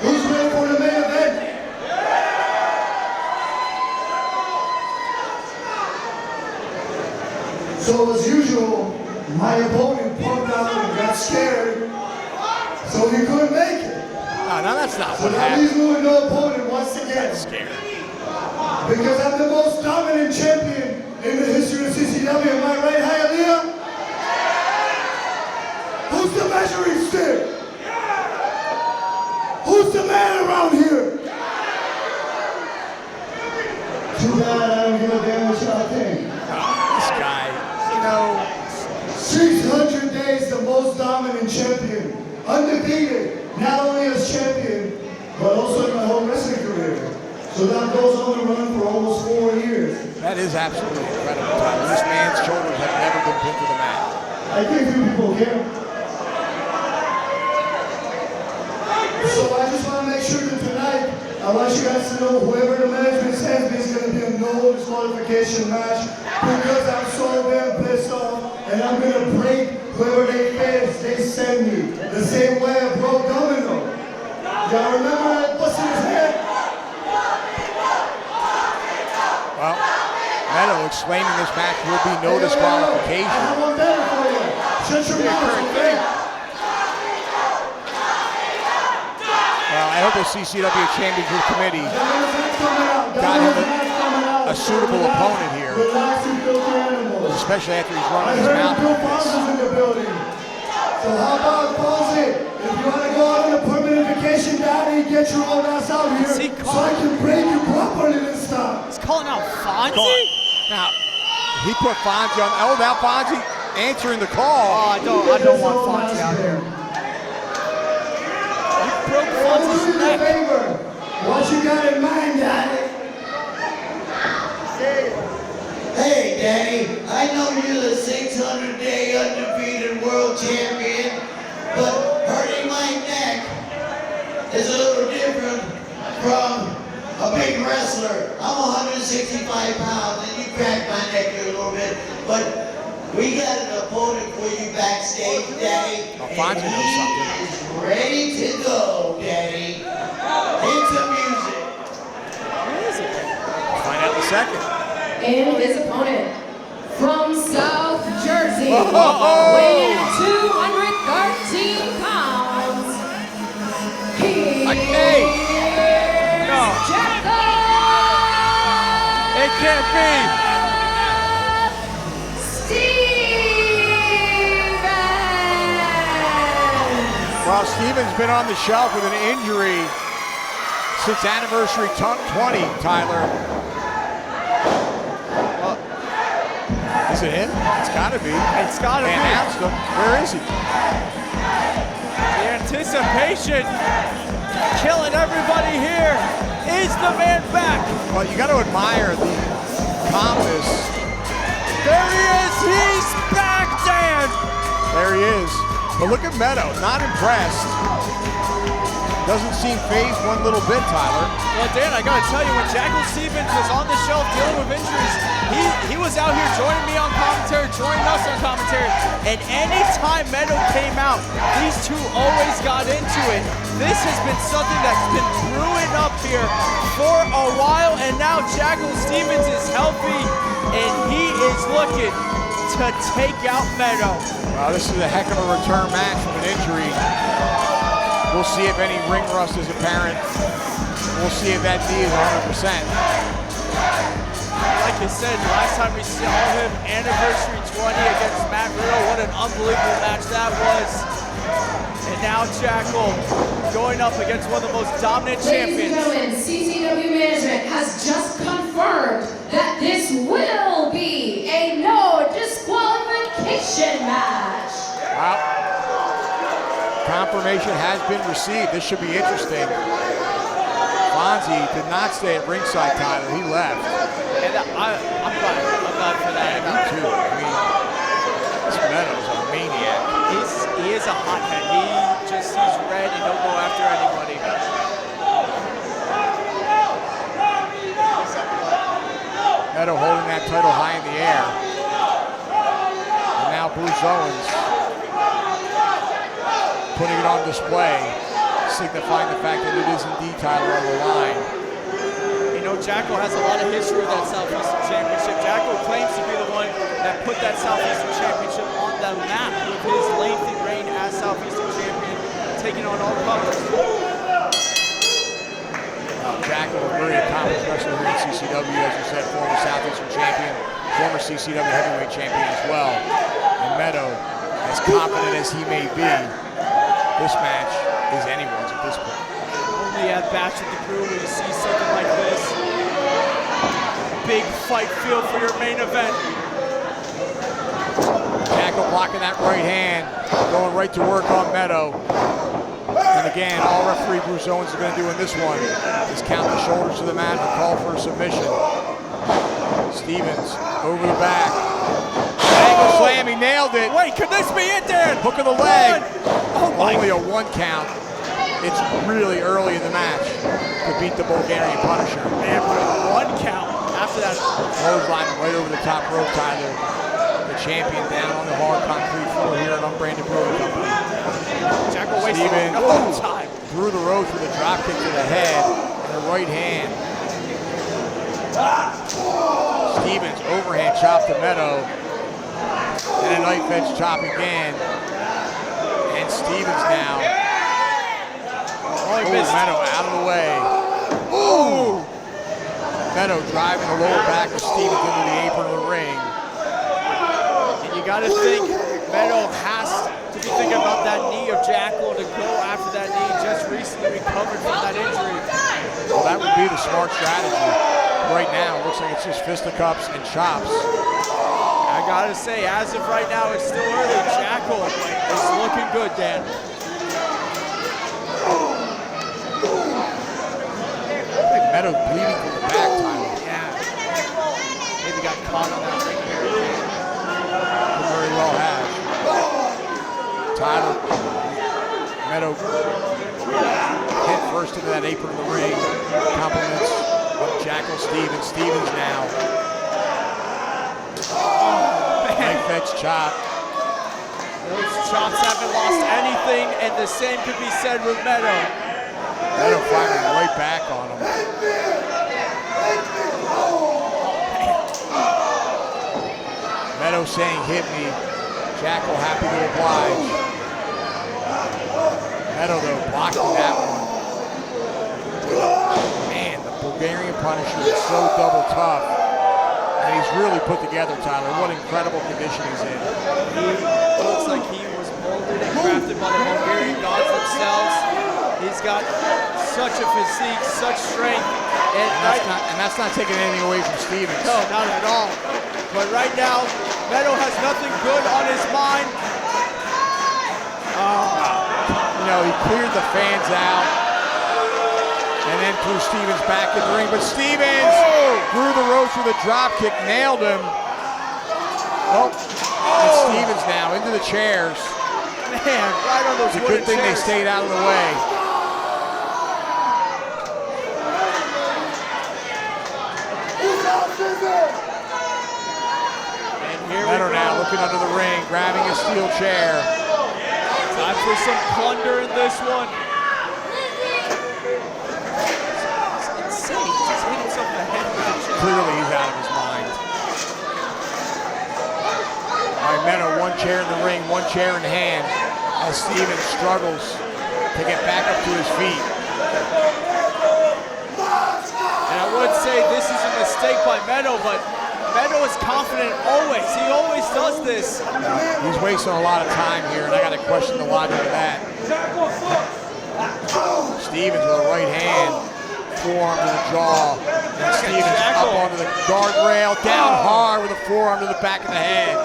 Who's ready for the main event? So as usual, my opponent pumped out and got scared, so he couldn't make it. No, that's not So what that happened. leaves me with no opponent once again. Scared. Because I'm the most dominant champion in the history of CCW. Am I right, Hialeah? Who's the measuring stick? Who's the man around here? Too bad I don't give a damn what y'all think. This guy, you know. 600 days, the most dominant champion. Undefeated, not only as champion, but also in my whole wrestling career. So that goes on the run for almost 4 years. That is absolutely incredible, Tyler. This man's shoulders have never been pinned to the mat. I think few people can. So I just want to make sure that tonight, I want you guys to know whoever the management sends me is going to be a no disqualification match because I'm so damn pissed off and I'm going to break whoever they send me. The same way I broke Domino. Y'all remember that busting his head? Well, Meto exclaiming this match will be no disqualification. I have one better for you. Shut your mouth, okay? Well, I hope the CCW Championship Committee got him a suitable opponent here, especially after he's running his mouth. In the building. So how about Fonzie? If you want to go out on a permanent vacation, Daddy, get your own ass out here so I can break you properly this time. He's calling out Fonzie? Now, he put Fonzie on. Oh, now Fonzie answering the call. Oh, I don't want Fonzie out here. He broke Fonzie's neck. What you got in mind, Daddy? Hey, Daddy, I know you're the 600-day undefeated world champion, but hurting my neck is a little different from a big wrestler. I'm 165 pounds, and you cracked my neck here a little bit, but we got an opponent for you backstage, Daddy. Alfonso knows something. He's ready to go, Daddy. Hey! No. It can't be. Well, Stevens been on the shelf with an injury since anniversary 20, Tyler. Well, is it him? It's gotta be. It's gotta be. They announced him. Where is he? The anticipation killing everybody here. Is the man back? Well, you gotta admire the calmness. There he is. He's back, Dan. There he is. But look at Meto, not impressed. Doesn't seem phased one little bit, Tyler. Well, Dan, I gotta tell you, when Jackal Stevens was on the shelf dealing with injuries, he was out here joining me on commentary, joining us on commentary, and anytime Meto came out, these two always got into it. This has been something that's been brewing up here for a while, and now Jackal Stevens is healthy, and he is looking to take out Meto. Well, this is a heck of a return match from an injury. We'll see if any ring rust is apparent. We'll see if that knee is 100%. Like I said, last time we saw him, anniversary 20 against Matt Riddle. What an unbelievable match that was. And now Jackal going up against one of the most dominant champions. Ladies and gentlemen, CCW management has just confirmed that this will be a no disqualification match. Wow. Confirmation has been received. This should be interesting. Fonzie did not stay at ringside, Tyler. He left. And I'm glad for that. Me too. I mean, this Meto's a maniac. He is a hothead. He's red and he'll go after anybody. Meto holding that title high in the air. And now Bruce Owens putting it on display, signifying the fact that it is indeed Tyler on the line. You know, Jackal has a lot of history with that Southeastern Championship. Jackal claims to be the one that put that Southeastern Championship on the map with his lengthy reign as Southeastern Champion, taking on all comers. Jackal, a very accomplished wrestler here in CCW, as you said, former Southeastern Champion, former CCW Heavyweight Champion as well. And Meto, as confident as he may be, this match is anyone's at this point. Only at Batch with the Brew where you see something like this. Big fight feel for your main event. Jackal blocking that right hand, going right to work on Meto. And again, all referee Bruce Owens is going to do in this one is count the shoulders to the mat and call for a submission. Stevens over the back. Angle slam, he nailed it. Wait, could this be it, Dan? Hook of the leg. Only a 1 count. It's really early in the match to beat the Bulgarian Punisher. Man, but a 1 count after that. Clothesline right over the top rope, Tyler. The champion down on the hard concrete floor here at Unbranded Brewing Company. Jackal wasting Stevens no time. Through the ropes with a drop kick to the head and a right hand. Stevens overhand chop to Meto. And a knife edge chop again. And Stevens now. Meto out of the way. Ooh! Meto driving the lower back of Stevens into the apron of the ring. And you got to think Meto has to be thinking about that knee of Jackal to go after that knee just recently recovered from that injury. Well, that would be the smart strategy. Right now, it looks like it's just fisticuffs and chops. I gotta say, as of right now, it's still early. Jackal is looking good, Dan. I think Meto's bleeding from the back, Tyler. Yeah. Maybe got caught on that ring barricade. Could very well have. Tyler, Meto hit first into that apron of the ring. Compliments of Jackal Stevens. Stevens now. Knife edge chop. Those chops haven't lost anything, and the same could be said with Meto. Meto firing right back on him. Meto saying, hit me. Jackal happy to oblige. Meto, though, blocking that one. Punisher is so double tough. And he's really put together, Tyler. What incredible condition he's in. He looks like he was molded and crafted by the Bulgarian gods themselves. He's got such a physique, such strength. And that's not taking anything away from Stevens. No, not at all. But right now, Meto has nothing good on his mind. You know, he cleared the fans out and then threw Stevens back in the ring. But Stevens threw the ropes with a drop kick, nailed him. Oh, and Stevens now into the chairs. Man, right on those it's a good thing chairs. They stayed out of the way. Meto now looking under the ring, grabbing a steel chair. Time for some plunder in this one. It's insane. He's just hit himself in the head with the chair. Clearly he's out of his mind. All right, Meto, one chair in the ring, one chair in hand, as Stevens struggles to get back up to his feet. And I would say this is a mistake by Meto, but Meto is confident always. He always does this. He's wasting a lot of time here, and I got to question the logic of that. Stevens with a right hand, forearm to the jaw. And Stevens up onto the guardrail, down hard with a forearm to the back of the head.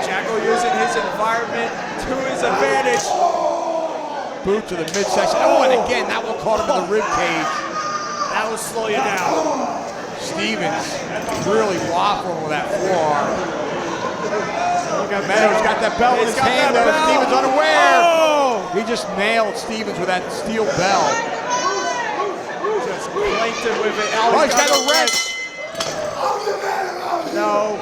Jackal using his environment to his advantage. Boot to the midsection. Oh, and again, that one caught him in the rib cage. That will slow you down. Stevens really waffling with that forearm. Look at Meto's got that belt in his hand though. Stevens unaware. Oh! He just nailed Stevens with that steel bell. Just clanked it with it. Oh, he's got a wrench. No.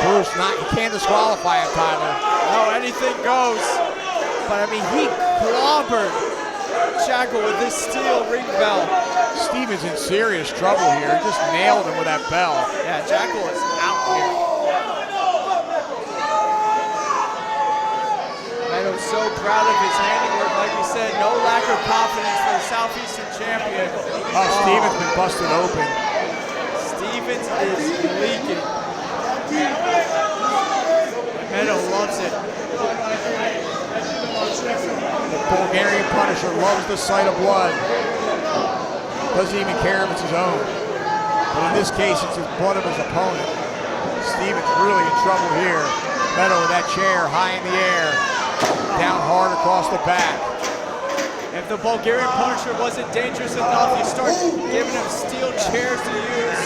Bruce, he can't disqualify him, Tyler. No, anything goes. But I mean, he clobbered Jackal with this steel ring bell. Stevens in serious trouble here. He just nailed him with that bell. Yeah, Jackal is out here. Meto's so proud of his handiwork. Like you said, no lack of confidence for the Southeastern champion. Oh, Stevens been busted open. Stevens is leaking. Meto loves it. The Bulgarian Punisher loves the sight of blood. Doesn't even care if it's his own. But in this case, it's the blood of his opponent. Stevens really in trouble here. Meto with that chair high in the air. Down hard across the back. If the Bulgarian Punisher wasn't dangerous enough, you start giving him steel chairs to use.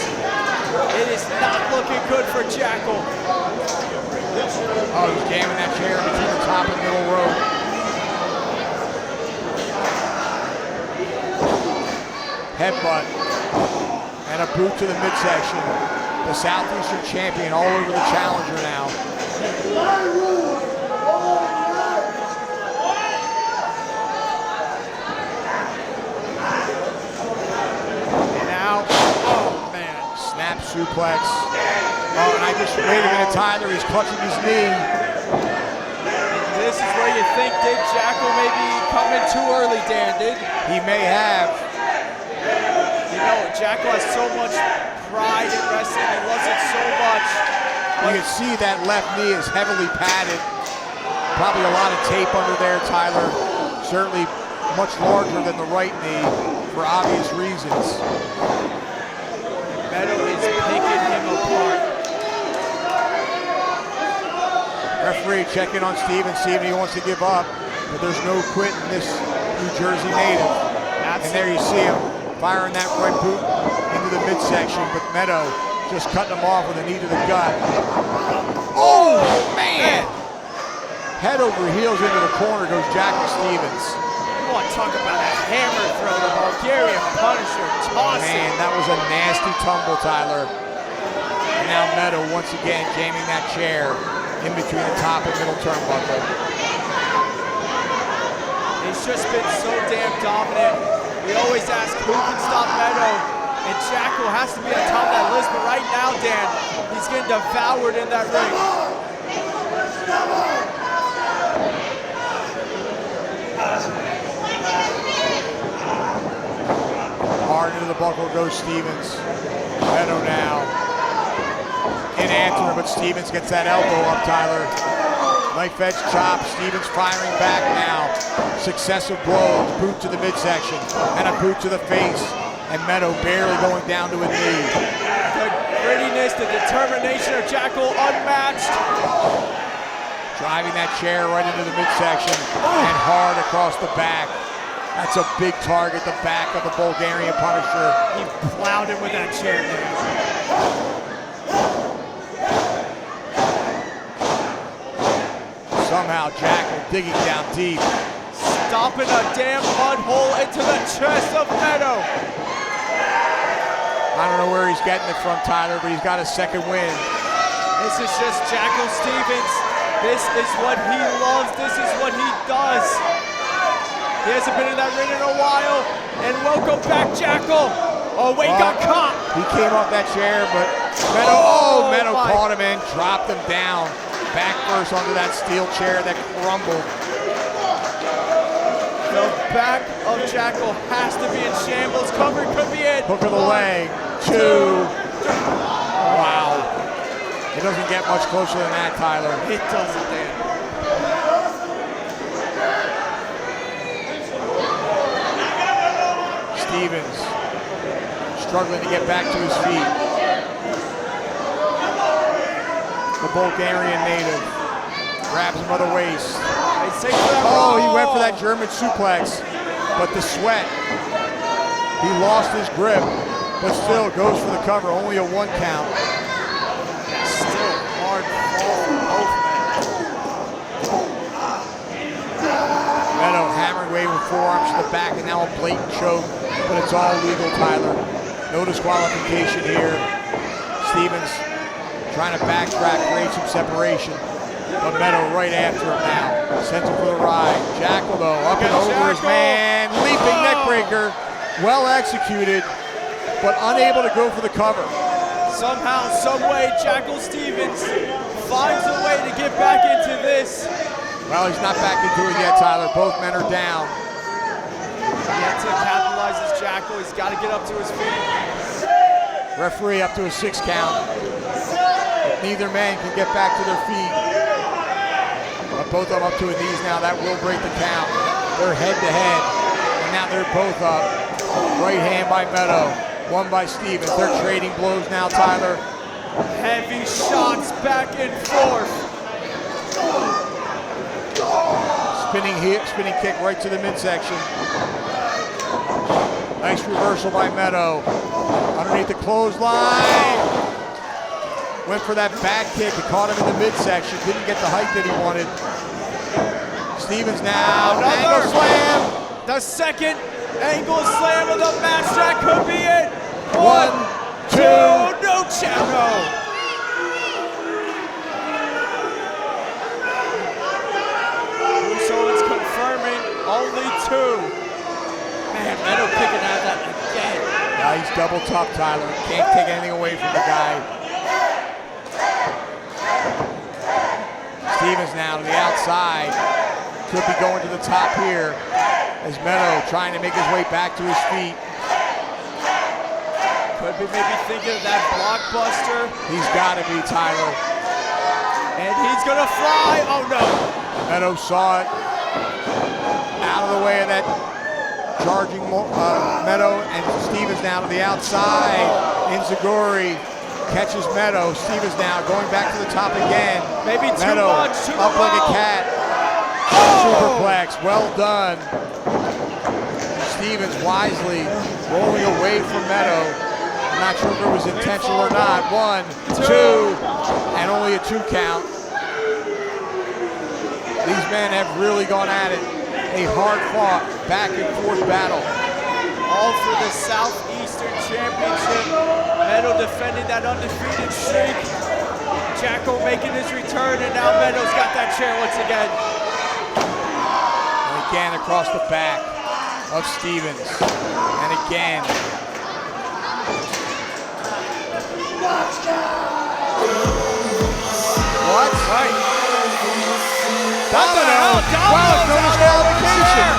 It is not looking good for Jackal. Oh, he's jamming that chair between the top and middle rope. Headbutt. And a boot to the midsection. The Southeastern champion all over the challenger now. And now, oh man, snap suplex. Oh, and I just, wait a minute, Tyler, he's clutching his knee. And this is where you think, did Jackal maybe come in too early, Dan? He may have. You know, Jackal has so much pride in wrestling. He loves it so much. You can see that left knee is heavily padded. Probably a lot of tape under there, Tyler. Certainly much larger than the right knee for obvious reasons. Meto is picking him apart. Referee checking on Stevens, see if he wants to give up, but there's no quitting this New Jersey native. And there you see him firing that right boot into the midsection, but Meto just cutting him off with a knee to the gut. Oh, man! Head over heels into the corner goes Jackal Stevens. You want to talk about a hammer throw, the Bulgarian Punisher tossing. Man, that was a nasty tumble, Tyler. And now Meto once again jamming that chair in between the top and middle turnbuckle. He's just been so damn dominant. We always ask who can stop Meto, and Jackal has to be on top of that list, but right now, Dan, he's getting devoured in that ring. Hard into the buckle goes Stevens. Meto now. In answer, but Stevens gets that elbow up, Tyler. Knife edge chop. Stevens firing back now. Successive blows. Boot to the midsection. And a boot to the face. And Meto barely going down to a knee. The grittiness, the determination of Jackal unmatched. Driving that chair right into the midsection and hard across the back. That's a big target, the back of the Bulgarian Punisher. He plowed him with that chair there. Somehow Jackal digging down deep. Stomping a damn mud hole into the chest of Meto. I don't know where he's getting it from, Tyler, but he's got a second win. This is just Jackal Stevens. This is what he loves. This is what he does. He hasn't been in that ring in a while. And welcome back, Jackal. Oh, wait, got caught. He came off that chair, but Meto caught him and dropped him down. Back first onto that steel chair that crumbled. The back of Jackal has to be in shambles. Cover could be it. Hook of the leg. 2. Wow. It doesn't get much closer than that, Tyler. It doesn't, Dan. Stevens struggling to get back to his feet. The Bulgarian native grabs him by the waist. Oh, he went for that German suplex, but the sweat. He lost his grip, but still goes for the cover. Only a 1 count. Still hard fall from both men. Meto hammering away with forearms to the back, and now a blatant choke, but it's all legal, Tyler. No disqualification here. Stevens trying to backtrack, create some separation. But Meto right after him now. Sends him for the ride. Jackal though, up and over his man. Leaping neckbreaker. Well executed, but unable to go for the cover. Somehow, some way, Jackal Stevens finds a way to get back into this. Well, he's not back into it yet, Tyler. Both men are down. Yet to capitalize as Jackal. He's got to get up to his feet. Referee up to a 6 count. If neither man can get back to their feet. But both of them up to their knees now. That will break the count. They're head to head. And now they're both up. Right hand by Meto. One by Stevens. They're trading blows now, Tyler. Heavy shots back and forth. Spinning kick right to the midsection. Nice reversal by Meto. Underneath the clothesline. Went for that back kick. It caught him in the midsection. Didn't get the height that he wanted. Stevens now. Angle slam. The second angle slam of the match. That could be it. 1, 2. No channel. It's confirming only 2. Man, Meto picking out that again. Now he's double tough, Tyler. Can't take anything away from the guy. Stevens now to the outside. Could be going to the top here as Meto trying to make his way back to his feet. Could be maybe thinking of that blockbuster. He's got to be, Tyler. And he's going to fly. Oh, no. Meto saw it. Out of the way of that charging Meto, and Stevens now to the outside. Inzaguri catches Meto. Stevens now going back to the top again. Maybe too Meto much. Up like a cat. Superplex. Well done. Stevens wisely rolling away from Meto. I'm not sure if it was intentional or not. 1, 2, and only a 2 count. These men have really gone at it. A hard-fought, back-and-forth battle. All for the Southeastern Championship. Meto defending that undefeated streak. Jackal making his return, and now Meto's got that chair once again. And again across the back of Stevens. And again. What? Right. Domino's no out there with a disqualification. chair.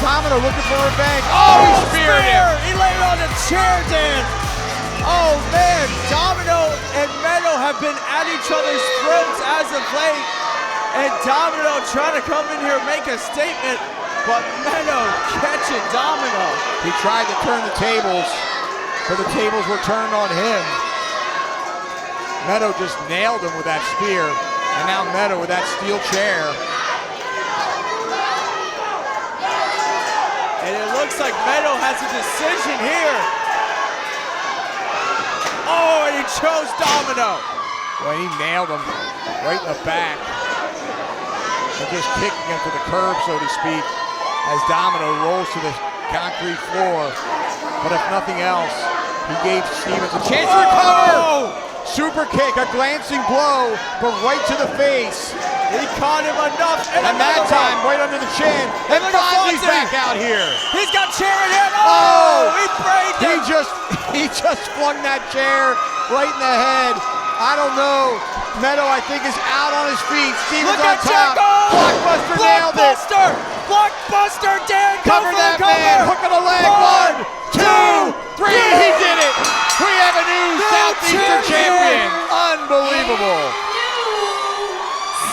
Domino looking for revenge. Oh, he speared him. He laid on the chair, Dan. Oh, man. Domino and Meto have been at each other's throats as of late. And Domino trying to come in here and make a statement, but Meto catching Domino. He tried to turn the tables, but the tables were turned on him. Meto just nailed him with that spear, and now Meto with that steel chair. And it looks like Meto has a decision here. Oh, and he chose Domino. Well, he nailed him right in the back. And just kicking him to the curb, so to speak, as Domino rolls to the concrete floor. But if nothing else, he gave Stevens a chance to recover. Super kick, a glancing blow, but right to the face. He caught him enough. And that time, right under the chin. And Fonzie's back out here. He's got chair in hand. Oh, he brained him. He just flung that chair right in the head. I don't know. Meto, I think, is out on his feet. Stevens Look on at top. Jackal. Blockbuster nailed it. Blockbuster, Dan. Cover that man. Hook of the leg. 1, 2, 3. He did it. We have a new Southeastern champion. Unbelievable. New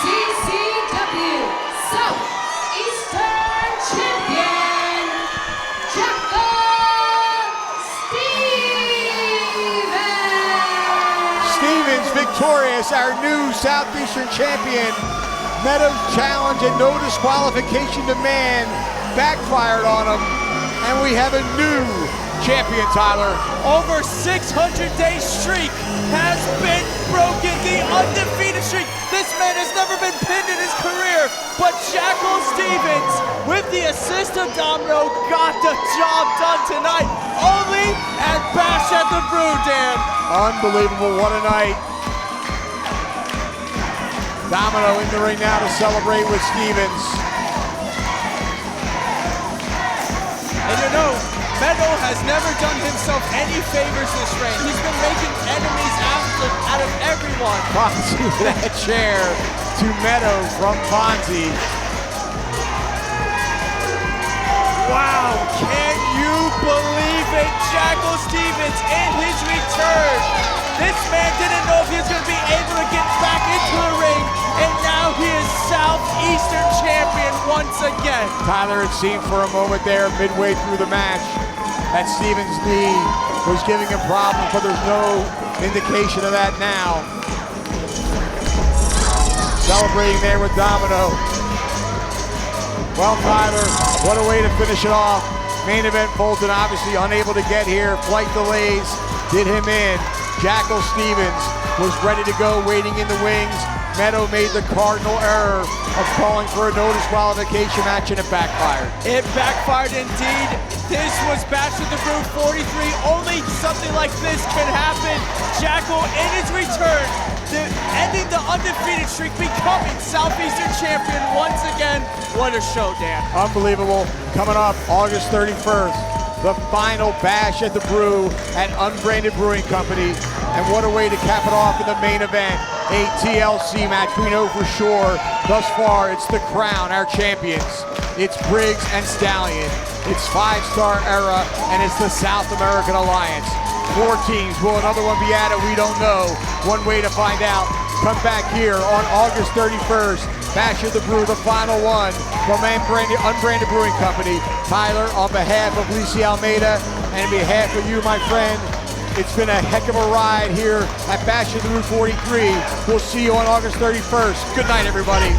CCW Southeastern champion, Jackal Stevens victorious, our new Southeastern champion. Meto's challenge and no disqualification demand backfired on him, and we have a new champion, Tyler. Over 600-day streak has been broken, the undefeated streak. This man has never been pinned in his career, but Jackal Stevens, with the assist of Domino, got the job done tonight, only at Bash at the Brew, Dan. Unbelievable, what a night. Domino in the ring now to celebrate with Stevens. And you know, Meto has never done himself any favors this reign. He's been making enemies out of everyone. Fonzie with that chair to Meto from Fonzie. Wow, can you believe it? Jackal Stevens in his return. This man didn't know if he was going to be able to get back into the ring, and now he is Southeastern champion once again. Tyler, it seemed for a moment there, midway through the match, that Stevens' knee was giving him problems, but there's no indication of that now. Celebrating there with Domino. Well, Tyler, what a way to finish it off. Main event Fulton obviously unable to get here. Flight delays did him in. Jackal Stevens was ready to go, waiting in the wings. Meto made the cardinal error of calling for a no disqualification match, and it backfired. It backfired indeed. This was Bash at the Brew 43. Only something like this can happen. Jackal in his return, ending the undefeated streak, becoming Southeastern champion once again. What a show, Dan. Unbelievable. Coming up August 31st, the final Bash at the Brew at Unbranded Brewing Company. And what a way to cap it off in the main event. A TLC match. We know for sure thus far it's the Crown, our champions. It's Briggs and Stallion. It's 5-star era, and it's the South American Alliance. 4 teams. Will another one be added? We don't know. One way to find out. Come back here on August 31st. Bash at the Brew, the final one from Unbranded Brewing Company. Tyler, on behalf of Lisi Almeida and on behalf of you, my friend, it's been a heck of a ride here at Bash at the Brew 43. We'll see you on August 31st. Good night, everybody.